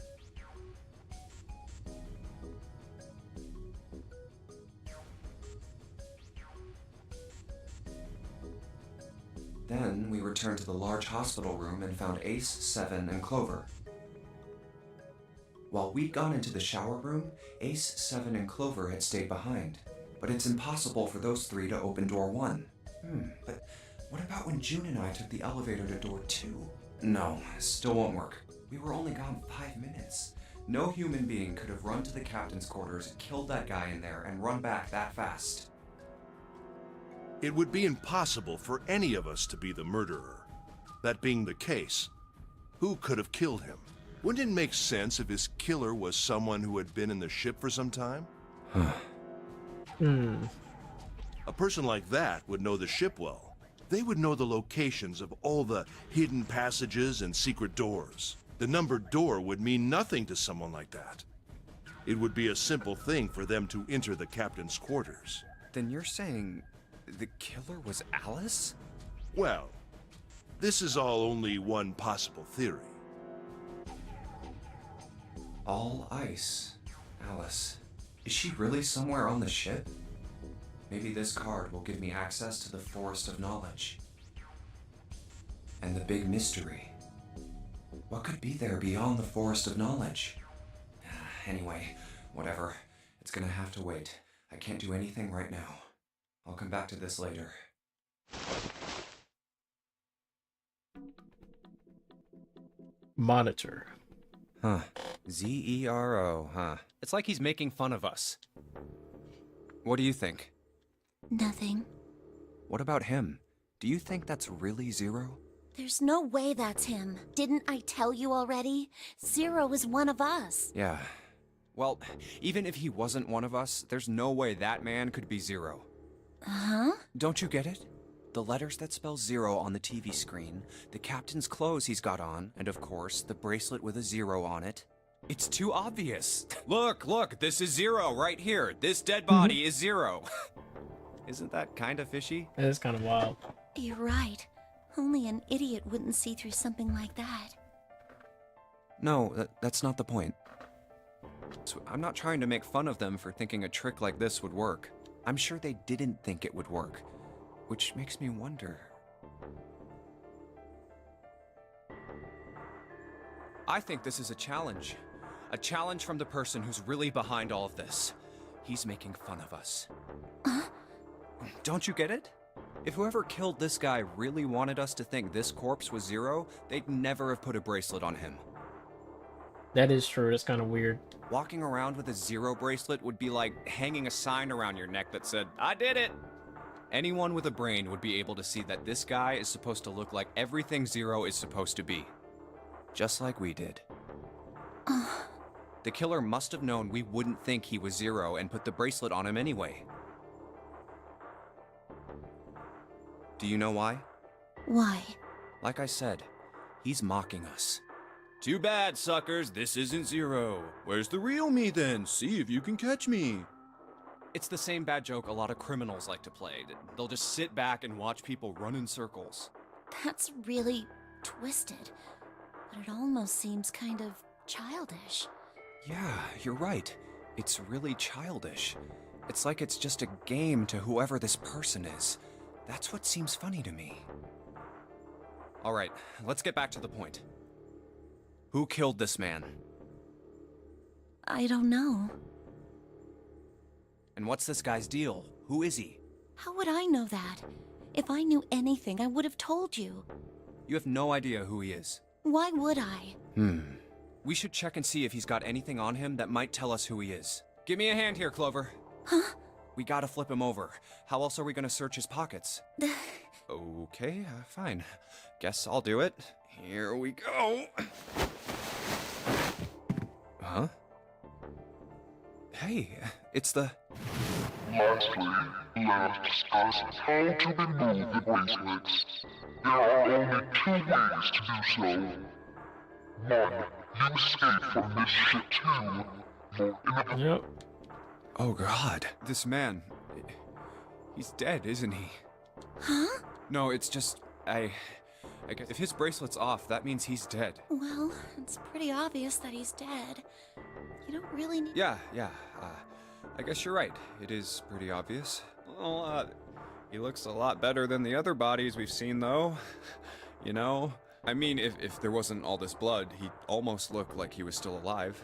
Then we returned to the large hospital room and found Ace, Seven, and Clover. While we'd gone into the shower room, Ace, Seven, and Clover had stayed behind. But it's impossible for those three to open door 1. But what about when June and I took the elevator to door 2? No, still won't work. We were only gone 5 minutes. No human being could have run to the captain's quarters, killed that guy in there, and run back that fast. It would be impossible for any of us to be the murderer. That being the case, who could have killed him? Wouldn't it make sense if his killer was someone who had been in the ship for some time? A person like that would know the ship well. They would know the locations of all the hidden passages and secret doors. The numbered door would mean nothing to someone like that. It would be a simple thing for them to enter the captain's quarters. Then you're saying the killer was Alice? Well, this is all only one possible theory. All ice. Alice. Is she really somewhere on the ship? Maybe this card will give me access to the Forest of Knowledge. And the big mystery. What could be there beyond the Forest of Knowledge? Anyway, whatever. It's gonna have to wait. I can't do anything right now. I'll come back to this later. Monitor. Huh. Zero, huh? It's like he's making fun of us. What do you think? Nothing. What about him? Do you think that's really Zero? There's no way that's him. Didn't I tell you already? Zero is one of us. Yeah. Well, even if he wasn't one of us, there's no way that man could be Zero. Huh? Don't you get it? The letters that spell Zero on the TV screen, the captain's clothes he's got on, and of course, the bracelet with a 0 on it. It's too obvious. Look, this is Zero right here. This dead body is Zero. Isn't that kind of fishy? It is kind of wild. You're right. Only an idiot wouldn't see through something like that. No, that's not the point. So I'm not trying to make fun of them for thinking a trick like this would work. I'm sure they didn't think it would work, which makes me wonder. I think this is a challenge. A challenge from the person who's really behind all of this. He's making fun of us. Don't you get it? If whoever killed this guy really wanted us to think this corpse was Zero, they'd never have put a bracelet on him. That is true. That's kind of weird. Walking around with a 0 bracelet would be like hanging a sign around your neck that said, "I did it!" Anyone with a brain would be able to see that this guy is supposed to look like everything Zero is supposed to be. Just like we did. The killer must have known we wouldn't think he was Zero and put the bracelet on him anyway. Do you know why? Why? Like I said, he's mocking us. Too bad, suckers, this isn't Zero. Where's the real me then? See if you can catch me. It's the same bad joke a lot of criminals like to play. They'll just sit back and watch people run in circles. That's really twisted. But it almost seems kind of childish. Yeah, you're right. It's really childish. It's like it's just a game to whoever this person is. That's what seems funny to me. All right, let's get back to the point. Who killed this man? I don't know. And what's this guy's deal? Who is he? How would I know that? If I knew anything, I would have told you. You have no idea who he is. Why would I? We should check and see if he's got anything on him that might tell us who he is. Give me a hand here, Clover. Huh? We gotta flip him over. How else are we gonna search his pockets? Okay, fine. Guess I'll do it. Here we go. Huh? Hey, it's the... Lastly, let us discuss how to remove the bracelets. There are only 2 ways to do so. 1. You escape from this ship 2. Yep. Oh god, this man... He's dead, isn't he? Huh? No, it's just... I guess if his bracelet's off, that means he's dead. Well, it's pretty obvious that he's dead. You don't really need... Yeah, I guess you're right. It is pretty obvious. Well, he looks a lot better than the other bodies we've seen, though. You know? I mean, if there wasn't all this blood, he'd almost look like he was still alive.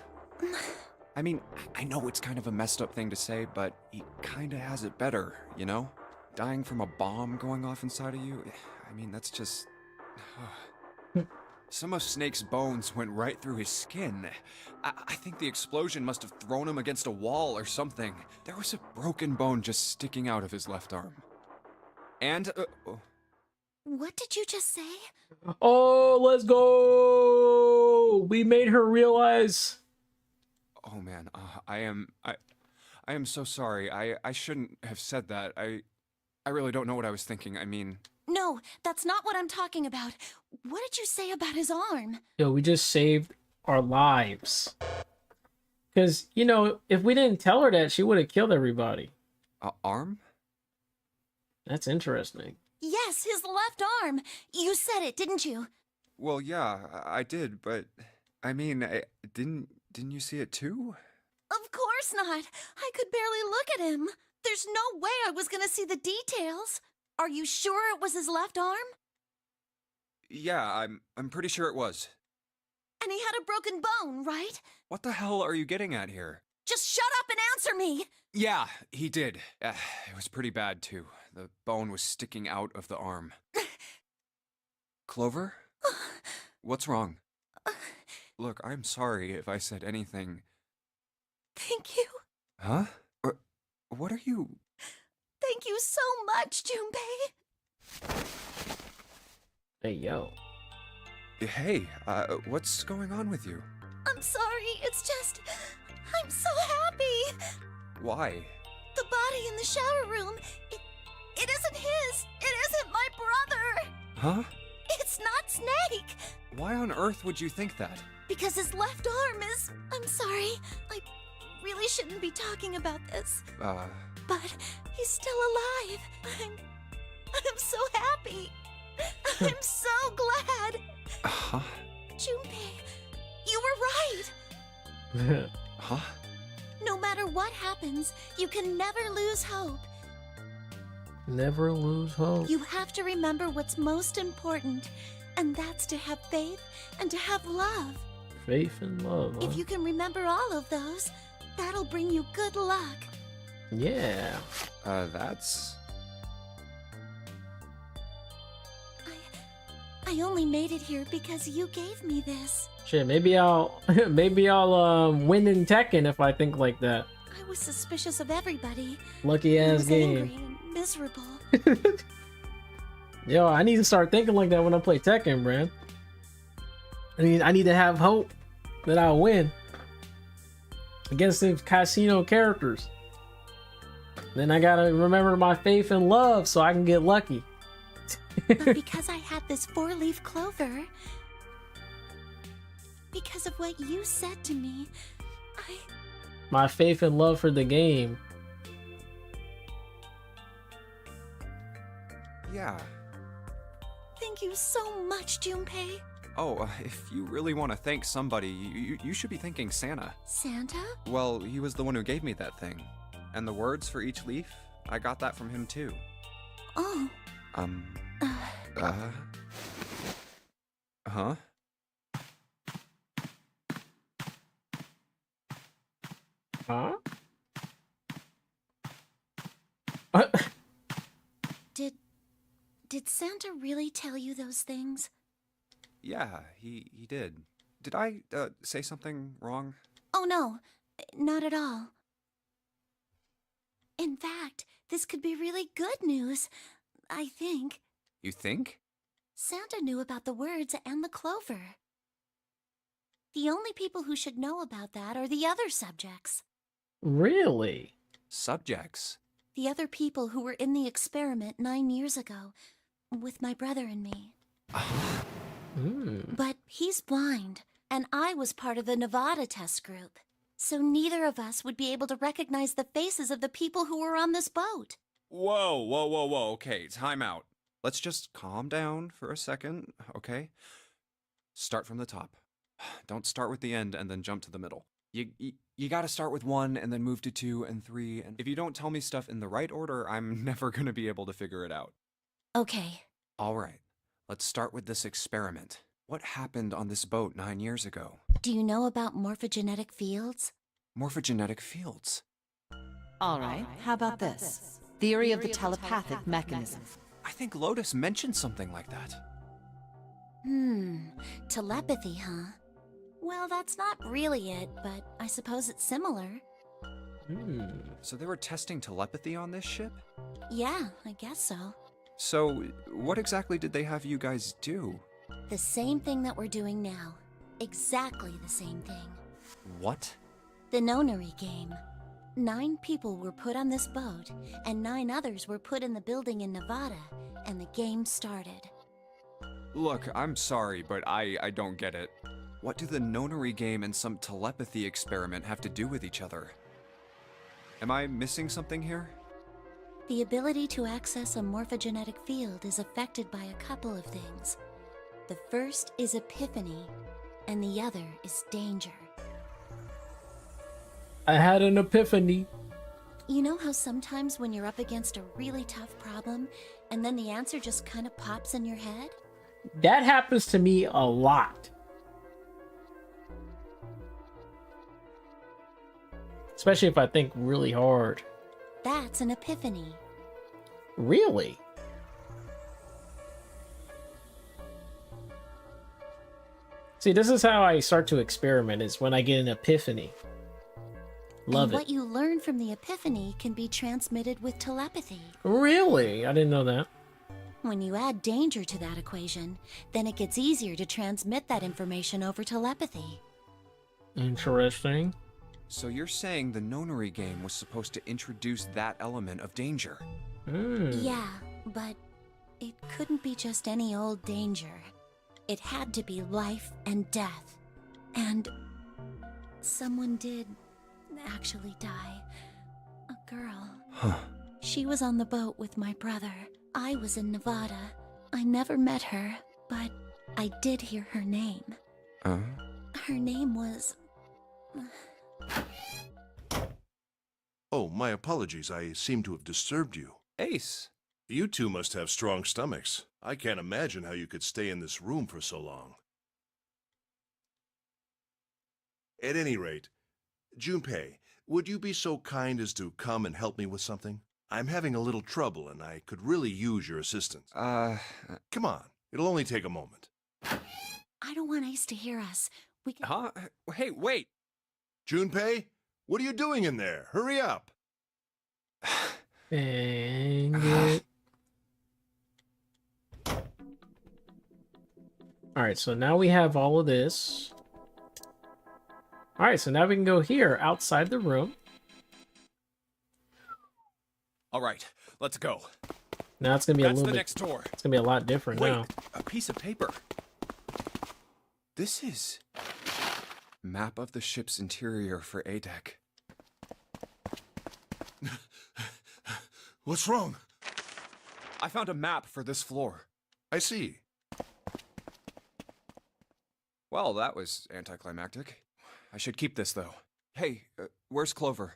I mean, I know it's kind of a messed up thing to say, but he kinda has it better, you know? Dying from a bomb going off inside of you, I mean, that's just... Some of Snake's bones went right through his skin. I think the explosion must have thrown him against a wall or something. There was a broken bone just sticking out of his left arm. And, What did you just say? Oh, let's go! We made her realize. oh man, I am so sorry. I shouldn't have said that. I really don't know what I was thinking. I mean... No, that's not what I'm talking about. What did you say about his arm? Yo, we just saved our lives. Because, you know, if we didn't tell her that, she would have killed everybody. Arm? That's interesting. Yes, his left arm. You said it, didn't you? Well, yeah, I did, but... I mean, didn't you see it too? Of course not. I could barely look at him. There's no way I was gonna see the details. Are you sure it was his left arm? Yeah, I'm pretty sure it was. And he had a broken bone, right? What the hell are you getting at here? Just shut up and answer me! Yeah, he did. It was pretty bad, too. The bone was sticking out of the arm. Clover? What's wrong? Look, I'm sorry if I said anything... Thank you. Huh? What are you... Thank you so much, Junpei. Hey, yo. Hey, what's going on with you? I'm sorry, it's just... I'm so happy. Why? The body in the shower room, it isn't his. It isn't my brother. Huh? It's not Snake. Why on earth would you think that? Because his left arm is... I'm sorry. I really shouldn't be talking about this. But he's still alive. I'm so happy. I'm so glad. Huh? Junpei, you were right. Huh? No matter what happens, you can never lose hope. Never lose hope. You have to remember what's most important, and that's to have faith and to have love. Faith and love, huh? If you can remember all of those, that'll bring you good luck. Yeah. That's... I only made it here because you gave me this. Shit, maybe I'll win in Tekken if I think like that. I was suspicious of everybody. Lucky I ass was game. angry and miserable. Yo, I need to start thinking like that when I play Tekken, man. I need to have hope that I'll win against the casino characters. Then I gotta remember my faith and love so I can get lucky. But because I had this 4-leaf clover, because of what you said to me, My faith and love for the game. Yeah. Thank you so much, Junpei. Oh, if you really want to thank somebody, you should be thanking Santa. Santa? Well, he was the one who gave me that thing. And the words for each leaf, I got that from him too. Oh. Huh? Huh? Did Santa really tell you those things? Yeah, he did. Did I, say something wrong? Oh no, not at all. In fact, this could be really good news. I think. You think? Santa knew about the words and the clover. The only people who should know about that are the other subjects. Really? Subjects? The other people who were in the experiment 9 years ago, with my brother and me. But he's blind, and I was part of the Nevada test group. So neither of us would be able to recognize the faces of the people who were on this boat. Whoa. Okay, time out. Let's just calm down for a second, okay? Start from the top. Don't start with the end and then jump to the middle. You gotta start with 1 and then move to 2 and 3, and if you don't tell me stuff in the right order, I'm never gonna be able to figure it out. Okay. Alright, let's start with this experiment. What happened on this boat 9 years ago? Do you know about morphogenetic fields? Morphogenetic fields? All right, how about this? Theory of the telepathic mechanism. I think Lotus mentioned something like that. Telepathy, huh? Well, that's not really it, but I suppose it's similar. So they were testing telepathy on this ship? Yeah, I guess so. So, what exactly did they have you guys do? The same thing that we're doing now. Exactly the same thing. What? The Nonary game. 9 people were put on this boat, and 9 others were put in the building in Nevada, and the game started. Look, I'm sorry, but I don't get it. What do the Nonary game and some telepathy experiment have to do with each other? Am I missing something here? The ability to access a morphogenetic field is affected by a couple of things. The first is epiphany, and the other is danger. I had an epiphany. You know how sometimes when you're up against a really tough problem, and then the answer just kind of pops in your head? That happens to me a lot. Especially if I think really hard. That's an epiphany. Really? See, this is how I start to experiment, is when I get an epiphany. Love and what you learn from the epiphany can be transmitted with telepathy. Really? I didn't know that. When you add danger to that equation, then it gets easier to transmit that information over telepathy. Interesting. So you're saying the Nonary game was supposed to introduce that element of danger? Yeah, but it couldn't be just any old danger. It had to be life and death. And someone did actually die. A girl. Huh. She was on the boat with my brother. I was in Nevada. I never met her, but I did hear her name. Her name was... Oh, my apologies. I seem to have disturbed you. Ace. You two must have strong stomachs. I can't imagine how you could stay in this room for so long. At any rate, Junpei, would you be so kind as to come and help me with something? I'm having a little trouble, and I could really use your assistance. Come on. It'll only take a moment. I don't want Ace to hear us. We can... Huh? Hey, wait! Junpei, what are you doing in there? Hurry up! Dang it. Alright, so now we have all of this. Alright, so now we can go here, outside the room. Alright, let's go. Now it's gonna be a little bit... That's the next door. It's gonna be a lot different now. A piece of paper. This is... Map of the ship's interior for A-Deck. What's wrong? I found a map for this floor. I see. Well, that was anticlimactic. I should keep this, though. Hey, where's Clover?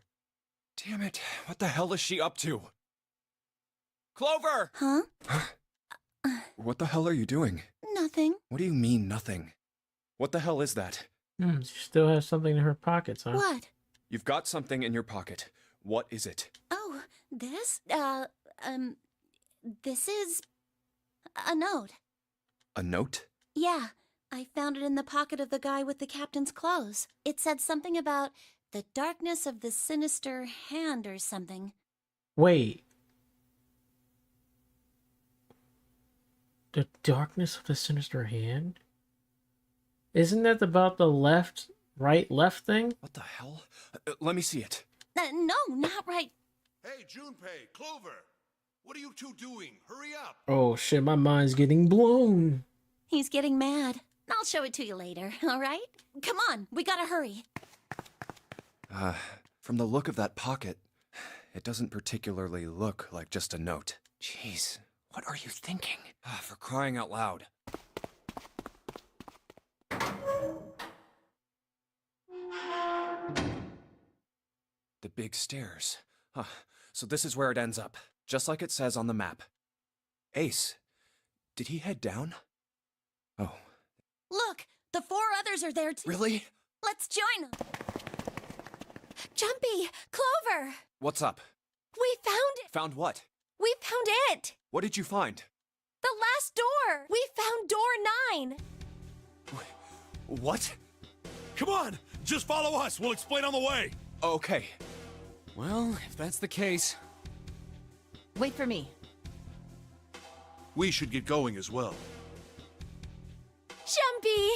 Damn it, what the hell is she up to? Clover! Huh? What the hell are you doing? Nothing. What do you mean, nothing? What the hell is that? She still has something in her pockets, huh? What? You've got something in your pocket. What is it? Oh, this? This is... a note. A note? Yeah, I found it in the pocket of the guy with the captain's clothes. It said something about the darkness of the sinister hand or something. Wait. The darkness of the sinister hand? Isn't that about the left, right, left thing? What the hell? Let me see it. No, not right. Hey, Junpei, Clover! What are you two doing? Hurry up! Oh shit, my mind's getting blown. He's getting mad. I'll show it to you later, all right? Come on, we gotta hurry. From the look of that pocket, it doesn't particularly look like just a note. Jeez, what are you thinking? For crying out loud. The big stairs. Huh. So this is where it ends up, just like it says on the map. Ace, did he head down? Oh. Look, the 4 others are there too. Really? Let's join them. Junpei, Clover, What's up? we found it. Found what? We found it. What did you find? The last door. We found door 9. What? Come on! Just follow us! We'll explain on the way! Okay. Well, if that's the case... Wait for me. We should get going as well. Junpei!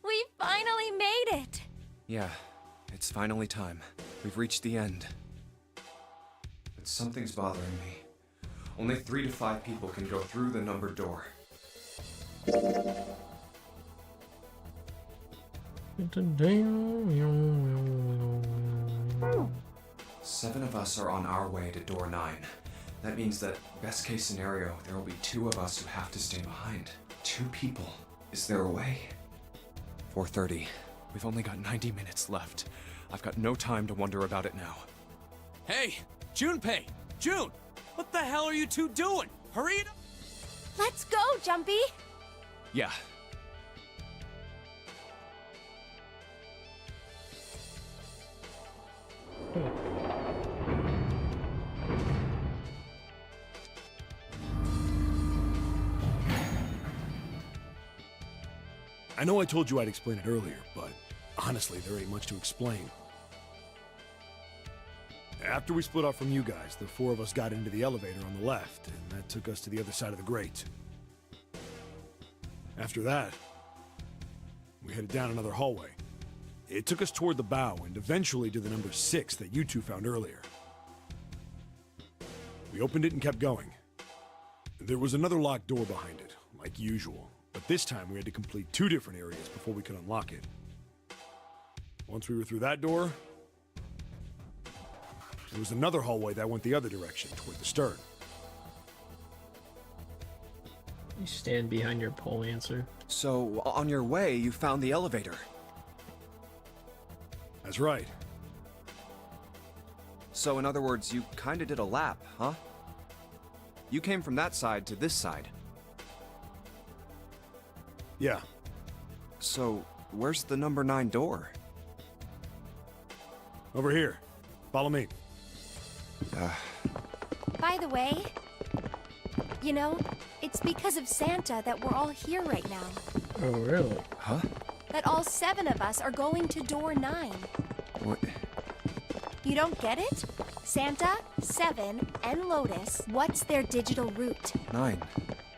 We finally made it! Yeah, it's finally time. We've reached the end. But something's bothering me. Only 3 to 5 people can go through the numbered door. 7 of us are on our way to door 9. That means that, best case scenario, there will be 2 of us who have to stay behind. 2 people. Is there a way? 4:30. We've only got 90 minutes left. I've got no time to wonder about it now. Hey, Junpei! June! What the hell are you two doing? Hurry it up! Let's go, Junpei! Yeah. I know I told you I'd explain it earlier, but honestly, there ain't much to explain. After we split off from you guys, the 4 of us got into the elevator on the left, and that took us to the other side of the grate. After that, we headed down another hallway. It took us toward the bow, and eventually to the number 6 that you two found earlier. We opened it and kept going. There was another locked door behind it, like usual. But this time we had to complete 2 different areas before we could unlock it. Once we were through that door, there was another hallway that went the other direction, toward the stern. You stand behind your pole answer. So, on your way, you found the elevator. That's right. So, in other words, you kinda did a lap, huh? You came from that side to this side. Yeah. So, where's the number 9 door? Over here. Follow me. By the way, you know, it's because of Santa that we're all here right now. Oh, really? Huh? That all 7 of us are going to door 9. What? You don't get it? Santa, 7, and Lotus, what's their digital route? 9.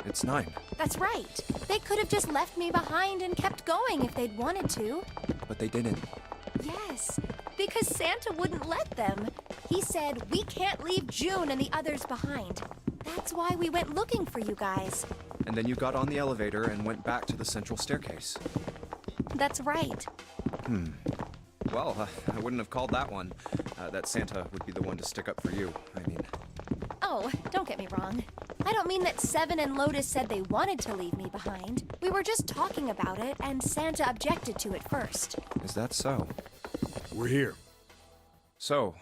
It's 9. That's right. They could have just left me behind and kept going if they'd wanted to. But they didn't. Yes, because Santa wouldn't let them. He said, we can't leave June and the others behind. That's why we went looking for you guys. And then you got on the elevator and went back to the central staircase. That's right. Well, I wouldn't have called that one. That Santa would be the one to stick up for you. I mean... Oh, don't get me wrong. I don't mean that 7 and Lotus said they wanted to leave me behind. We were just talking about it, and Santa objected to it first. Is that so? We're here. So,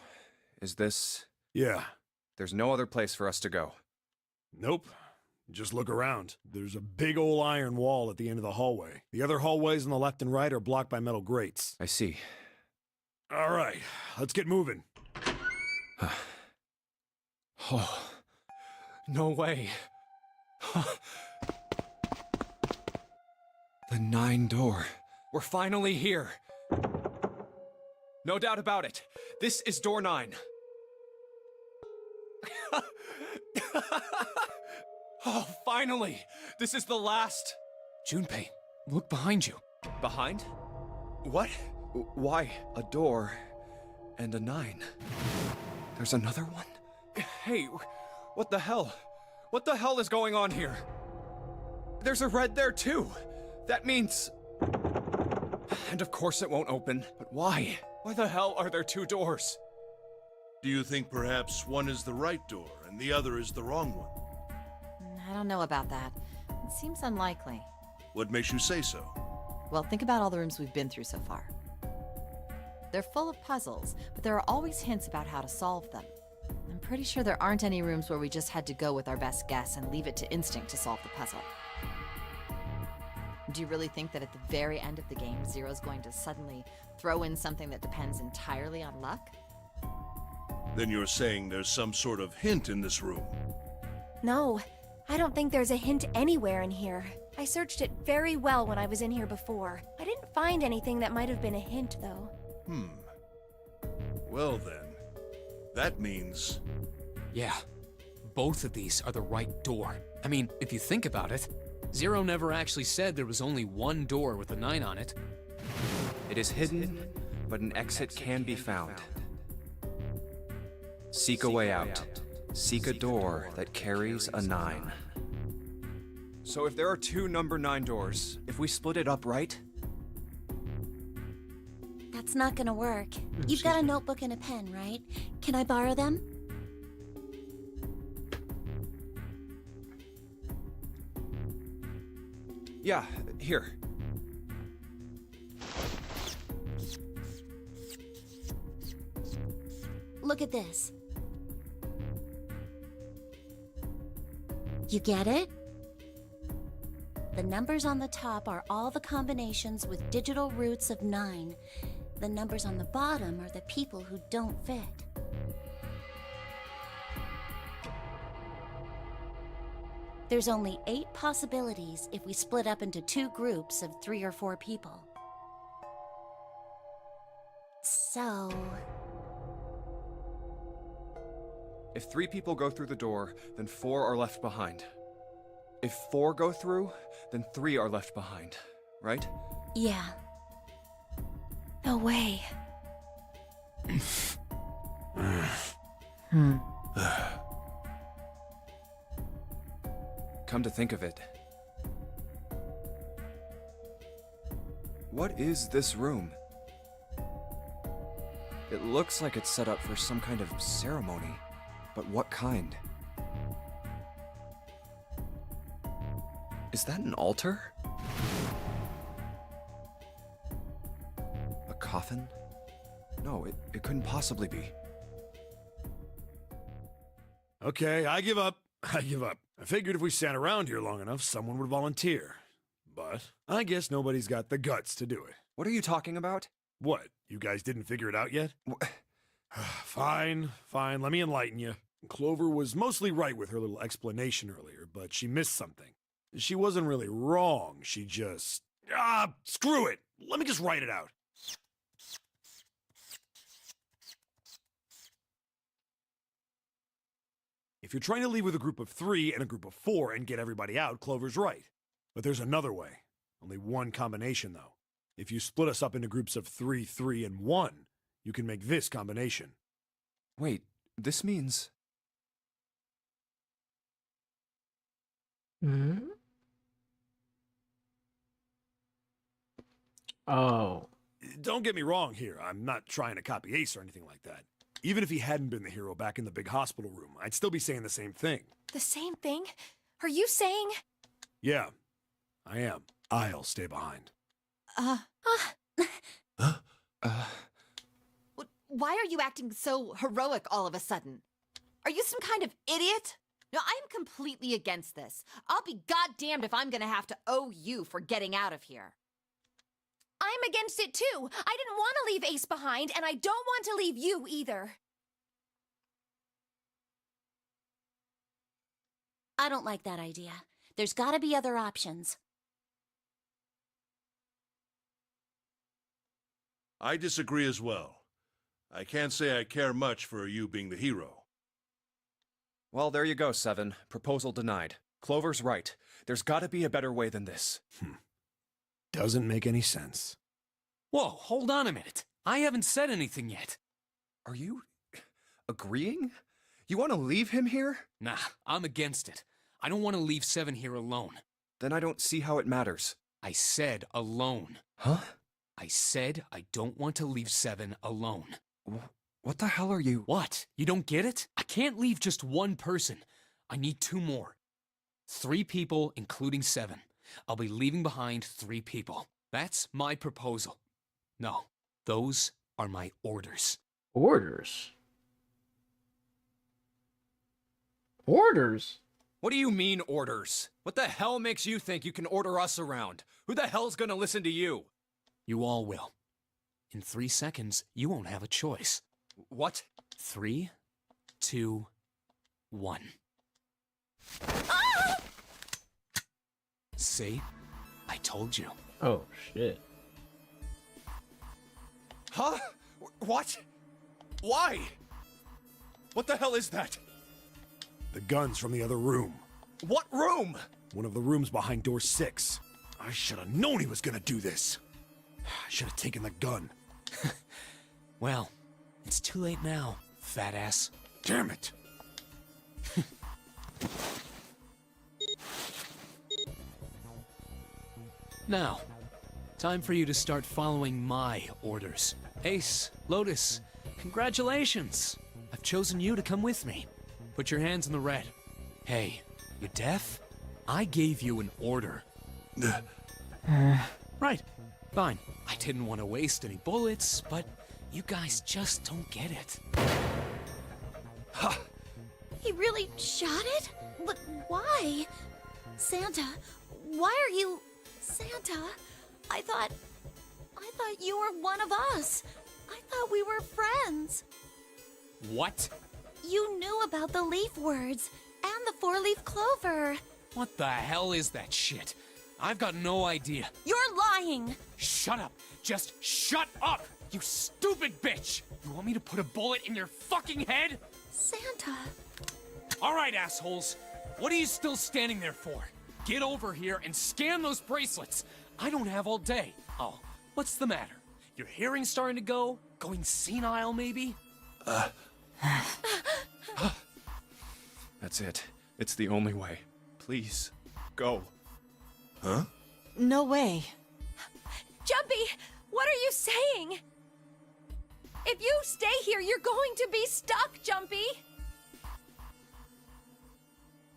is this... Yeah. There's no other place for us to go. Nope. Just look around. There's a big old iron wall at the end of the hallway. The other hallways on the left and right are blocked by metal grates. I see. All right, let's get moving. Oh, no way. The 9 door. We're finally here. No doubt about it. This is door 9. Oh, finally! This is the last! Junpei, look behind you. Behind? What? Why? A door and a 9. There's another one? Hey, what the hell? What the hell is going on here? There's a red there too. That means... And of course it won't open. But why? Why the hell are there 2 doors? Do you think perhaps one is the right door and the other is the wrong one? I don't know about that. It seems unlikely. What makes you say so? Well, think about all the rooms we've been through so far. They're full of puzzles, but there are always hints about how to solve them. I'm pretty sure there aren't any rooms where we just had to go with our best guess and leave it to instinct to solve the puzzle. Do you really think that at the very end of the game, Zero's going to suddenly throw in something that depends entirely on luck? Then you're saying there's some sort of hint in this room. No, I don't think there's a hint anywhere in here. I searched it very well when I was in here before. I didn't find anything that might have been a hint, though. Well then, that means... Yeah, both of these are the right door. I mean, if you think about it, Zero never actually said there was only one door with a 9 on it. It is hidden, but an exit can be found. Seek a way out. Seek a door that carries a 9. So if there are 2 number 9 doors, if we split it up right? That's not gonna work. You've got a notebook and a pen, right? Can I borrow them? Yeah, here. Look at this. You get it? The numbers on the top are all the combinations with digital roots of 9. The numbers on the bottom are the people who don't fit. There's only 8 possibilities if we split up into 2 groups of 3 or 4 people. So... If 3 people go through the door, then 4 are left behind. If 4 go through, then 3 are left behind, right? yeah. No way. Come to think of it. What is this room? It looks like it's set up for some kind of ceremony, but what kind? Is that an altar? A coffin? No, it couldn't possibly be. Okay, I give up. I give up. I figured if we sat around here long enough, someone would volunteer. But I guess nobody's got the guts to do it. What are you talking about? What? You guys didn't figure it out yet? Fine, fine. Let me enlighten you. Clover was mostly right with her little explanation earlier, but she missed something. She wasn't really wrong. She just... screw it. Let me just write it out. If you're trying to leave with a group of 3 and a group of 4 and get everybody out, Clover's right. But there's another way. Only one combination, though. If you split us up into groups of 3, 3, and 1, you can make this combination. Wait, this means... Hmm? Oh. Don't get me wrong here. I'm not trying to copy Ace or anything like that. Even if he hadn't been the hero back in the big hospital room, I'd still be saying the same thing. The same thing? Are you saying? Yeah, I am. I'll stay behind. Why are you acting so heroic all of a sudden? Are you some kind of idiot? No, I'm completely against this. I'll be goddamned if I'm gonna have to owe you for getting out of here. I'm against it too. I didn't want to leave Ace behind, and I don't want to leave you either. I don't like that idea. There's gotta be other options. I disagree as well. I can't say I care much for you being the hero. Well, there you go, Seven. Proposal denied. Clover's right. There's gotta be a better way than this. Doesn't make any sense. Whoa, hold on a minute. I haven't said anything yet. Are you agreeing? You want to leave him here? Nah, I'm against it. I don't want to leave Seven here alone. Then I don't see how it matters. I said alone. Huh? I said I don't want to leave Seven alone. What the hell are you... What? You don't get it? I can't leave just one person. I need 2 more. 3 people, including Seven. I'll be leaving behind 3 people. That's my proposal. No, those are my orders. Orders? Orders? What do you mean, orders? What the hell makes you think you can order us around? Who the hell's gonna listen to you? You all will. In 3 seconds, you won't have a choice. What? 3, 2, 1. See? I told you. Oh, shit. Huh? What? Why? What the hell is that? The gun's from the other room. What room? One of the rooms behind door 6. I should have known he was gonna do this. I should have taken the gun. Well, it's too late now, fat ass. Damn it! Now, time for you to start following my orders. Ace, Lotus, congratulations! I've chosen you to come with me. Put your hands in the red. Hey, you deaf? I gave you an order. Right, fine. I didn't want to waste any bullets, but you guys just don't get it. He really shot it? But why? Santa, why are you... Santa, I thought you were one of us. I thought we were friends. What? You knew about the leaf words and the 4-leaf clover. What the hell is that shit? I've got no idea. You're lying. Shut up. Just shut up, you stupid bitch! You want me to put a bullet in your fucking head? Santa. All right, assholes. What are you still standing there for? Get over here and scan those bracelets. I don't have all day. Oh, what's the matter? Your hearing's starting to go? Going senile, maybe? That's it. It's the only way. Please, go. Huh? No way. Junpei, what are you saying? If you stay here, you're going to be stuck, Junpei.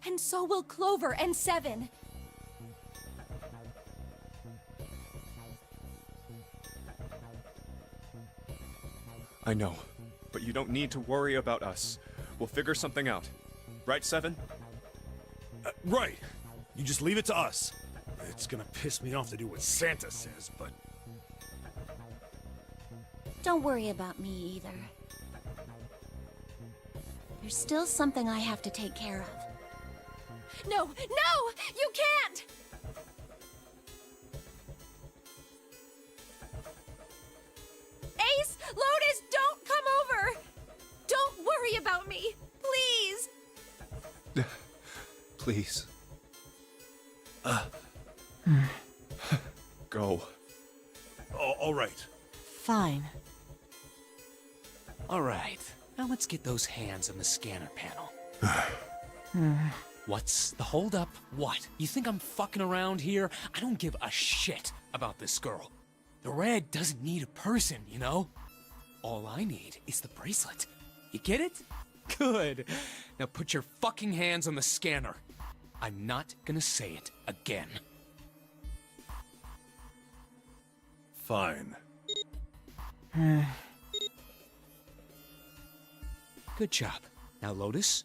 And so will Clover and Seven. I know, but you don't need to worry about us. We'll figure something out. Right, Seven? Right. You just leave it to us. It's gonna piss me off to do what Santa says, but... Don't worry about me either. There's still something I have to take care of. No, no! You can't! Ace, Lotus, don't come over! Don't worry about me, please! Please. Go. all right. Fine. All right. Now let's get those hands on the scanner panel. What's the holdup? What? You think I'm fucking around here? I don't give a shit about this girl. The red doesn't need a person, you know? All I need is the bracelet. You get it? Good. Now put your fucking hands on the scanner. I'm not gonna say it again. Fine. Good job. Now, Lotus,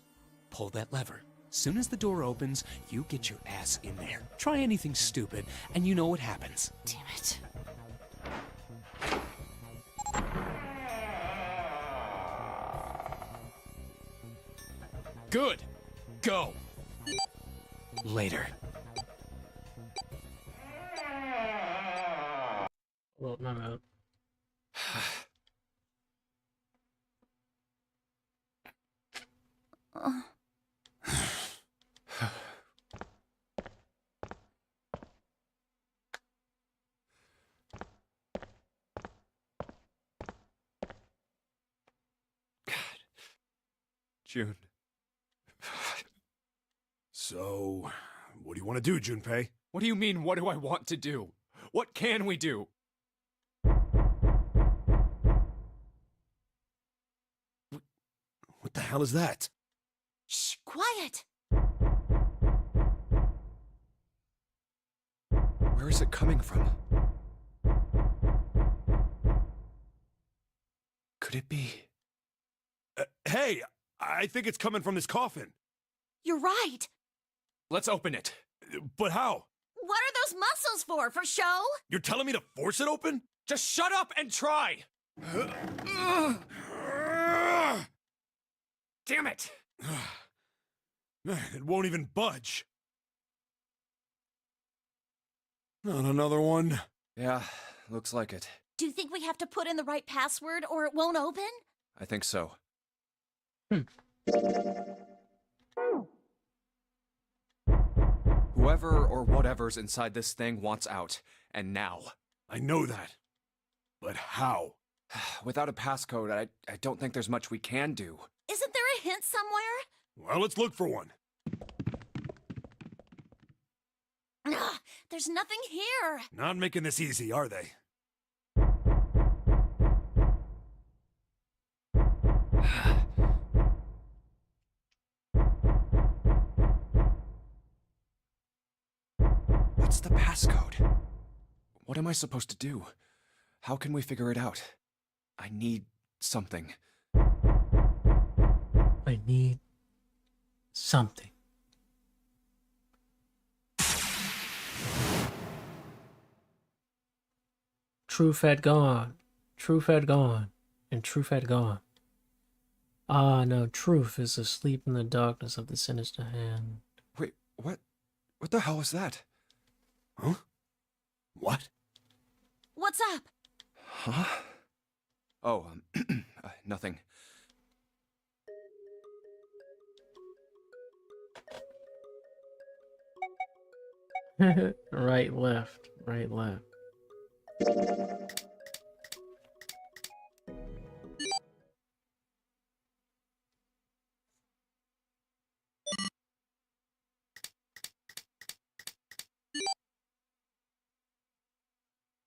pull that lever. Soon as the door opens, you get your ass in there. Try anything stupid, and you know what happens. Damn it. Good. Go. Later. Well, my bad. June. So, what do you want to do, Junpei? What do you mean, what do I want to do? What can we do? What the hell is that? Shh, quiet! Where is it coming from? Could it be? Hey, I think it's coming from this coffin. You're right! Let's open it. But how? What are those muscles for? For show? You're telling me to force it open? Just shut up and try! Damn it! It won't even budge. Not another one. Yeah, looks like it. Do you think we have to put in the right password or it won't open? I think so. Whoever or whatever's inside this thing wants out, and now. I know that. But how? Without a passcode, I don't think there's much we can do. Isn't there a hint somewhere? Well, let's look for one. Ugh, there's nothing here. Not making this easy, are they? What's the passcode? What am I supposed to do? How can we figure it out? I need something. I need something. Truth had gone. Truth had gone. And truth had gone. Ah, no, truth is asleep in the darkness of the sinister hand. Wait, what? What the hell was that? Huh? What? What's up? Huh? Oh, nothing. Right, left. Right, left.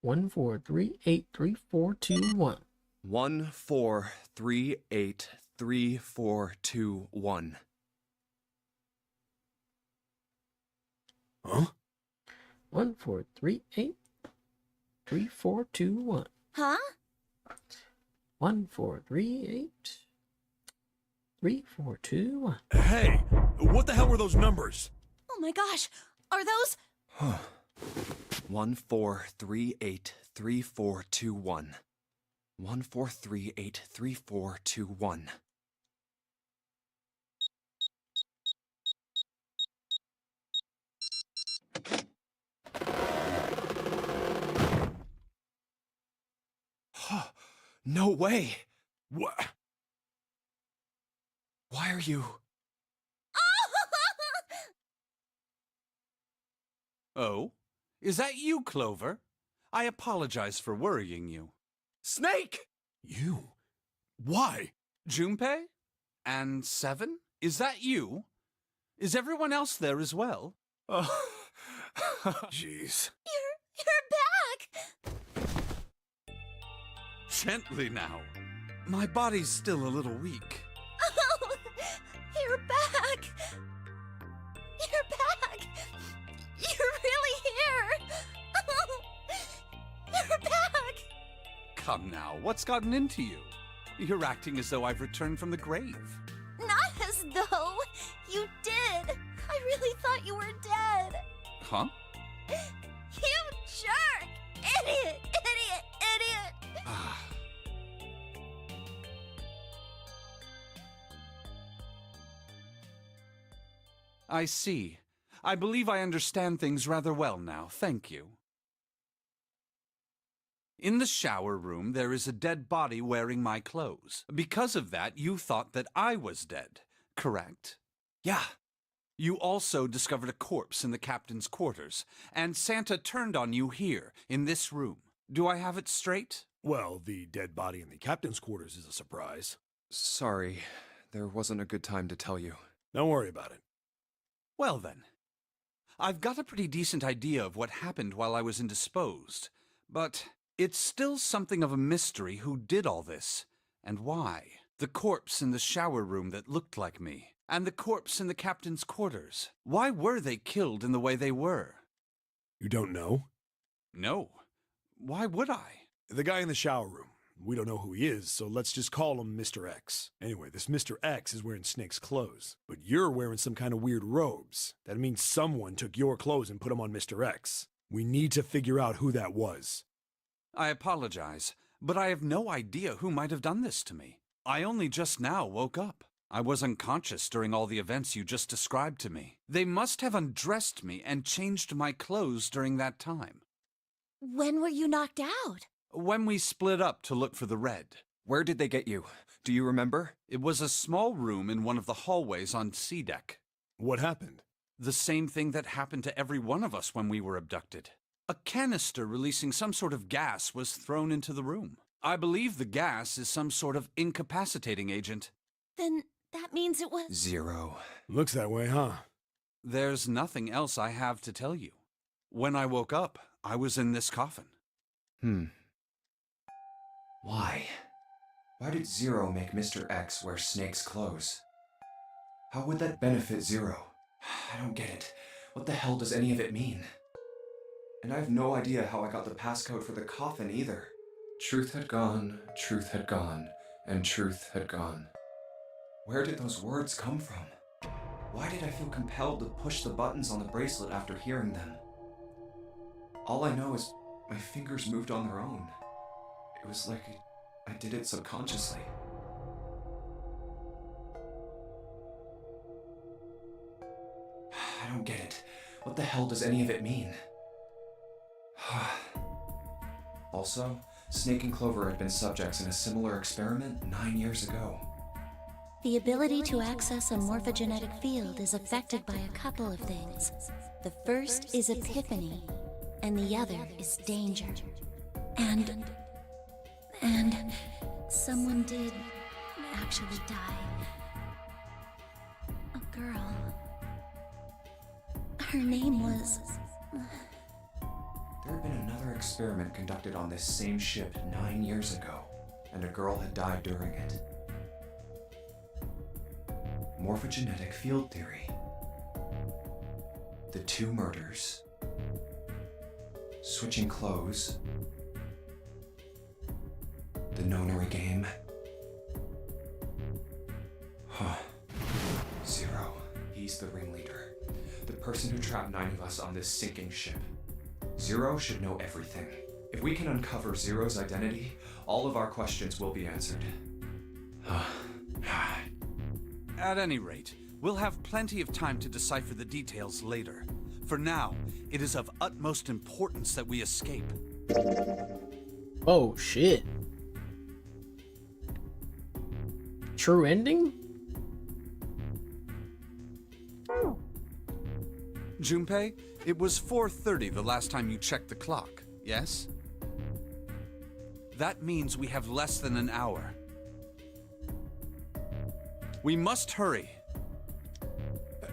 One, 4, 3, 8, 3, 4, 2, 1. 1 4 3 8 3 4 2 1. Huh? 1, 4, 3, 8, 3, 4, 2, 1. Huh? 1, 4, 3, 8, 3, 4, 2, 1. Hey, what the hell were those numbers? Oh my gosh, are those... 1 4 3 8 3 4 2 1. 1 4 3 8 3 4 2 1. No way! What? Why are you... Oh? Is that you, Clover? I apologize for worrying you. Snake! You? Why? Junpei? And Seven? Is that you? Is everyone else there as well? Oh. Jeez. You're back! Gently now. My body's still a little weak. Oh, you're back! You're back! You're really here! Oh, you're back! Come now, what's gotten into you? You're acting as though I've returned from the grave. Not as though! You did! I really thought you were dead! Huh? You jerk! Idiot! Idiot! Idiot! I see. I believe I understand things rather well now, thank you. In the shower room, there is a dead body wearing my clothes. Because of that, you thought that I was dead, correct? Yeah. You also discovered a corpse in the captain's quarters, and Santa turned on you here, in this room. Do I have it straight? Well, the dead body in the captain's quarters is a surprise. Sorry. there wasn't a good time to tell you. Don't worry about it. Well then, I've got a pretty decent idea of what happened while I was indisposed, but it's still something of a mystery who did all this, and why. The corpse in the shower room that looked like me, and the corpse in the captain's quarters. Why were they killed in the way they were? You don't know? No. Why would I? The guy in the shower room. We don't know who he is, so let's just call him Mr. X. Anyway, this Mr. X is wearing Snake's clothes, but you're wearing some kind of weird robes. That means someone took your clothes and put them on Mr. X. We need to figure out who that was. I apologize, but I have no idea who might have done this to me. I only just now woke up. I was unconscious during all the events you just described to me. They must have undressed me and changed my clothes during that time. When were you knocked out? When we split up to look for the red. Where did they get you? Do you remember? It was a small room in one of the hallways on C deck. What happened? The same thing that happened to every one of us when we were abducted. A canister releasing some sort of gas was thrown into the room. I believe the gas is some sort of incapacitating agent. Then that means it was... Zero. Looks that way, huh? There's nothing else I have to tell you. When I woke up, I was in this coffin. Why? Why did Zero make Mr. X wear Snake's clothes? How would that benefit Zero? I don't get it. What the hell does any of it mean? And I have no idea how I got the passcode for the coffin either. Truth had gone, and truth had gone. Where did those words come from? Why did I feel compelled to push the buttons on the bracelet after hearing them? All I know is my fingers moved on their own. It was like I did it subconsciously. I don't get it. What the hell does any of it mean? Also, Snake and Clover had been subjects in a similar experiment 9 years ago. The ability to access a morphogenetic field is affected by a couple of things. The first is epiphany, and the other is danger. And someone did actually die. A girl. Her name was... There had been another experiment conducted on this same ship 9 years ago, and a girl had died during it. Morphogenetic field theory. The 2 murders. Switching clothes. The Nonary game. Zero. He's the ringleader. The person who trapped 9 of us on this sinking ship. Zero should know everything. If we can uncover Zero's identity, all of our questions will be answered. At any rate, we'll have plenty of time to decipher the details later. For now, it is of utmost importance that we escape. Oh, shit. True ending? Junpei, it was 4:30 the last time you checked the clock, yes? That means we have less than an hour. We must hurry.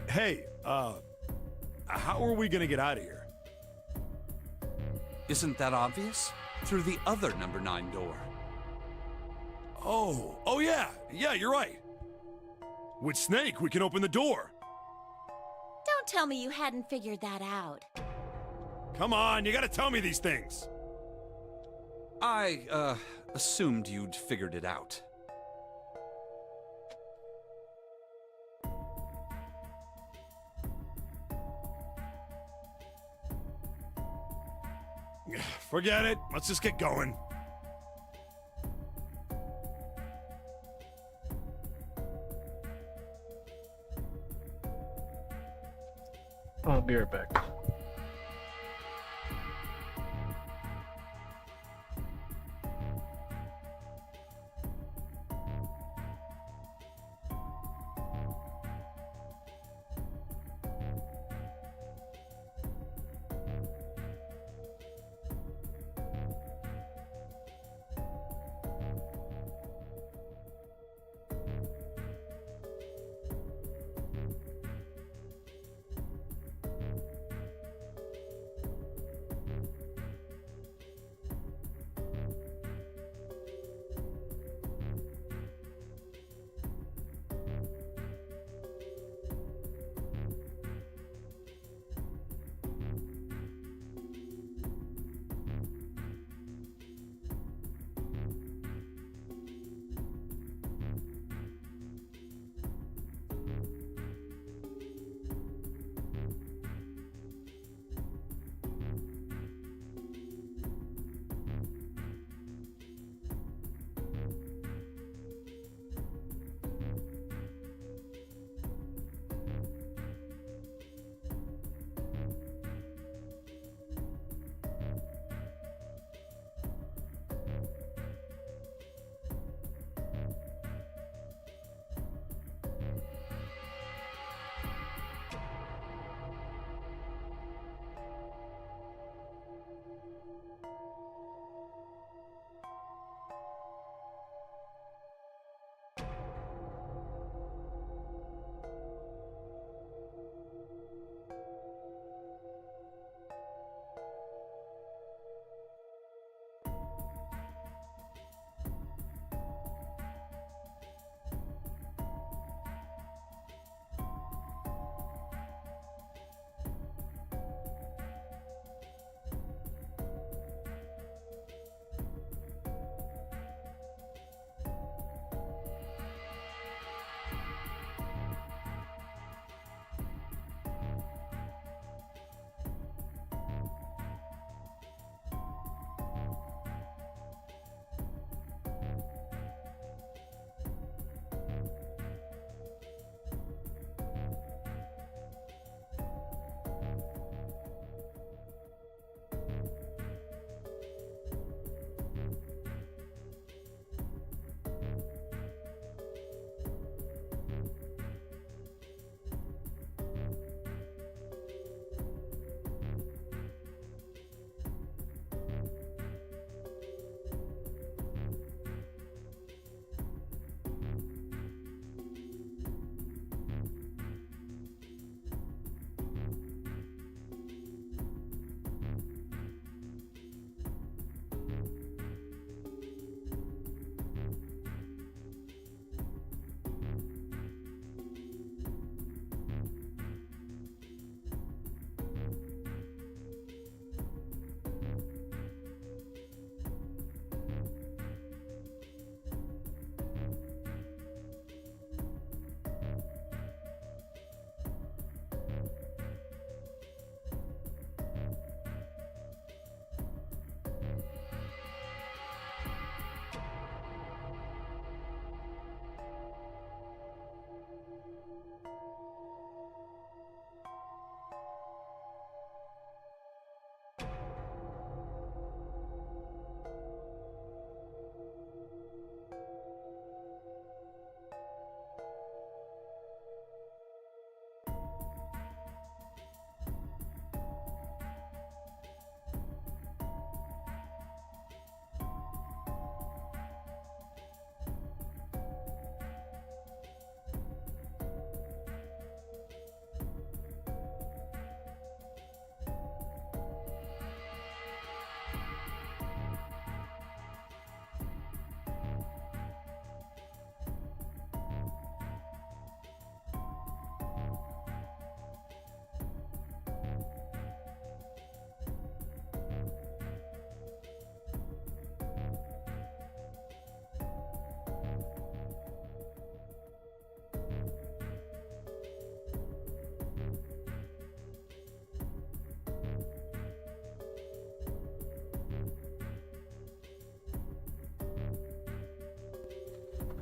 Hey, how are we gonna get out of here? Isn't that obvious? Through the other number 9 door. Oh yeah, you're right. With Snake, we can open the door. Don't tell me you hadn't figured that out. Come on, you gotta tell me these things. I, assumed you'd figured it out. Forget it. Let's just get going. I'll be right back.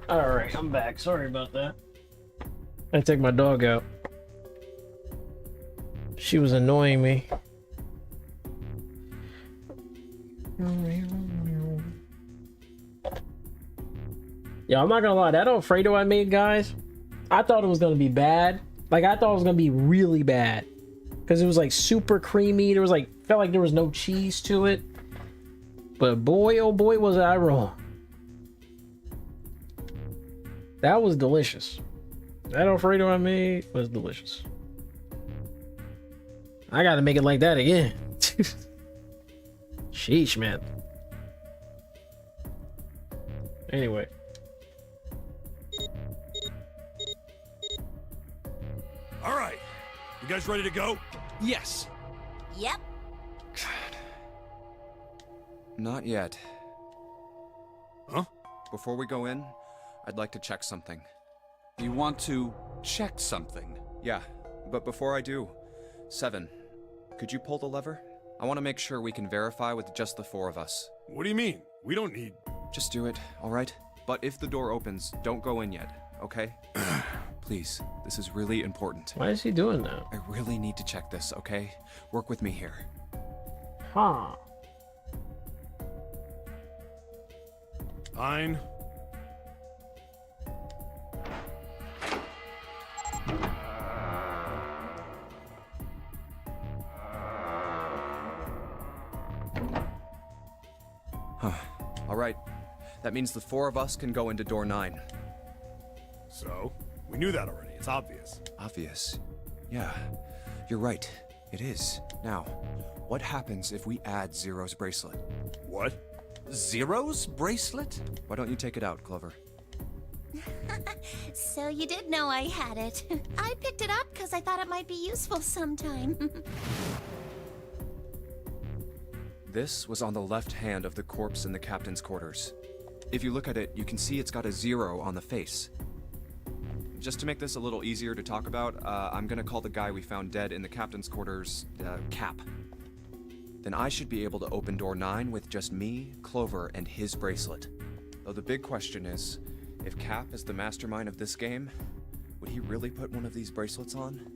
Alright, I'm back. Sorry about that. I take my dog out. She was annoying me. Yo, I'm not gonna lie, that Alfredo I made, guys, I thought it was gonna be bad. Like, I thought it was gonna be really bad. Because it was like super creamy. There was like, felt like there was no cheese to it. But boy, oh boy, was I wrong. That was delicious. That Alfredo I made was delicious. I gotta make it like that again. Sheesh, man. Anyway. All right. You guys ready to go? Yes. Yep. Not yet. Huh? Before we go in, I'd like to check something. You want to check something? Yeah, but before I do, Seven, could you pull the lever? I want to make sure we can verify with just the four of us. What do you mean? We don't need... Just do it, all right? But if the door opens, don't go in yet, okay? Please, this is really important. Why is he doing that? I really need to check this, okay? Work with me here. Huh. Fine. All right. That means the four of us can go into door 9. So? We knew that already. It's obvious. Obvious. Yeah, you're right. It is. Now, what happens if we add Zero's bracelet? What? Zero's bracelet? Why don't you take it out, Clover? So you did know I had it. I picked it up because I thought it might be useful sometime. This was on the left hand of the corpse in the captain's quarters. If you look at it, you can see it's got a 0 on the face. Just to make this a little easier to talk about, I'm gonna call the guy we found dead in the captain's quarters, Cap. Then I should be able to open door 9 with just me, Clover, and his bracelet. Though the big question is, if Cap is the mastermind of this game, would he really put one of these bracelets on?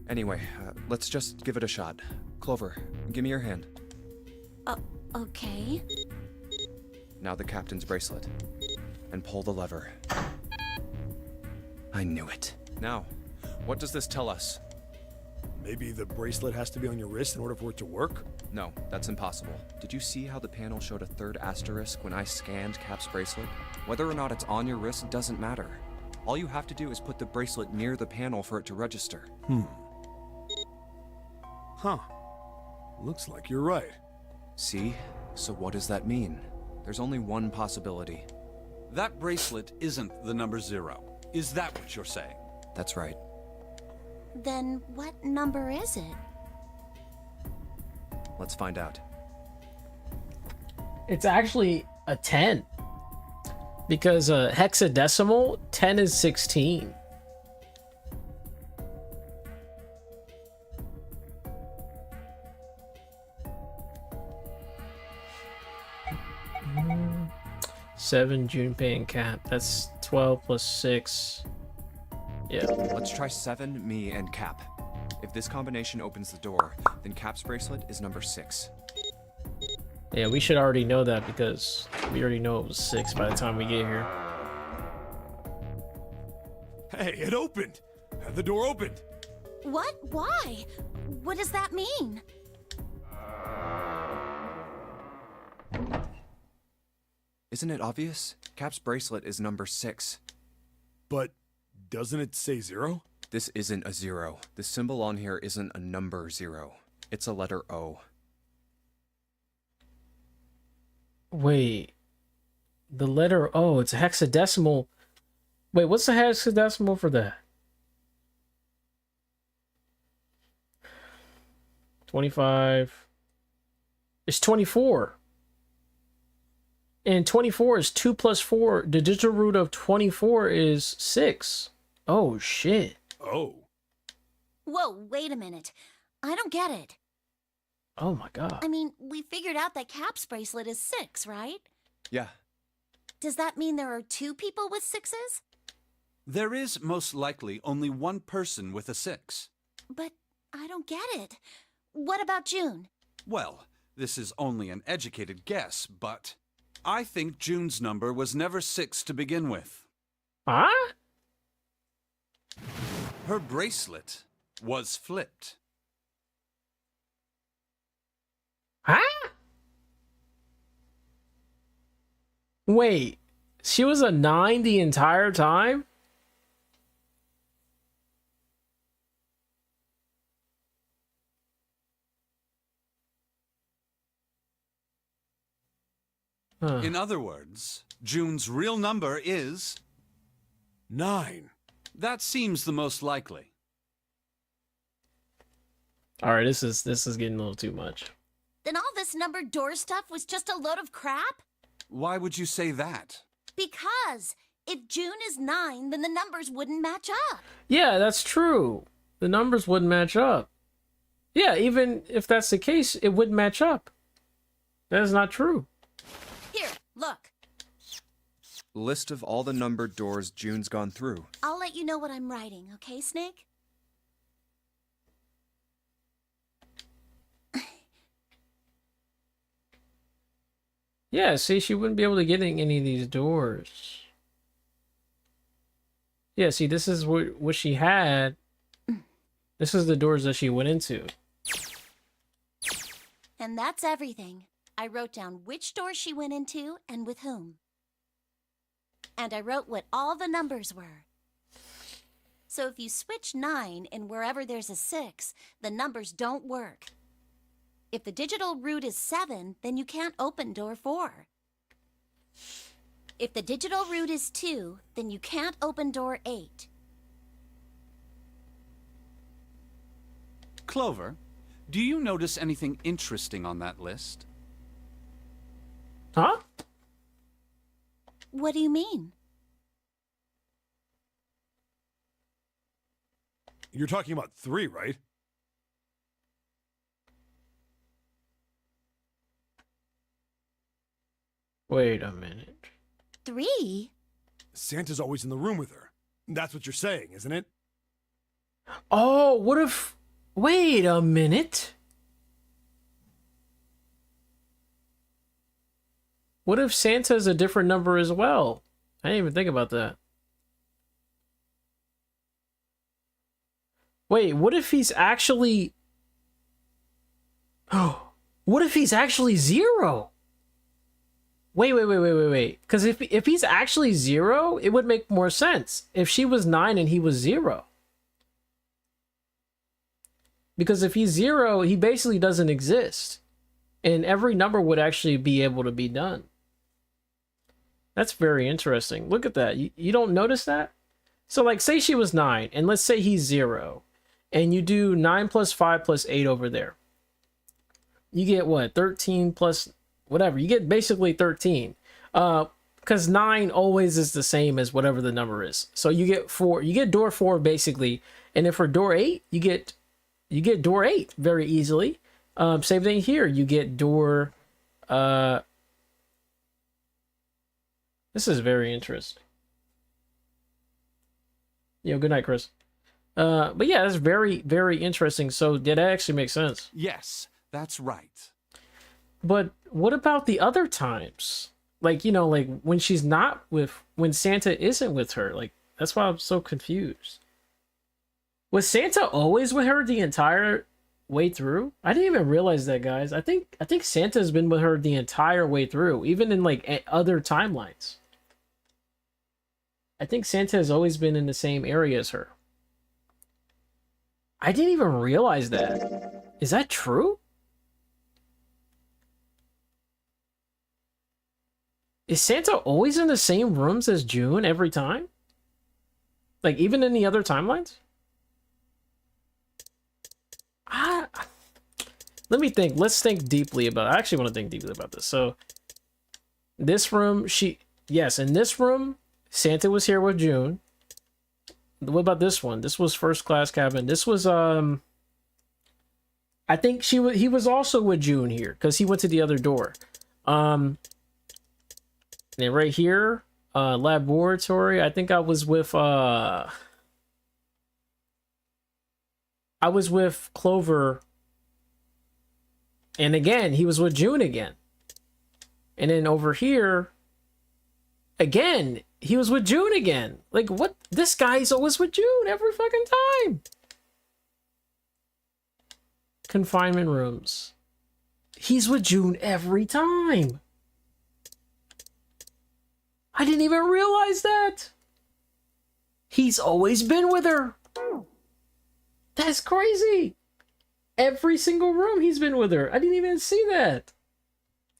Anyway, let's just give it a shot. Clover, give me your hand. Okay. Now the captain's bracelet. And pull the lever. I knew it. Now, what does this tell us? Maybe the bracelet has to be on your wrist in order for it to work? No, that's impossible. Did you see how the panel showed a 3rd asterisk when I scanned Cap's bracelet? Whether or not it's on your wrist doesn't matter. All you have to do is put the bracelet near the panel for it to register. Huh. Looks like you're right. See? So what does that mean? There's only one possibility. That bracelet isn't the number 0. Is that what you're saying? That's right. Then what number is it? Let's find out. It's actually a 10. Because hexadecimal, 10 is 16. Seven, Junpei, and Cap. That's 12 plus 6. Yeah. Let's try 7, me, and Cap. If this combination opens the door, then Cap's bracelet is number 6. Yeah, we should already know that because we already know it was 6 by the time we get here. Hey, it opened! The door opened! What? Why? What does that mean? Isn't it obvious? Cap's bracelet is number 6. But doesn't it say 0? This isn't a 0. The symbol on here isn't a number 0. It's a letter O. Wait. The letter O, it's a hexadecimal. Wait, what's the hexadecimal for that? 25. It's 24. And 24 is 2 plus 4. The digital root of 24 is 6. Oh, shit. Oh. Whoa, wait a minute. I don't get it. Oh my god. I mean, we figured out that Cap's bracelet is 6, right? Yeah. Does that mean there are 2 people with 6s? There is most likely only one person with a 6. But I don't get it. What about June? Well, this is only an educated guess, but I think June's number was never 6 to begin with. Huh? Her bracelet was flipped. Huh? Wait, she was a 9 the entire time? Huh. In other words, June's real number is 9. That seems the most likely. All right, this is getting a little too much. Then all this numbered door stuff was just a load of crap? Why would you say that? Because if June is 9, then the numbers wouldn't match up. Yeah, that's true. The numbers wouldn't match up. Yeah, even if that's the case, it wouldn't match up. That is not true. Here, look. List of all the numbered doors June's gone through. I'll let you know what I'm writing, okay, Snake? Yeah, see, she wouldn't be able to get in any of these doors. Yeah, see, this is what she had. This is the doors that she went into. And that's everything. I wrote down which door she went into and with whom. And I wrote what all the numbers were. So if you switch 9 in wherever there's a 6, the numbers don't work. If the digital root is 7, then you can't open door 4. If the digital root is 2, then you can't open door 8. Clover, do you notice anything interesting on that list? Huh? What do you mean? You're talking about 3, right? Wait a minute. 3? Santa's always in the room with her. That's what you're saying, isn't it? Oh, what if... Wait a minute. What if Santa's a different number as well? I didn't even think about that. Wait, what if he's actually... Oh, what if he's actually 0? Wait. Because if he's actually 0, it would make more sense. If she was 9 and he was 0. Because if he's 0, he basically doesn't exist. And every number would actually be able to be done. That's very interesting. Look at that. You don't notice that? So like, say she was 9, and let's say he's 0. And you do 9 plus 5 plus 8 over there. You get what? 13 plus whatever. You get basically 13. Because 9 always is the same as whatever the number is. So you get 4. You get door 4 basically. And then for door 8, you get door 8 very easily. Same thing here. You get door... This is very interesting. Yo, good night, Chris. But yeah, that's very, very interesting. So did that actually make sense? Yes, that's right. But what about the other times? Like, you know, like when she's not with... When Santa isn't with her. Like, that's why I'm so confused. Was Santa always with her the entire way through? I didn't even realize that, guys. I think Santa's been with her the entire way through, even in like other timelines. I think Santa has always been in the same area as her. I didn't even realize that. Is that true? Is Santa always in the same rooms as June every time? Like, even in the other timelines? Let me think. Let's think deeply about it. I actually want to think deeply about this. So, this room, yes, in this room, Santa was here with June. What about this one? This was first class cabin. This was, I think he was also with June here, because he went to the other door. And right here, laboratory, I think I was with Clover. And again, he was with June again. And then over here, again, he was with June again. Like, what? This guy's always with June every fucking time. Confinement rooms. He's with June every time. I didn't even realize that. He's always been with her. That's crazy. Every single room he's been with her. I didn't even see that.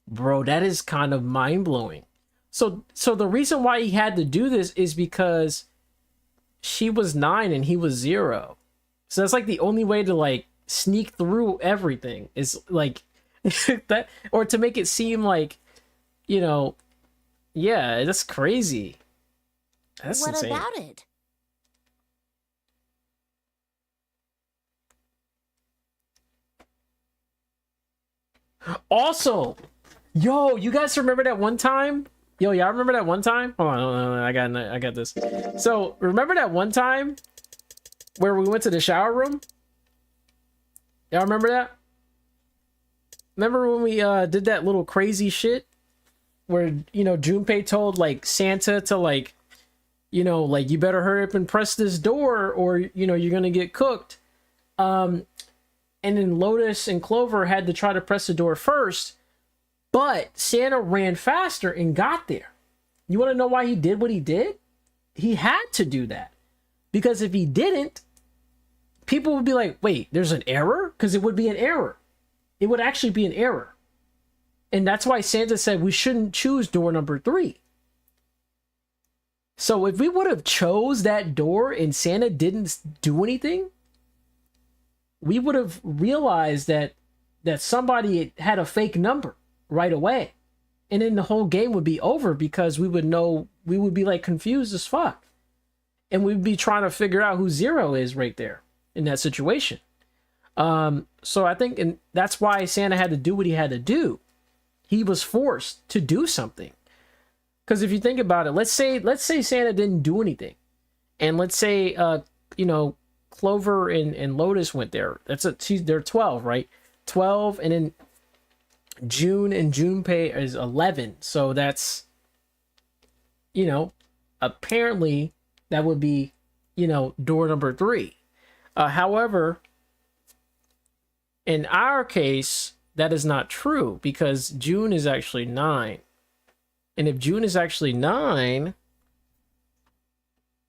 Bro, that is kind of mind-blowing. So the reason why he had to do this is because she was 9 and he was 0. So that's like the only way to like sneak through everything is like that, or to make it seem like, you know, yeah, that's crazy. That's what insane. about it? Also, yo, you guys remember that one time? Yo, y'all remember that one time? Hold on, I got this. So, remember that one time where we went to the shower room? Y'all remember that? Remember when we did that little crazy shit where, you know, Junpei told like Santa to like, you know, like, you better hurry up and press this door or, you know, you're gonna get cooked. And then Lotus and Clover had to try to press the door first, but Santa ran faster and got there. You want to know why he did what he did? He had to do that. Because if he didn't, people would be like, wait, there's an error? Because it would be an error. It would actually be an error. And that's why Santa said we shouldn't choose door number 3. So if we would have chose that door and Santa didn't do anything, we would have realized that somebody had a fake number right away. And then the whole game would be over because we would be like confused as fuck. And we'd be trying to figure out who 0 is right there in that situation. So I think, and that's why Santa had to do what he had to do. He was forced to do something. Because if you think about it, let's say Santa didn't do anything. And let's say, you know, Clover and Lotus went there. They're 12, right? 12, and then June and Junpei is 11. So that's, you know, apparently that would be, you know, door number 3. However, in our case, that is not true because June is actually 9. And if June is actually 9,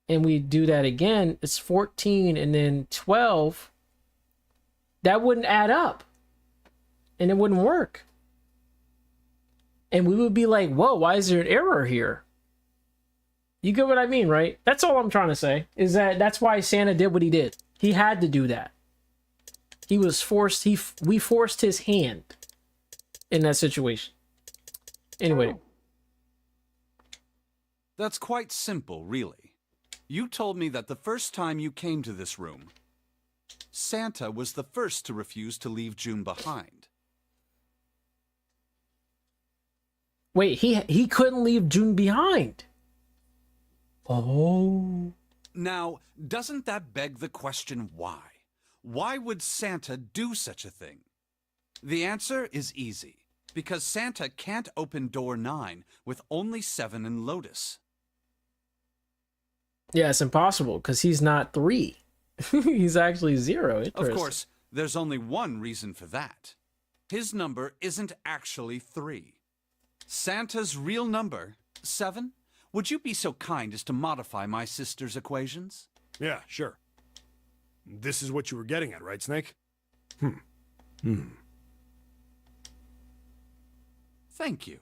and we do that again, it's 14 and then 12. That wouldn't add up. And it wouldn't work. And we would be like, whoa, why is there an error here? You get what I mean, right? That's all I'm trying to say. Is that that's why Santa did what he did. He had to do that. He was forced. We forced his hand in that situation. Anyway. That's quite simple, really. You told me that the first time you came to this room, Santa was the first to refuse to leave June behind. Wait, he couldn't leave June behind. Oh. Now, doesn't that beg the question why? Why would Santa do such a thing? The answer is easy. Because Santa can't open door 9 with only 7 and Lotus. Yeah, it's impossible because he's not 3. He's actually 0. Of course, there's only one reason for that. His number isn't actually 3. Santa's real number, 7? Would you be so kind as to modify my sister's equations? Yeah, sure. This is what you were getting at, right, Snake? Thank you.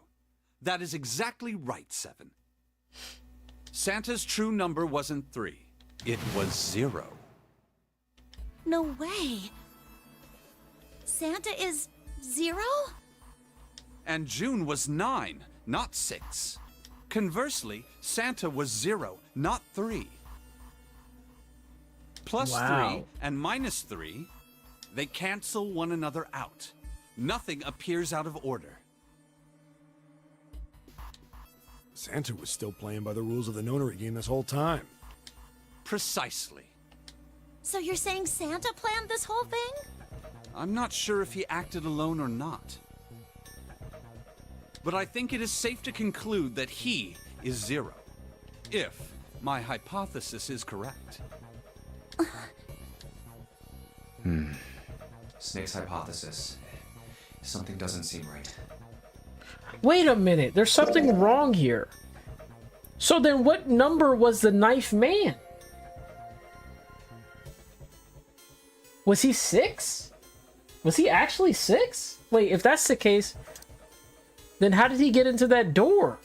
That is exactly right, 7. Santa's true number wasn't 3. It was 0. No way. Santa is 0? And June was 9, not 6. Conversely, Santa was 0, not 3. Plus 3 and minus 3, they cancel one another out. Nothing appears out of order. Santa was still playing by the rules of the Nonary game this whole time. Precisely. So you're saying Santa planned this whole thing? I'm not sure if he acted alone or not. But I think it is safe to conclude that he is Zero. If my hypothesis is correct. Snake's hypothesis. Something doesn't seem right. Wait a minute, there's something wrong here. So then what number was the knife man? Was he 6? Was he actually 6? Wait, if that's the case, then how did he get into that door?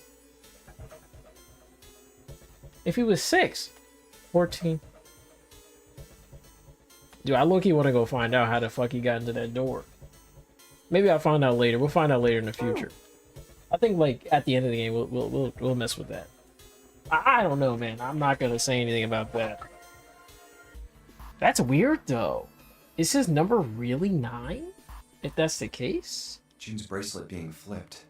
If he was 6, 14. Dude, I low-key want to go find out how the fuck he got into that door. Maybe I'll find out later. We'll find out later in the future. I think, like, at the end of the game, we'll mess with that. I don't know, man. I'm not gonna say anything about that. That's weird, though. Is his number really 9? If that's the case? June's bracelet being flipped.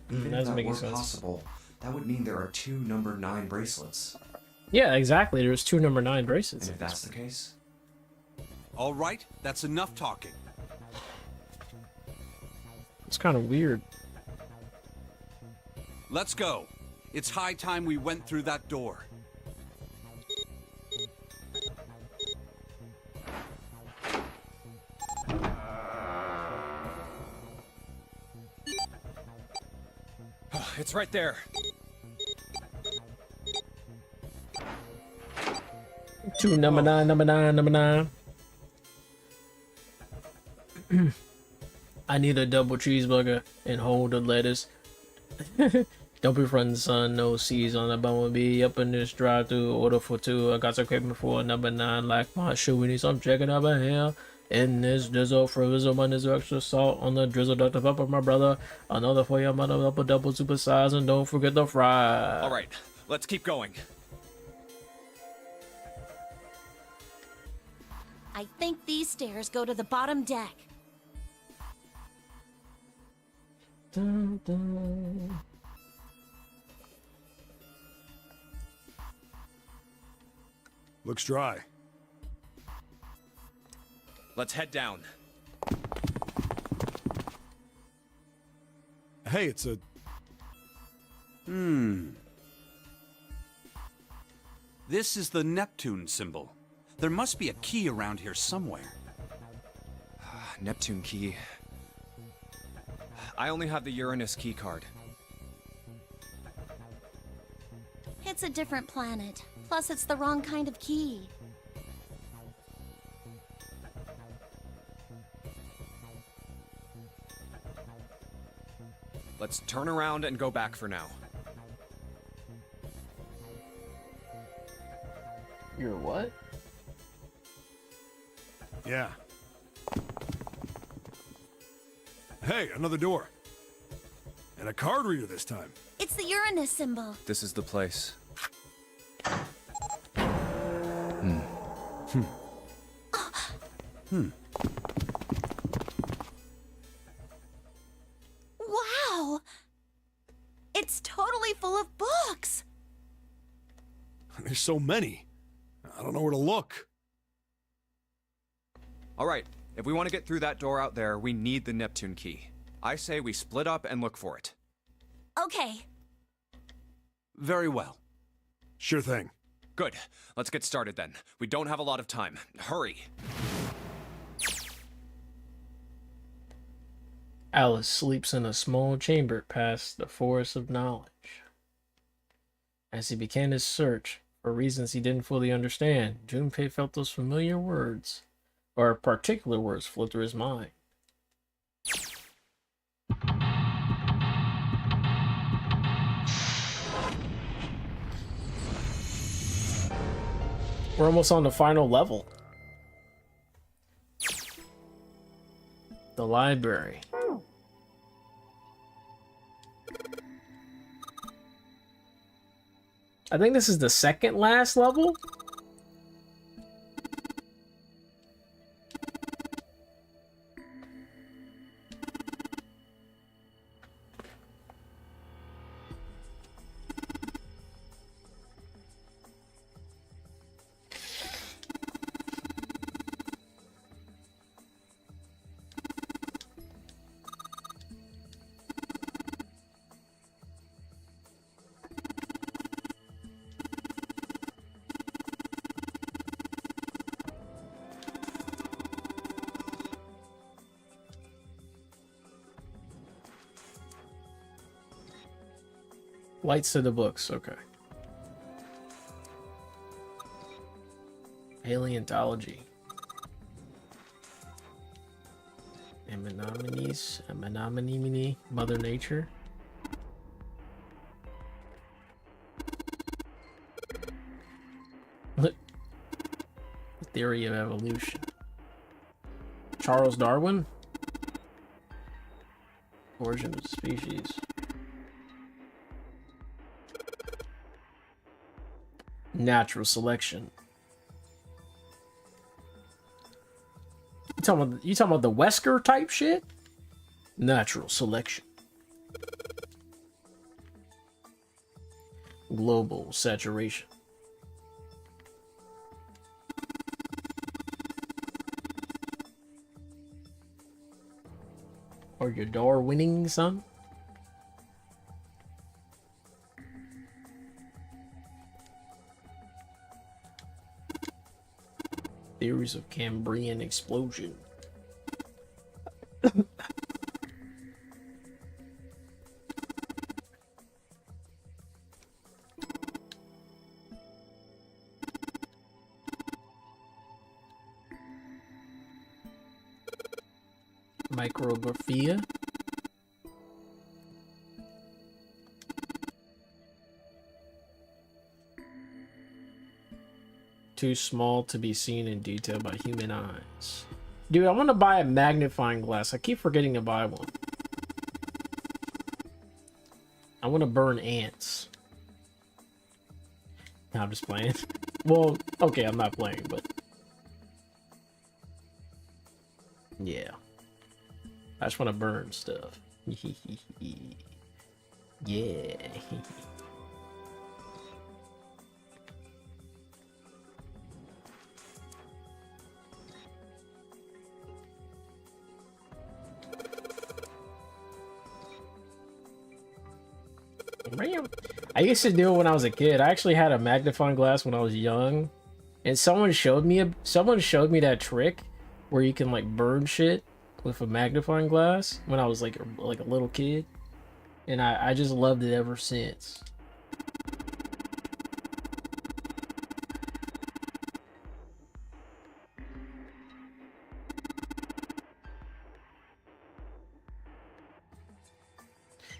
Even if that were possible, that would mean there are 2 number 9 bracelets. Yeah, exactly. There's 2 number 9 bracelets. And if that's the case? All right, that's enough talking. It's kind of weird. Let's go. It's high time we went through that door. It's right there. 2 number 9, number 9, number 9. I need a double cheeseburger and hold the lettuce. Don't be front son, no C's on the bumblebee. Up in this drive-thru, order for 2. I got some craving for number 9, like my shoe. We need some chicken over here. In this drizzle, frizzle, one is extra salt on the drizzle. Dr. Pepper, my brother. Another for your mother, double super size, and don't forget the fries. All right, let's keep going. I think these stairs go to the bottom deck. Dun, dun. Looks dry. Let's head down. Hey, it's a... This is the Neptune symbol. There must be a key around here somewhere. Neptune key. I only have the Uranus key card. It's a different planet. Plus, it's the wrong kind of key. Let's turn around and go back for now. You're what? Yeah. Hey, another door. And a card reader this time. It's the Uranus symbol. This is the place. Wow! It's totally full of books! There's so many. I don't know where to look. All right, if we want to get through that door out there, we need the Neptune key. I say we split up and look for it. Okay. Very well. Sure thing. Good. Let's get started then. We don't have a lot of time. Hurry. Alice sleeps in a small chamber past the forest of knowledge. As he began his search, for reasons he didn't fully understand, Junpei felt those familiar words, or particular words, float through his mind. We're almost on the final level. The library. I think this is the second last level. Lights to the books, okay. Paleontology. Amenominee, Mother Nature. The theory of evolution. Charles Darwin. Origin of species. Natural selection. You talking about the Wesker type shit? Natural selection. Global saturation. Or your Darwining, son? Theories of Cambrian explosion. Micrographia. Too small to be seen in detail by human eyes. Dude, I want to buy a magnifying glass. I keep forgetting to buy one. I want to burn ants. No, I'm just playing. Well, okay, I'm not playing, but... yeah. I just want to burn stuff. Yeah. I used to do it when I was a kid. I actually had a magnifying glass when I was young, and someone showed me that trick where you can like burn shit with a magnifying glass when I was like a little kid, and I just loved it ever since.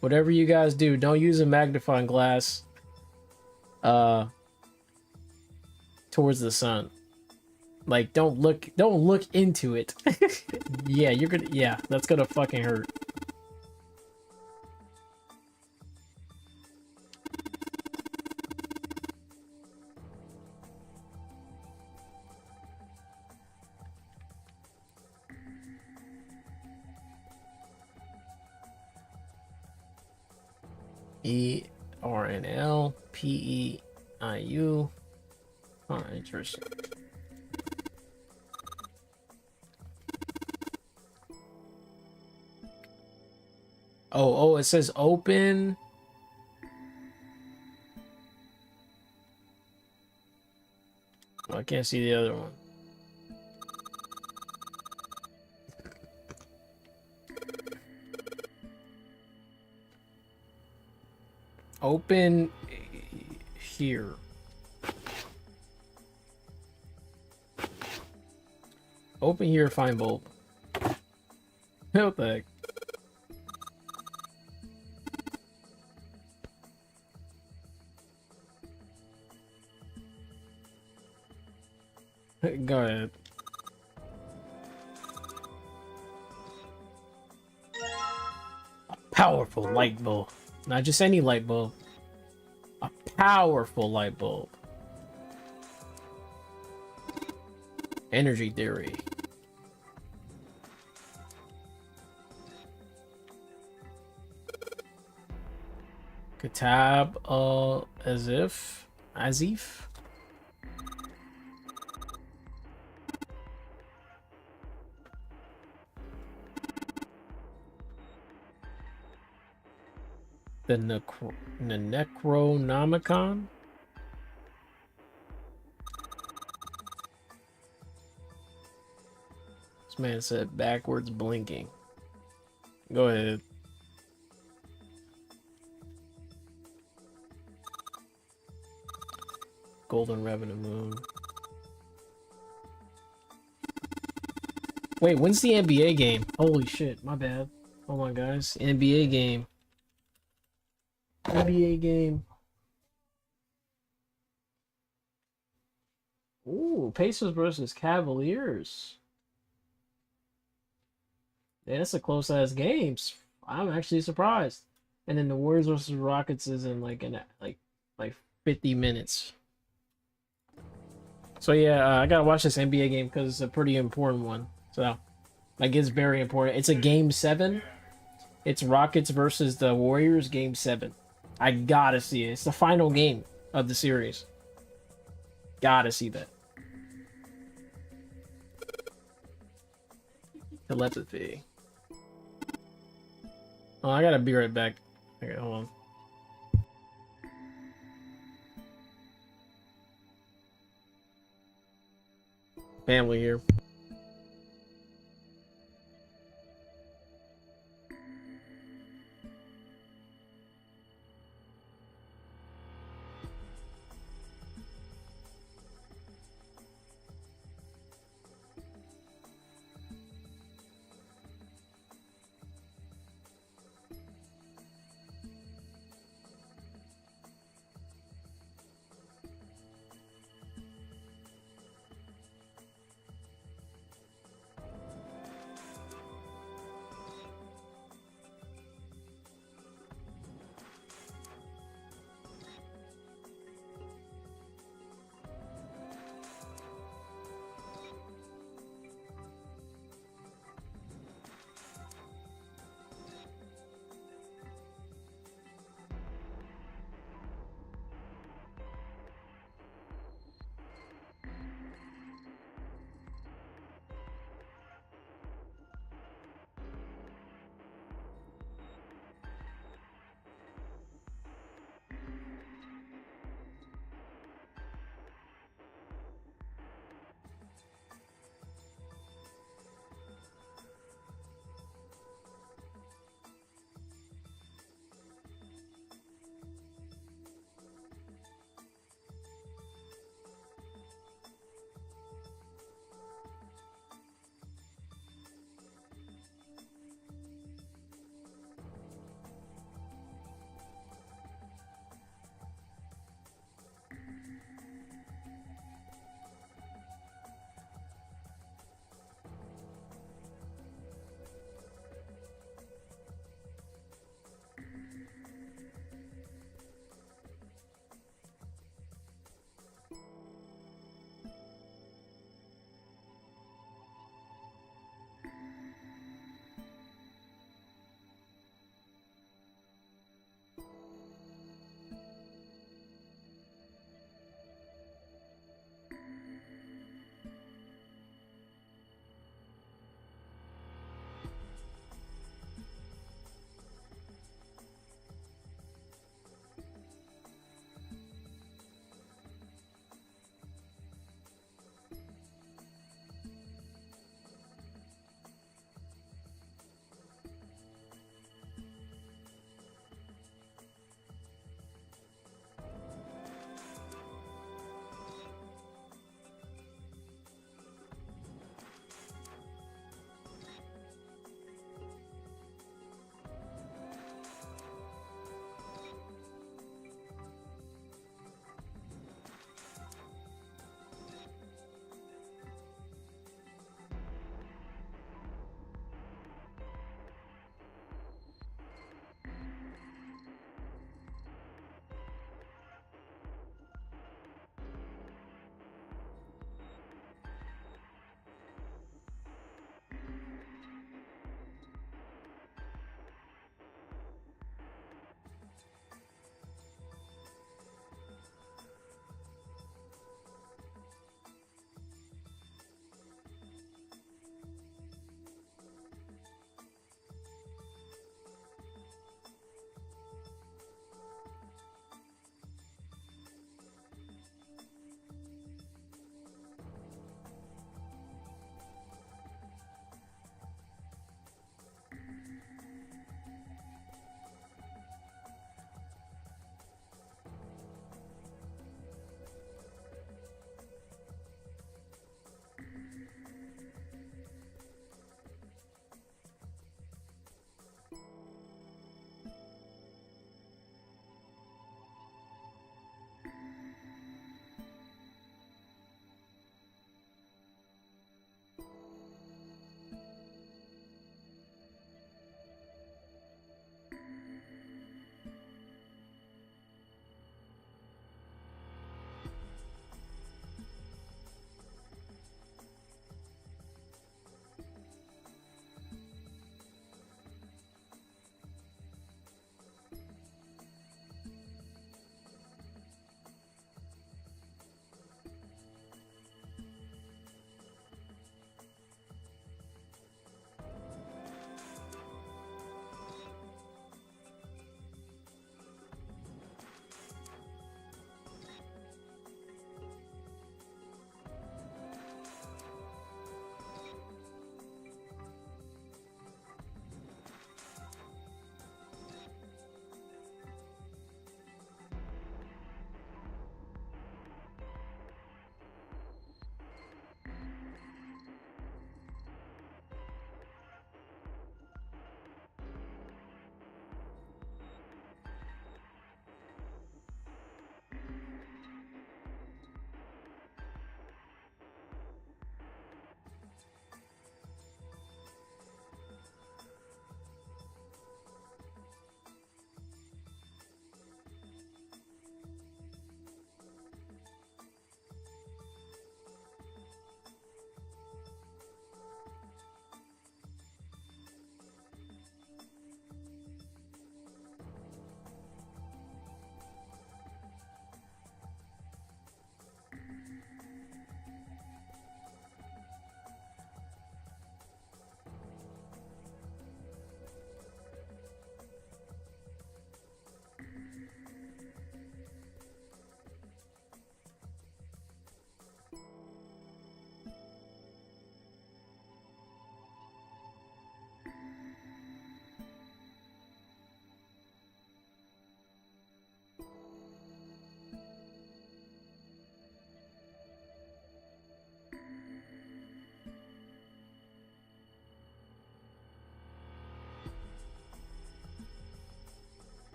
Whatever you guys do, don't use a magnifying glass towards the sun. Like, don't look into it. Yeah, that's gonna fucking hurt. ERNLPEIU. Oh, interesting. Oh, it says open. Oh, I can't see the other one. Open here. Open here, find bulb. What the heck? Go ahead. A powerful light bulb. Not just any light bulb. A powerful light bulb. Energy theory. Kitab Azif. The Necronomicon. This man said backwards blinking. Go ahead. Golden Revenue Moon. Wait, when's the NBA game? Holy shit, my bad. Hold on, guys. NBA game. NBA game. Ooh, Pacers versus Cavaliers. Yeah, that's a close-ass game. I'm actually surprised. And then the Warriors versus Rockets is in like 50 minutes. So yeah, I gotta watch this NBA game because it's a pretty important one. So, like, it's very important. It's a game 7. It's Rockets versus the Warriors, game 7. I gotta see it. It's the final game of the series. Gotta see that. Telepathy. Oh, I gotta be right back. Okay, hold on. Family here.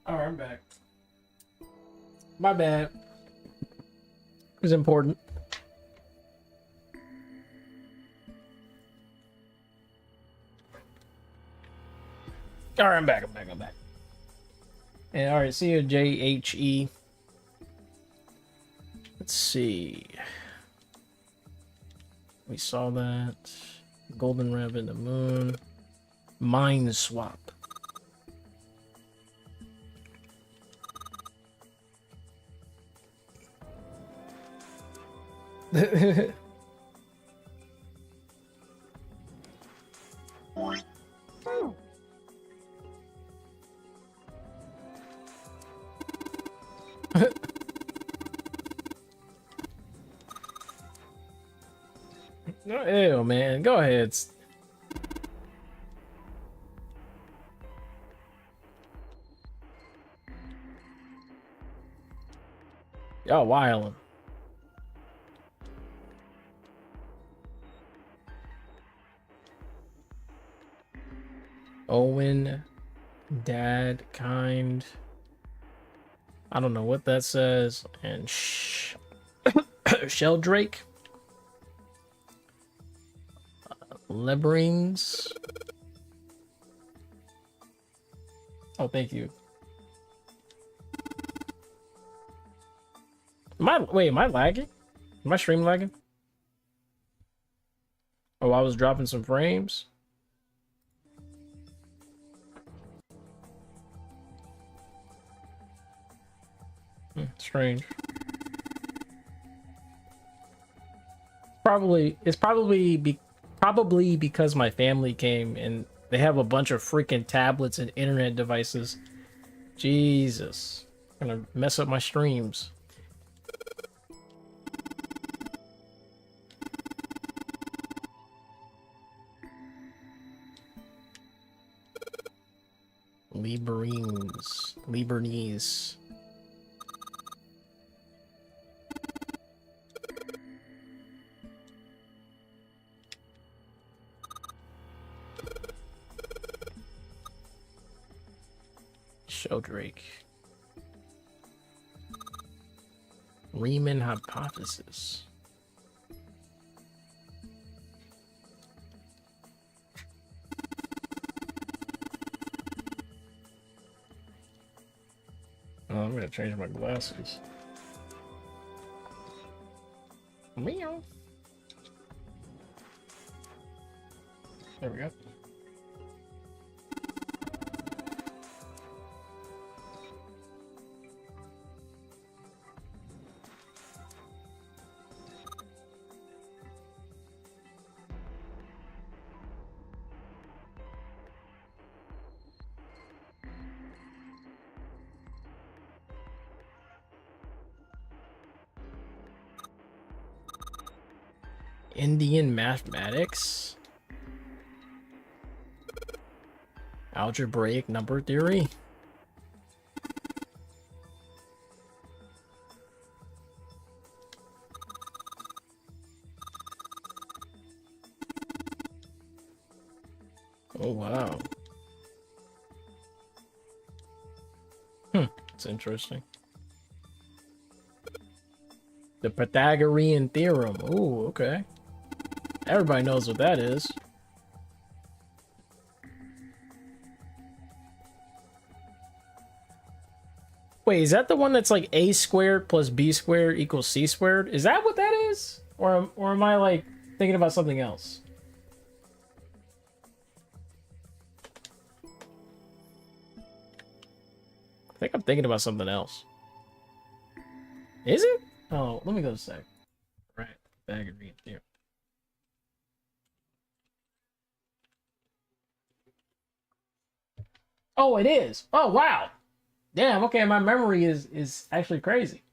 Alright, I'm back. My bad. It was important. Alright, I'm back. And alright, see you, JHE. Let's see. We saw that. Golden Rabbit, the moon. Mind swap. Ew, man. Go ahead. Y'all wildin'. Owen, Dad, Kind. I don't know what that says. And Sheldrake. Lebrines. Oh, thank you. Am I lagging? Am I stream lagging? Oh, I was dropping some frames. Strange. It's probably because my family came and they have a bunch of freaking tablets and internet devices. Jesus. Gonna mess up my streams. Libernese. Sheldrake. Riemann hypothesis. Oh, I'm gonna change my glasses. Meow. There we go. Indian mathematics. Algebraic number theory. Oh, wow. That's interesting. The Pythagorean theorem. Oh, okay. Everybody knows what that is. Wait, is that the one that's like a squared plus b squared equals c squared? Is that what that is? Or am I like thinking about something else? I think I'm thinking about something else. Is it? Oh, let me go a sec. Right, Pythagorean theorem. Oh, it is. Oh, wow. Damn, okay, my memory is actually crazy.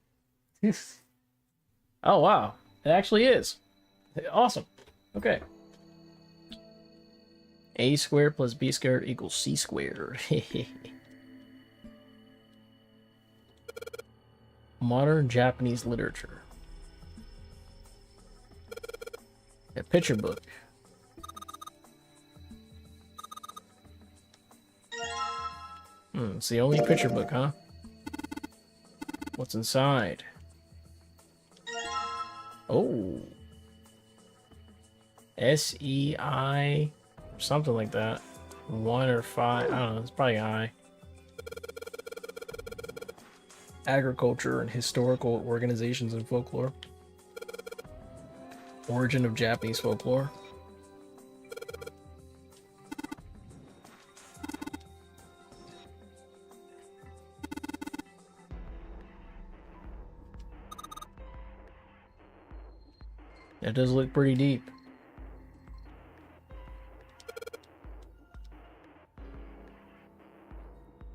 Oh, wow. It actually is. Awesome. Okay. A squared plus b squared equals c squared. Modern Japanese literature. A picture book. It's the only picture book, huh? What's inside? Oh. SEI, something like that. 1 or 5, I don't know, it's probably I. Agriculture and historical organizations and folklore. Origin of Japanese folklore. That does look pretty deep.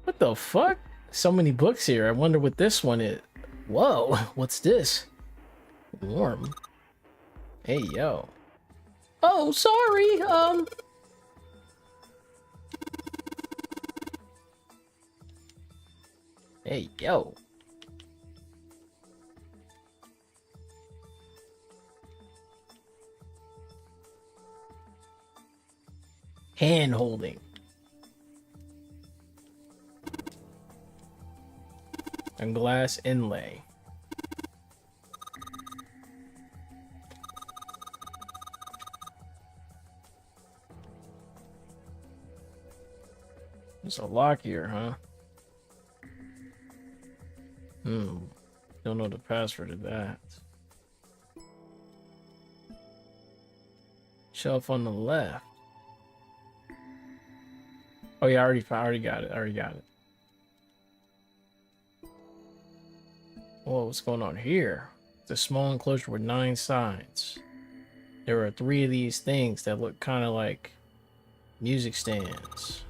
What the fuck? So many books here. I wonder what this one is. Whoa, what's this? Warm. Hey, yo. Oh, sorry, Hey, yo. Hand holding. And glass inlay. There's a lock here, huh? Don't know the password to that. Shelf on the left. Oh yeah, I already got it. I already got it. Whoa, what's going on here? It's a small enclosure with 9 sides. There are 3 of these things that look kind of like music stands.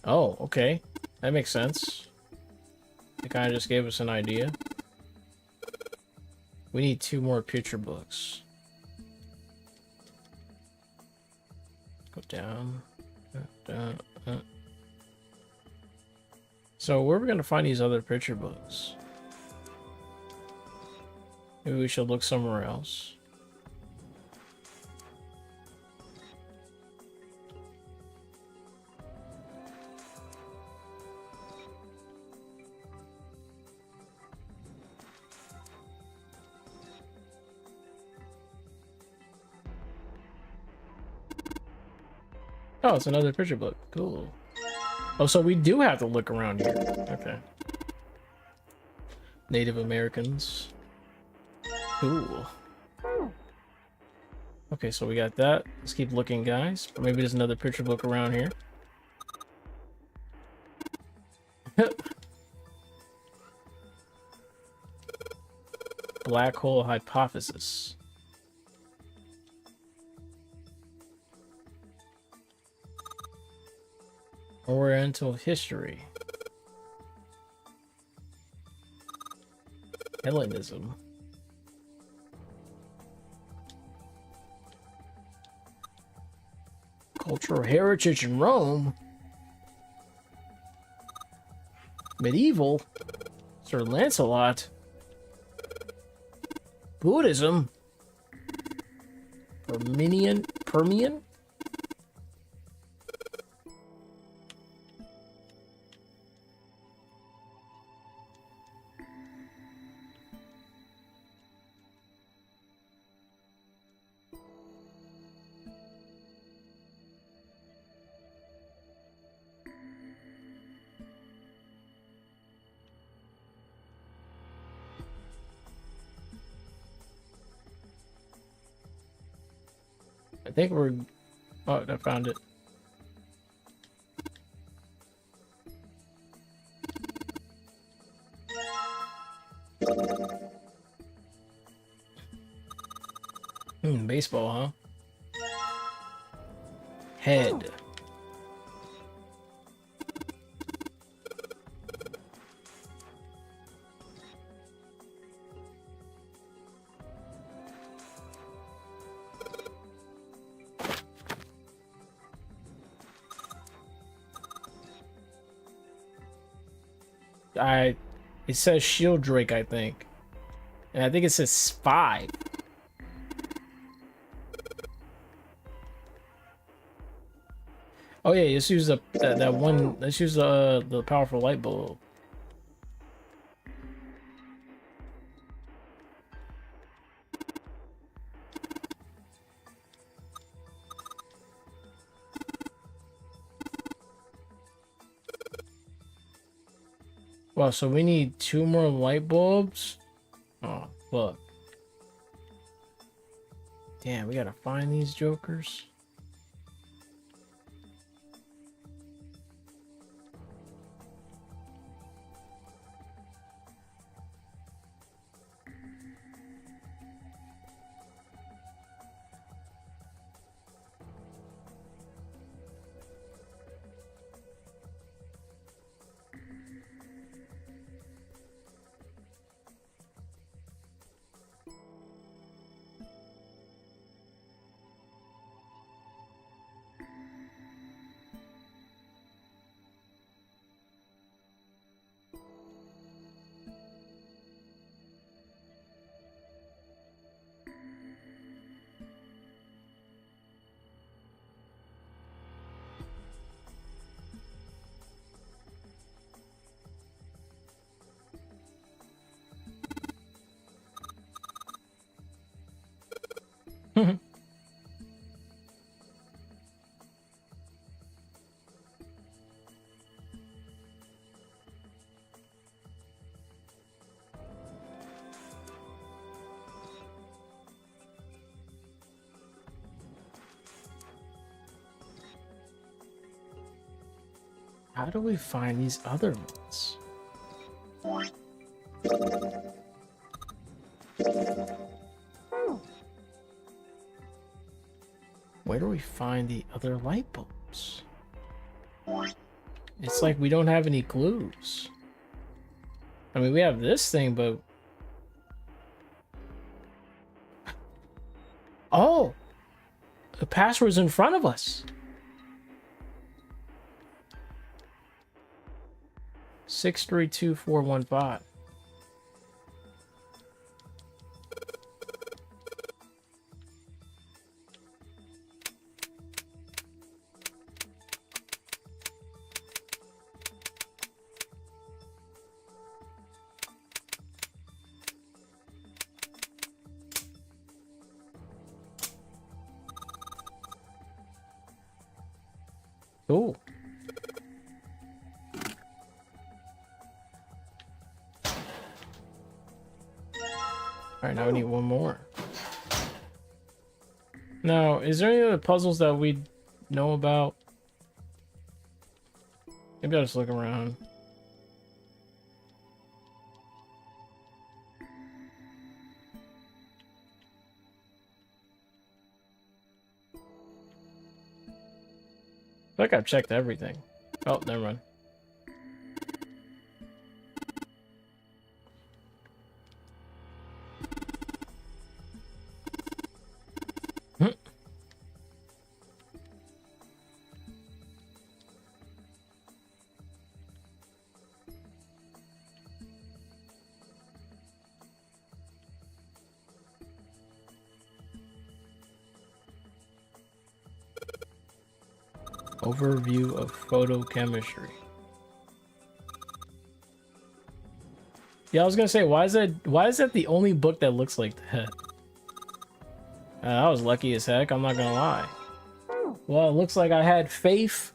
Oh, okay. That makes sense. They kind of just gave us an idea. We need 2 more picture books. Go down. Down. So where are we going to find these other picture books? Maybe we should look somewhere else. Oh, it's another picture book. Cool. Oh, so we do have to look around here. Okay. Native Americans. Cool. Okay, so we got that. Let's keep looking, guys. Or maybe there's another picture book around here. Black hole hypothesis. Oriental history. Hellenism. Cultural heritage in Rome. Medieval. Sir Lancelot. Buddhism. Permian? I think we're... Oh, I found it. Baseball, huh? Head. It says Shield Drake, I think. And I think it says 5. Oh yeah, let's use that one. Let's use the powerful light bulb. Wow, so we need 2 more light bulbs? Oh, fuck. Damn, we gotta find these jokers. How do we find these other ones? Where do we find the other light bulbs? It's like we don't have any clues. I mean, we have this thing, but... Oh! The password's in front of us. 632415. Cool. Alright, now we need one more. Now, is there any other puzzles that we know about? Maybe I'll just look around. I think I've checked everything. Oh, never mind. Overview of photochemistry. Yeah, I was gonna say, why is that the only book that looks like that? I was lucky as heck, I'm not gonna lie. Well, it looks like I had faith,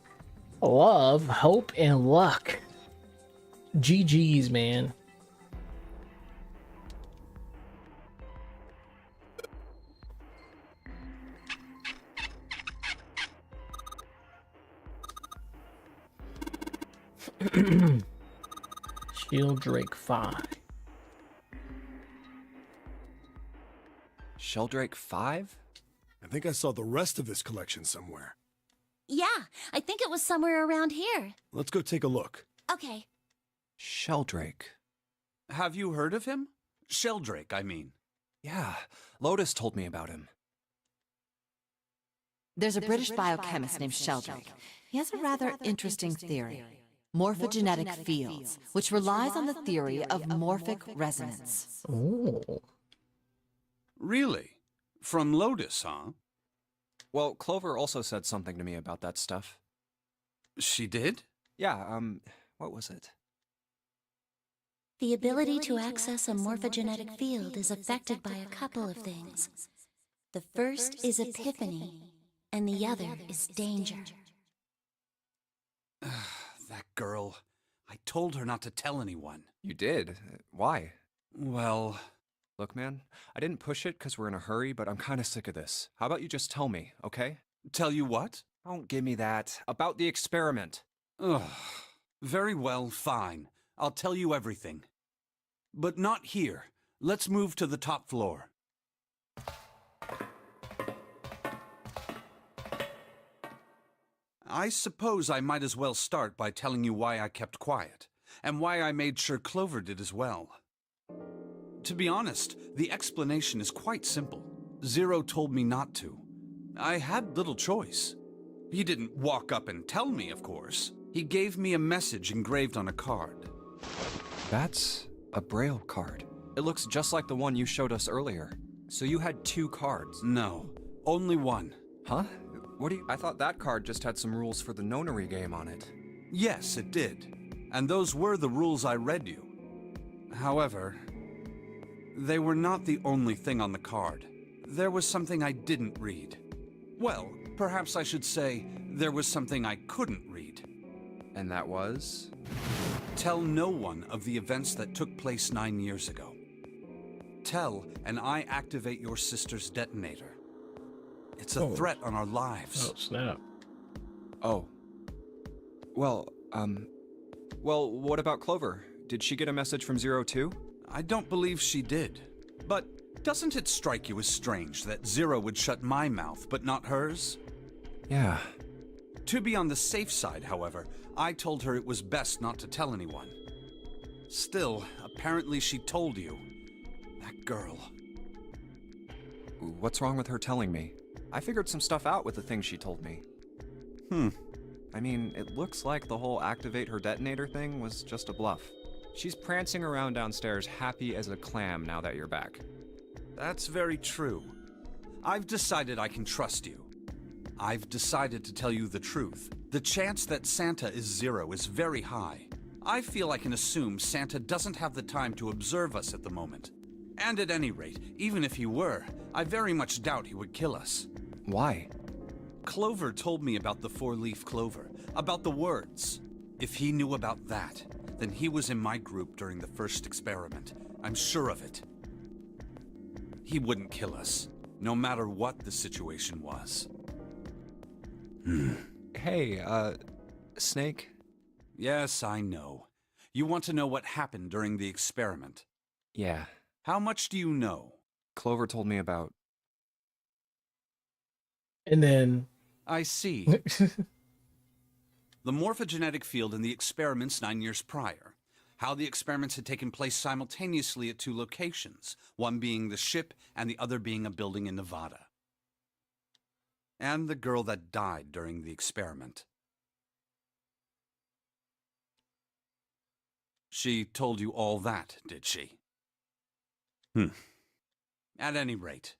love, hope, and luck. GG's, man. Sheldrake 5. Sheldrake 5? I think I saw the rest of this collection somewhere. Yeah, I think it was somewhere around here. Let's go take a look. Okay. Sheldrake. Have you heard of him? Sheldrake, I mean. Yeah, Lotus told me about him. There's a British biochemist named Sheldrake. He has a rather interesting theory. Morphogenetic fields, which relies on the theory of morphic resonance. Oh. Really? From Lotus, huh? Well, Clover also said something to me about that stuff. She did? Yeah, what was it? The ability to access a morphogenetic field is affected by a couple of things. The first is epiphany, and the other is danger. That girl. I told her not to tell anyone. You did? Why? Well... Look, man, I didn't push it because we're in a hurry, but I'm kind of sick of this. How about you just tell me, okay? Tell you what? Don't give me that. About the experiment. Ugh. Very well, fine. I'll tell you everything. But not here. Let's move to the top floor. I suppose I might as well start by telling you why I kept quiet, and why I made sure Clover did as well. To be honest, the explanation is quite simple. Zero told me not to. I had little choice. He didn't walk up and tell me, of course. He gave me a message engraved on a card. That's a Braille card. It looks just like the one you showed us earlier. So you had 2 cards? No, only one. Huh? What do you... I thought that card just had some rules for the Nonary game on it. Yes, it did. And those were the rules I read you. However, they were not the only thing on the card. There was something I didn't read. Well, perhaps I should say, there was something I couldn't read. And that was? Tell no one of the events that took place 9 years ago. Tell, and I activate your sister's detonator. It's a threat on our lives. Oh, snap. Oh. Well, what about Clover? Did she get a message from Zero too? I don't believe she did. But doesn't it strike you as strange that Zero would shut my mouth, but not hers? Yeah. To be on the safe side, however, I told her it was best not to tell anyone. Still, apparently she told you. That girl. What's wrong with her telling me? I figured some stuff out with the things she told me. I mean, it looks like the whole activate her detonator thing was just a bluff. She's prancing around downstairs happy as a clam now that you're back. That's very true. I've decided I can trust you. I've decided to tell you the truth. The chance that Santa is Zero is very high. I feel I can assume Santa doesn't have the time to observe us at the moment. And at any rate, even if he were, I very much doubt he would kill us. Why? Clover told me about the 4-leaf clover, about the words. If he knew about that, then he was in my group during the first experiment. I'm sure of it. He wouldn't kill us, no matter what the situation was. Hey, Snake? Yes, I know. You want to know what happened during the experiment? Yeah. How much do you know? Clover told me about... And then... I see. The morphogenetic field in the experiments 9 years prior. How the experiments had taken place simultaneously at 2 locations, one being the ship and the other being a building in Nevada. And the girl that died during the experiment. She told you all that, did she? At any rate,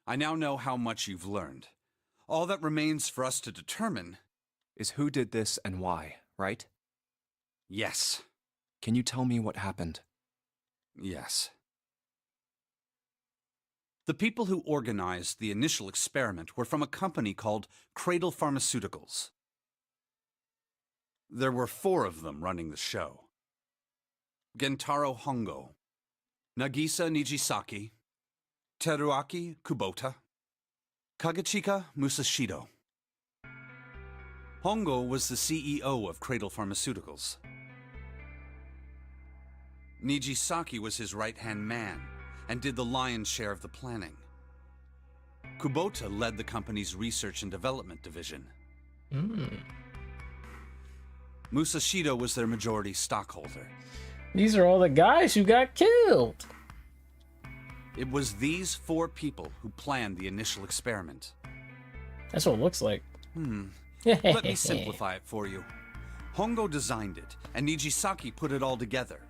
I now know how much you've learned. All that remains for us to determine is who did this and why, right? Yes. Can you tell me what happened? Yes. The people who organized the initial experiment were from a company called Cradle Pharmaceuticals. There were 4 of them running the show. Gentaro Hongo, Nagisa Nijisaki, Teruaki Kubota, Kagechika Musashido. Hongo was the CEO of Cradle Pharmaceuticals. Nijisaki was his right-hand man and did the lion's share of the planning. Kubota led the company's research and development division. Musashido was their majority stockholder. These are all the guys who got killed. It was these 4 people who planned the initial experiment. That's what it looks like. Let me simplify it for you. Hongo designed it, and Nijisaki put it all together.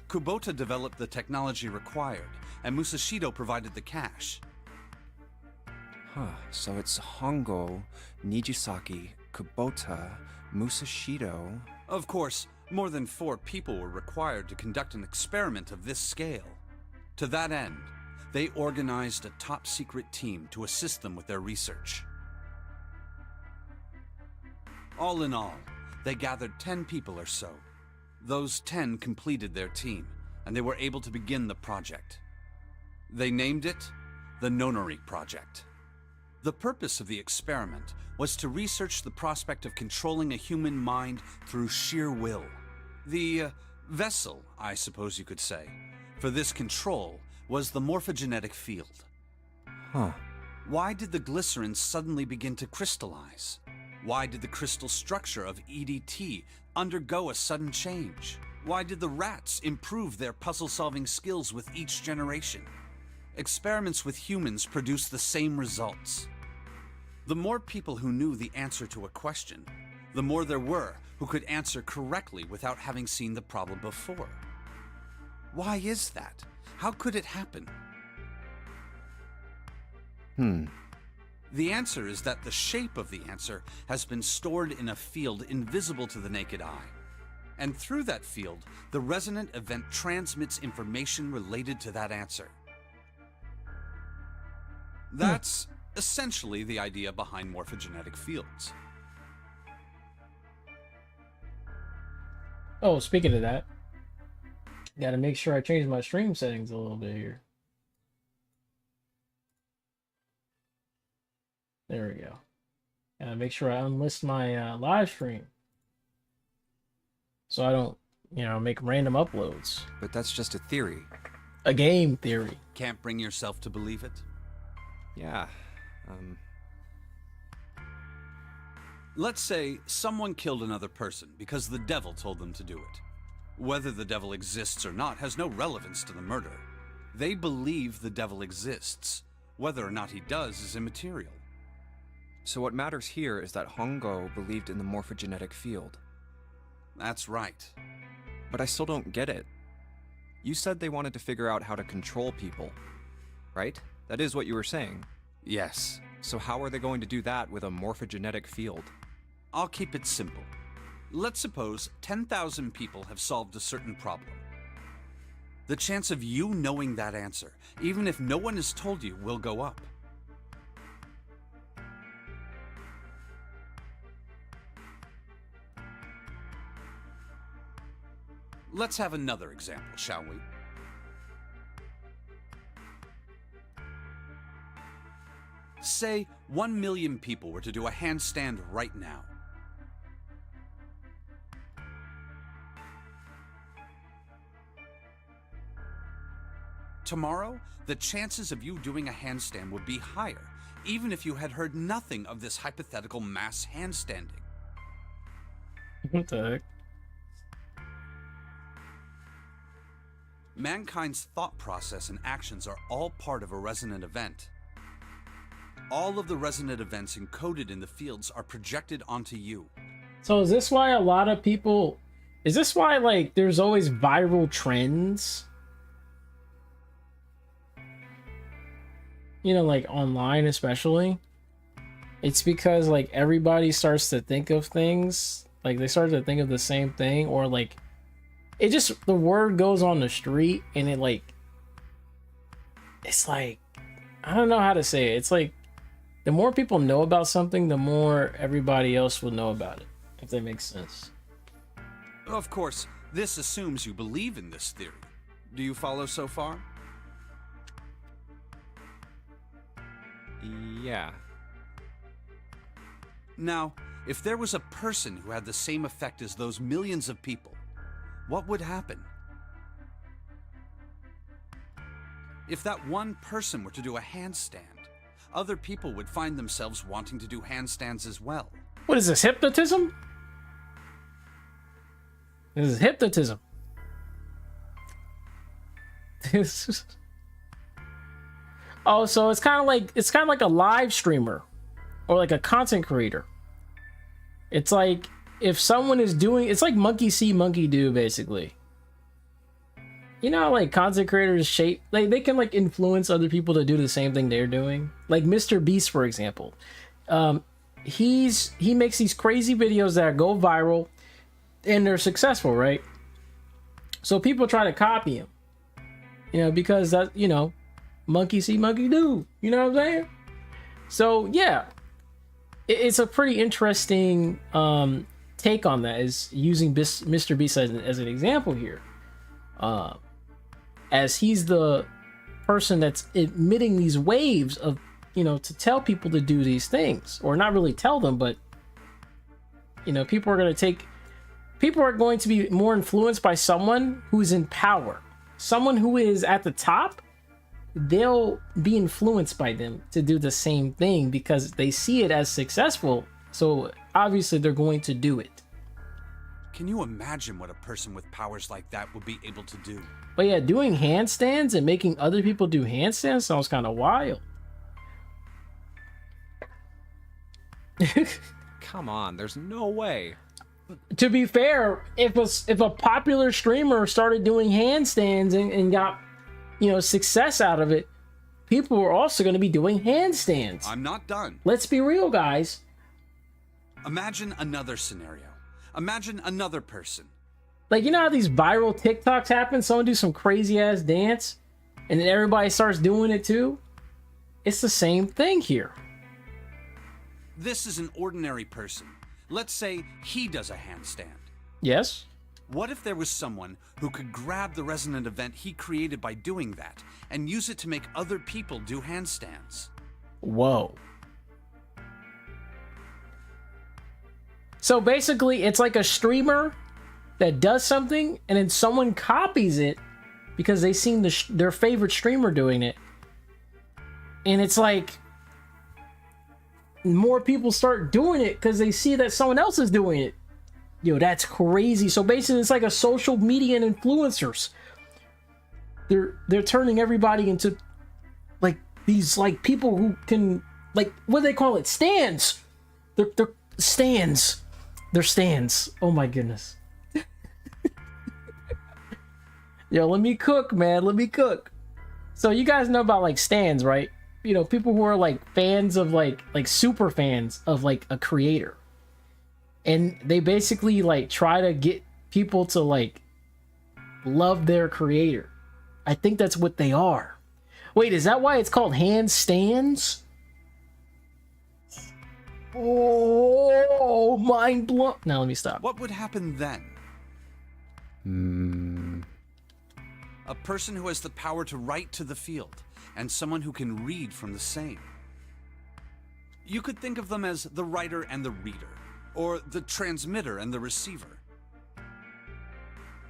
Kubota developed the technology required, and Musashido provided the cash. Huh, so it's Hongo, Nijisaki, Kubota, Musashido. Of course, more than 4 people were required to conduct an experiment of this scale. To that end, they organized a top-secret team to assist them with their research. All in all, they gathered 10 people or so. Those 10 completed their team, and they were able to begin the project. They named it the Nonary Project. The purpose of the experiment was to research the prospect of controlling a human mind through sheer will. The vessel, I suppose you could say, for this control was the morphogenetic field. Huh. Why did the glycerin suddenly begin to crystallize? Why did the crystal structure of EDT undergo a sudden change? Why did the rats improve their puzzle-solving skills with each generation? Experiments with humans produce the same results. The more people who knew the answer to a question, the more there were who could answer correctly without having seen the problem before. Why is that? How could it happen? The answer is that the shape of the answer has been stored in a field invisible to the naked eye. And through that field, the resonant event transmits information related to that answer. That's essentially the idea behind morphogenetic fields. Oh, speaking of that, gotta make sure I change my stream settings a little bit here. There we go. Gotta make sure I unlist my live stream, so I don't, make random uploads. But that's just a theory. A game theory. Can't bring yourself to believe it? Yeah, Let's say someone killed another person because the devil told them to do it. Whether the devil exists or not has no relevance to the murder. They believe the devil exists. Whether or not he does is immaterial. So what matters here is that Hongo believed in the morphogenetic field. That's right. But I still don't get it. You said they wanted to figure out how to control people, right? That is what you were saying. Yes. So how are they going to do that with a morphogenetic field? I'll keep it simple. Let's suppose 10,000 people have solved a certain problem. The chance of you knowing that answer, even if no one has told you, will go up. Let's have another example, shall we? Say 1 million people were to do a handstand right now. Tomorrow, the chances of you doing a handstand would be higher, even if you had heard nothing of this hypothetical mass handstanding. What the heck? Mankind's thought process and actions are all part of a resonant event. All of the resonant events encoded in the fields are projected onto you. So is this why a lot of people... Is this why, there's always viral trends? Online especially? It's because, everybody starts to think of things. They start to think of the same thing. Or, it just... The word goes on the street, and it, It's I don't know how to say it. It's the more people know about something, the more everybody else will know about it, if that makes sense. Of course, this assumes you believe in this theory. Do you follow so far? Yeah. Now, if there was a person who had the same effect as those millions of people, what would happen? If that one person were to do a handstand, other people would find themselves wanting to do handstands as well. What is this, hypnotism? This is hypnotism. Oh, so it's kind of like a live streamer or a content creator. It's if someone is doing, it's like monkey see, monkey do, basically. you know how, like, content creators shape, like, they can, like, influence other people to do the same thing they're doing. Like Mr. Beast, for example. He makes these crazy videos that go viral and they're successful, right? So people try to copy him, you know, because that, you know, monkey see, monkey do, you know what I'm saying? So yeah, it's a pretty interesting take on that, is using Mr. Beast as an example here, as he's the person that's emitting these waves of, you know, to tell people to do these things, or not really tell them, but, you know, people are going to be more influenced by someone who's in power. Someone who is at the top, they'll be influenced by them to do the same thing because they see it as successful. So obviously they're going to do it. Can you imagine what a person with powers like that would be able to do? But yeah, doing handstands and making other people do handstands sounds kind of wild. Come on, there's no way. To be fair, if a popular streamer started doing handstands and got, you know, success out of it, people are also going to be doing handstands. I'm not done. Let's be real, guys. Imagine another scenario. Imagine another person. Like, you know how these viral TikToks happen? Someone do some crazy ass dance and then everybody starts doing it too? It's the same thing here. This is an ordinary person. Let's say he does a handstand. Yes. What if there was someone who could grab the resonant event he created by doing that and use it to make other people do handstands? Whoa. So basically, it's like a streamer that does something and then someone copies it because they seen their favorite streamer doing it. And it's like more people start doing it because they see that someone else is doing it. Yo, that's crazy. So basically, it's like a social media and influencers. They're turning everybody into like these like people who can, like, what do they call it? Stands. They're stands. They're stands. Oh my goodness. Yo, let me cook, man. Let me cook. So you guys know about like stands, right? You know, people who are like fans of like super fans of like a creator. And they basically like try to get people to like love their creator. I think that's what they are. Wait, is that why it's called handstands? Oh, mind blown. Now let me stop. What would happen then? A person who has the power to write to the field, and someone who can read from the same. You could think of them as the writer and the reader, or the transmitter and the receiver.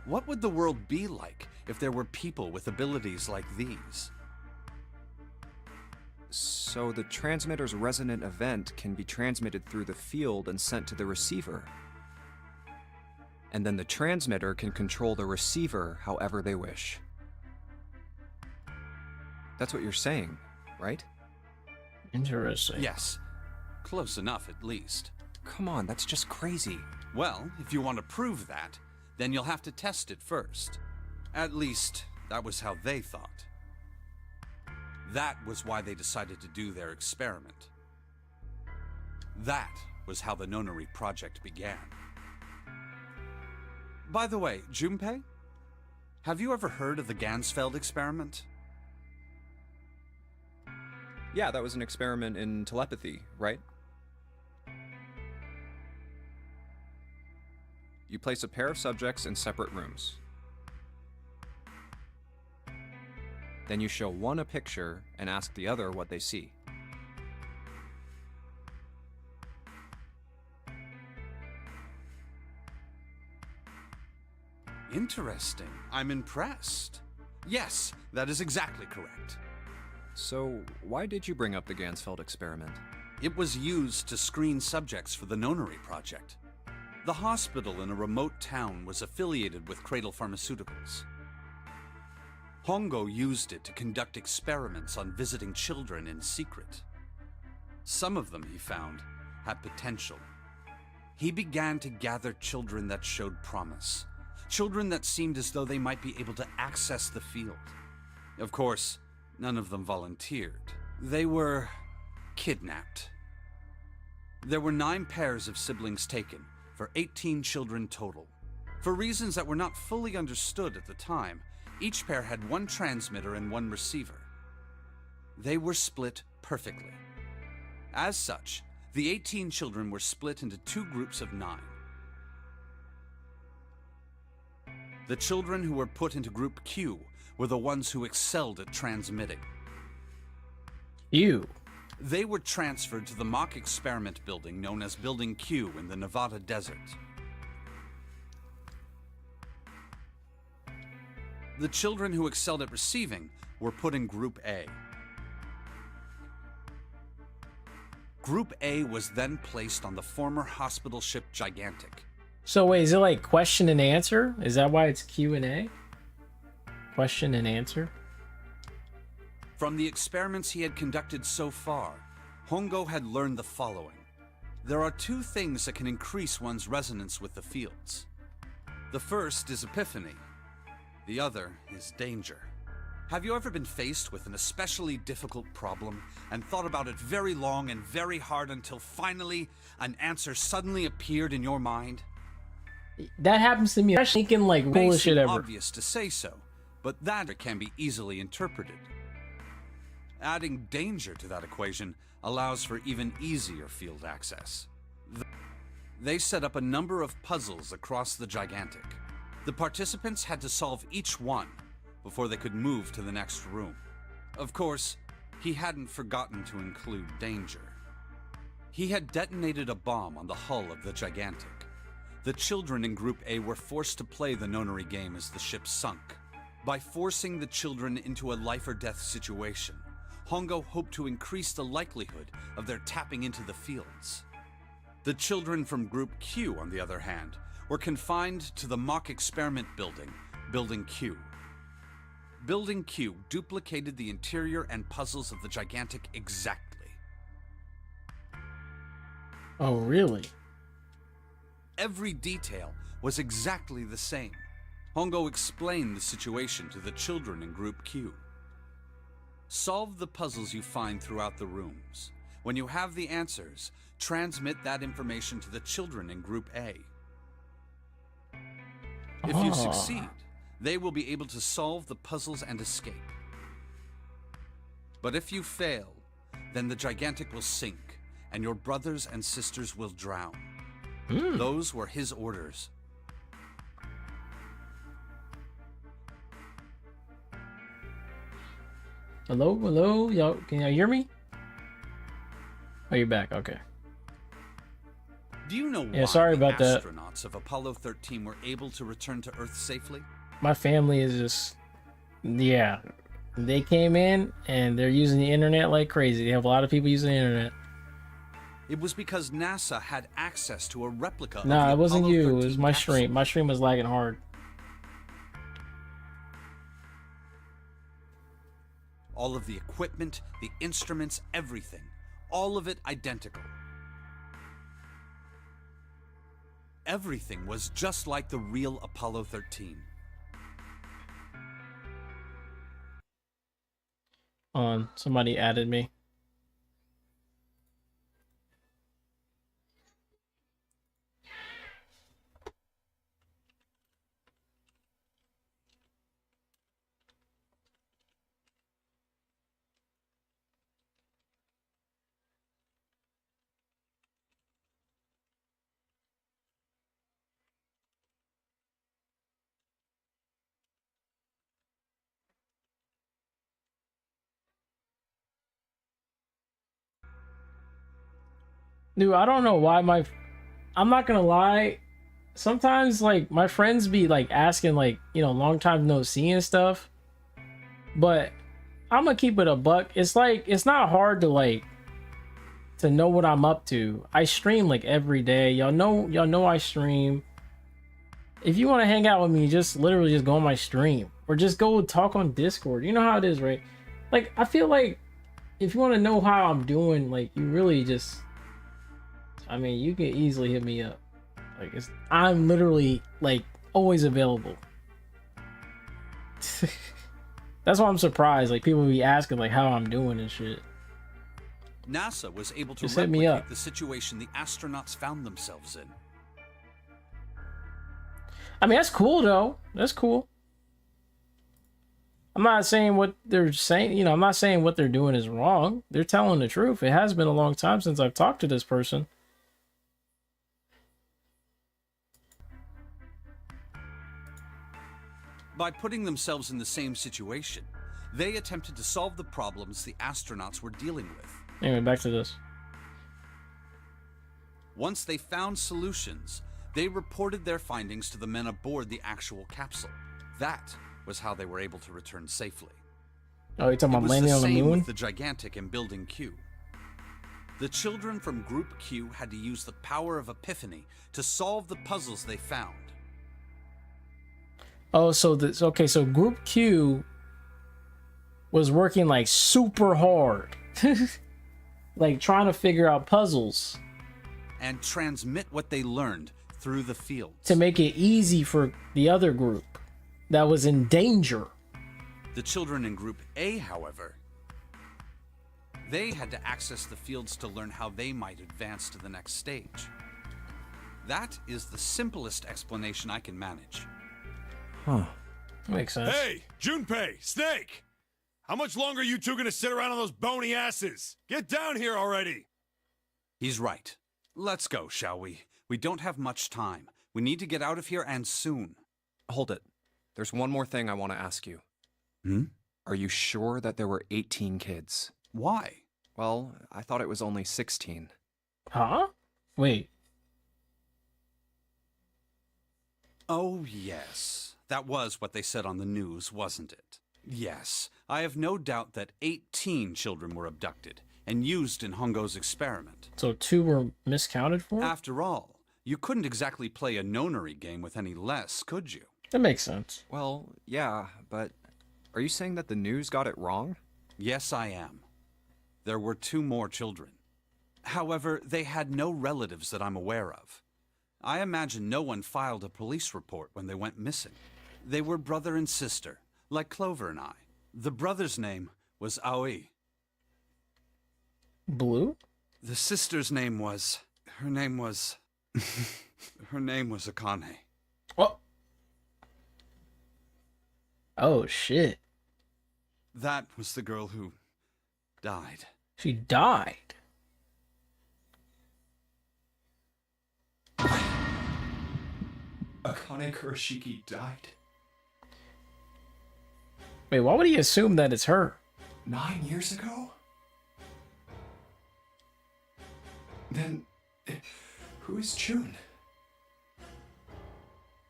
What would the world be like if there were people with abilities like these? So the transmitter's resonant event can be transmitted through the field and sent to the receiver. And then the transmitter can control the receiver however they wish. That's what you're saying, right? Interesting. Yes. Close enough, at least. Come on, that's just crazy. Well, if you want to prove that, then you'll have to test it first. At least, that was how they thought. That was why they decided to do their experiment. That was how the Nonary project began. By the way, Junpei, have you ever heard of the Gansfeld experiment? Yeah, that was an experiment in telepathy, right? You place a pair of subjects in separate rooms. Then you show one a picture and ask the other what they see. Interesting. I'm impressed. Yes, that is exactly correct. So, why did you bring up the Gansfeld experiment? It was used to screen subjects for the Nonary project. The hospital in a remote town was affiliated with Cradle Pharmaceuticals. Hongo used it to conduct experiments on visiting children in secret. Some of them, he found, had potential. He began to gather children that showed promise, Children that seemed as though they might be able to access the field. Of course, none of them volunteered. They were kidnapped. There were 9 pairs of siblings taken, for 18 children total. For reasons that were not fully understood at the time, each pair had 1 transmitter and 1 receiver. They were split perfectly. As such, the 18 children were split into 2 groups of 9. The children who were put into Group Q were the ones who excelled at transmitting. They were transferred to the mock experiment building known as Building Q in the Nevada desert. The children who excelled at receiving were put in Group A. Group A was then placed on the former hospital ship Gigantic. So wait, is it like question and answer? Is that why it's Q&A? Question and answer? From the experiments he had conducted so far, Hongo had learned the following. There are 2 things that can increase one's resonance with the fields. The first is epiphany. The other is danger. Have you ever been faced with an especially difficult problem and thought about it very long and very hard until finally an answer suddenly appeared in your mind? That happens to me. I'm thinking like coolest shit ever. Obvious to say so, but that can be easily interpreted. Adding danger to that equation allows for even easier field access. They set up a number of puzzles across the Gigantic. The participants had to solve each one before they could move to the next room. Of course, he hadn't forgotten to include danger. He had detonated a bomb on the hull of the Gigantic. The children in Group A were forced to play the Nonary game as the ship sunk. By forcing the children into a life-or-death situation, Hongo hoped to increase the likelihood of their tapping into the fields. The children from Group Q, on the other hand, were confined to the mock experiment building, Building Q. Building Q duplicated the interior and puzzles of the Gigantic exactly. Oh, really? Every detail was exactly the same. Hongo explained the situation to the children in Group Q. Solve the puzzles you find throughout the rooms. When you have the answers, transmit that information to the children in Group A. If you succeed, they will be able to solve the puzzles and escape. But if you fail, then the Gigantic will sink, and your brothers and sisters will drown. Those were his orders. Hello, hello, y'all. Can y'all hear me? Oh, you're back. Okay. Do you know why sorry the about that. astronauts of Apollo 13 were able to return to Earth safely? My family is just, yeah. They came in and they're using the internet like crazy. They have a lot of people using the internet. It was because NASA had access to a replica of the Nah, it wasn't Apollo you. 13 It was my capsule. stream. My stream was lagging hard. All of the equipment, the instruments, everything. All of it identical. Everything was just like the real Apollo 13. Somebody added me. Dude, I don't know why I'm not gonna lie. Sometimes, like, my friends be, like, asking, like, you know, long time no see and stuff. But I'm gonna keep it a buck. It's, like, it's not hard to, like, to know what I'm up to. I stream, like, every day. Y'all know I stream. If you want to hang out with me, just literally just go on my stream. Or just go talk on Discord. You know how it is, right? Like, I feel like if you want to know how I'm doing, like, you really just... I mean, you can easily hit me up. Like, I'm literally, like, always available. That's why I'm surprised. Like, people be asking like how I'm doing and shit. NASA was able to Just hit me up. replicate the situation the astronauts found themselves in. I mean, that's cool though. That's cool. I'm not saying what they're saying, you know, I'm not saying what they're doing is wrong. They're telling the truth. It has been a long time since I've talked to this person. By putting themselves in the same situation, they attempted to solve the problems the astronauts were dealing with. Anyway, back to this. Once they found solutions, they reported their findings to the men aboard the actual capsule. That was how they were able to return safely. Oh, you're talking about landing on the moon? With the gigantic and building Q. The children from Group Q had to use the power of epiphany to solve the puzzles they found. Oh, so this, okay, so Group Q was working like super hard. Like trying to figure out puzzles. And transmit what they learned through the fields. To make it easy for the other group that was in danger. The children in Group A, however, they had to access the fields to learn how they might advance to the next stage. That is the simplest explanation I can manage. Huh. Makes sense. Hey, Junpei, Snake! How much longer are you two gonna sit around on those bony asses? Get down here already! He's right. Let's go, shall we? We don't have much time. We need to get out of here, and soon. Hold it. There's one more thing I want to ask you. Hmm? Are you sure that there were 18 kids? Why? Well, I thought it was only 16. Huh? Wait. Oh, yes. That was what they said on the news, wasn't it? Yes, I have no doubt that 18 children were abducted and used in Hongo's experiment. So 2 were miscounted for? After all, you couldn't exactly play a Nonary game with any less, could you? That makes sense. Well, yeah, but are you saying that the news got it wrong? Yes, I am. There were 2 more children. However, they had no relatives that I'm aware of. I imagine no one filed a police report when they went missing. They were brother and sister, like Clover and I. The brother's name was Aoi. Blue? The sister's name was... Her name was Akane. Oh. Oh, shit. That was the girl who died. She died? Akane Kurashiki died? Wait, why would he assume that it's her? 9 years ago? Then, who is June?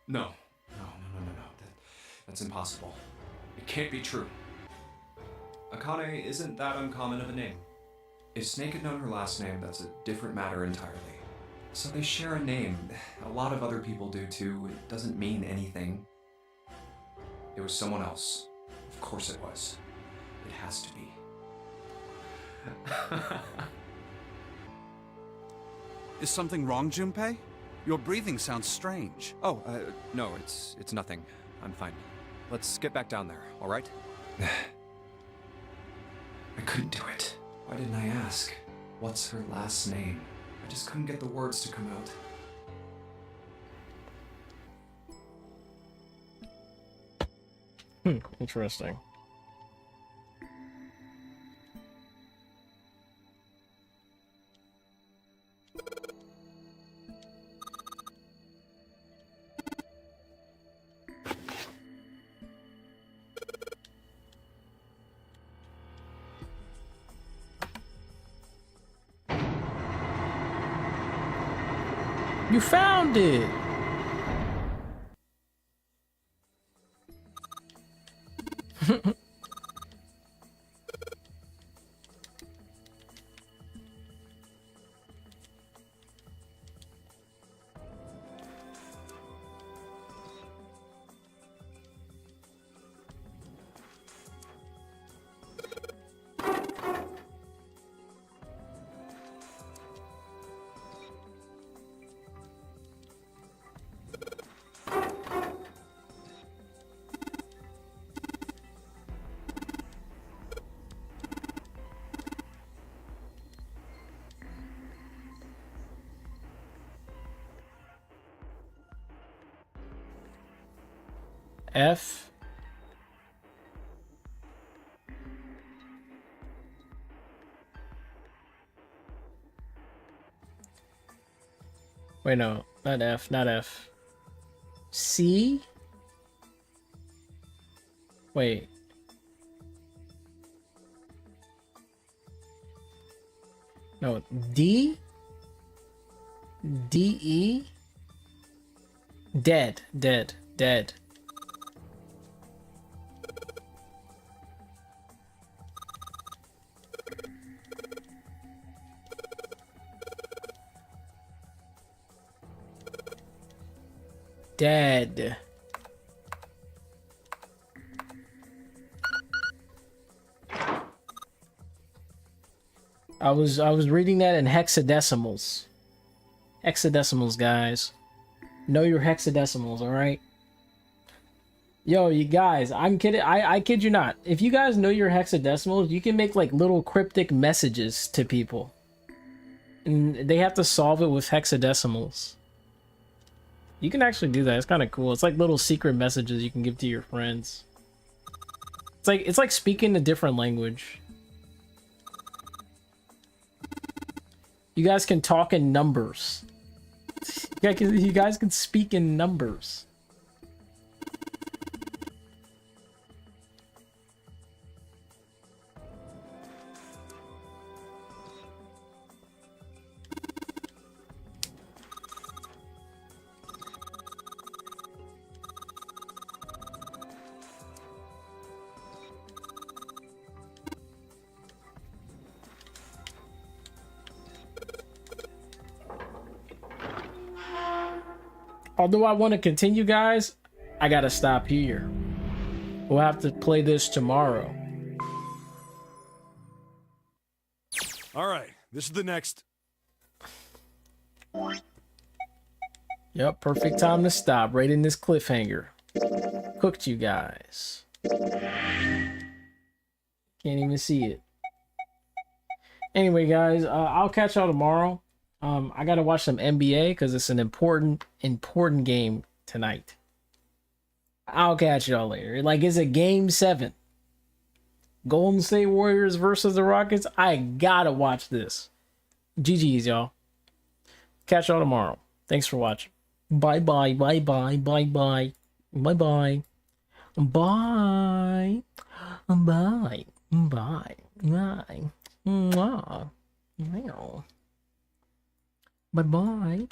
No. That's impossible. It can't be true. Akane isn't that uncommon of a name. If Snake had known her last name, that's a different matter entirely. So they share a name. A lot of other people do too. It doesn't mean anything. It was someone else. Of course it was. It has to be. Is something wrong, Junpei? Your breathing sounds strange. Oh, no, it's nothing. I'm fine. Let's get back down there, all right? I couldn't do it. Why didn't I ask? What's her last name? I just couldn't get the words to come out. Interesting. You found it! F. Wait, no, not F, not F. C? Wait. No, D? D-E? Dead, dead, dead. Dead. I was reading that in hexadecimals. Hexadecimals, guys. Know your hexadecimals, all right? Yo, you guys, I'm kidding. I kid you not. If you guys know your hexadecimals, you can make like little cryptic messages to people. And they have to solve it with hexadecimals. You can actually do that. It's kind of cool. It's like little secret messages you can give to your friends. It's like speaking a different language. You guys can talk in numbers. You guys can speak in numbers. Although I want to continue, guys, I gotta stop here. We'll have to play this tomorrow. All right, this is the next. Yep, perfect time to stop. Right in this cliffhanger. Cooked you guys. Can't even see it. Anyway, guys, I'll catch y'all tomorrow. I gotta watch some NBA because it's an important game tonight. I'll catch y'all later. Like, it's a game 7. Golden State Warriors versus the Rockets. I gotta watch this. GG's, y'all. Catch y'all tomorrow. Thanks for watching. Bye bye, bye bye, bye bye, bye bye, bye, bye, bye, bye, mwah, meow. Bye bye.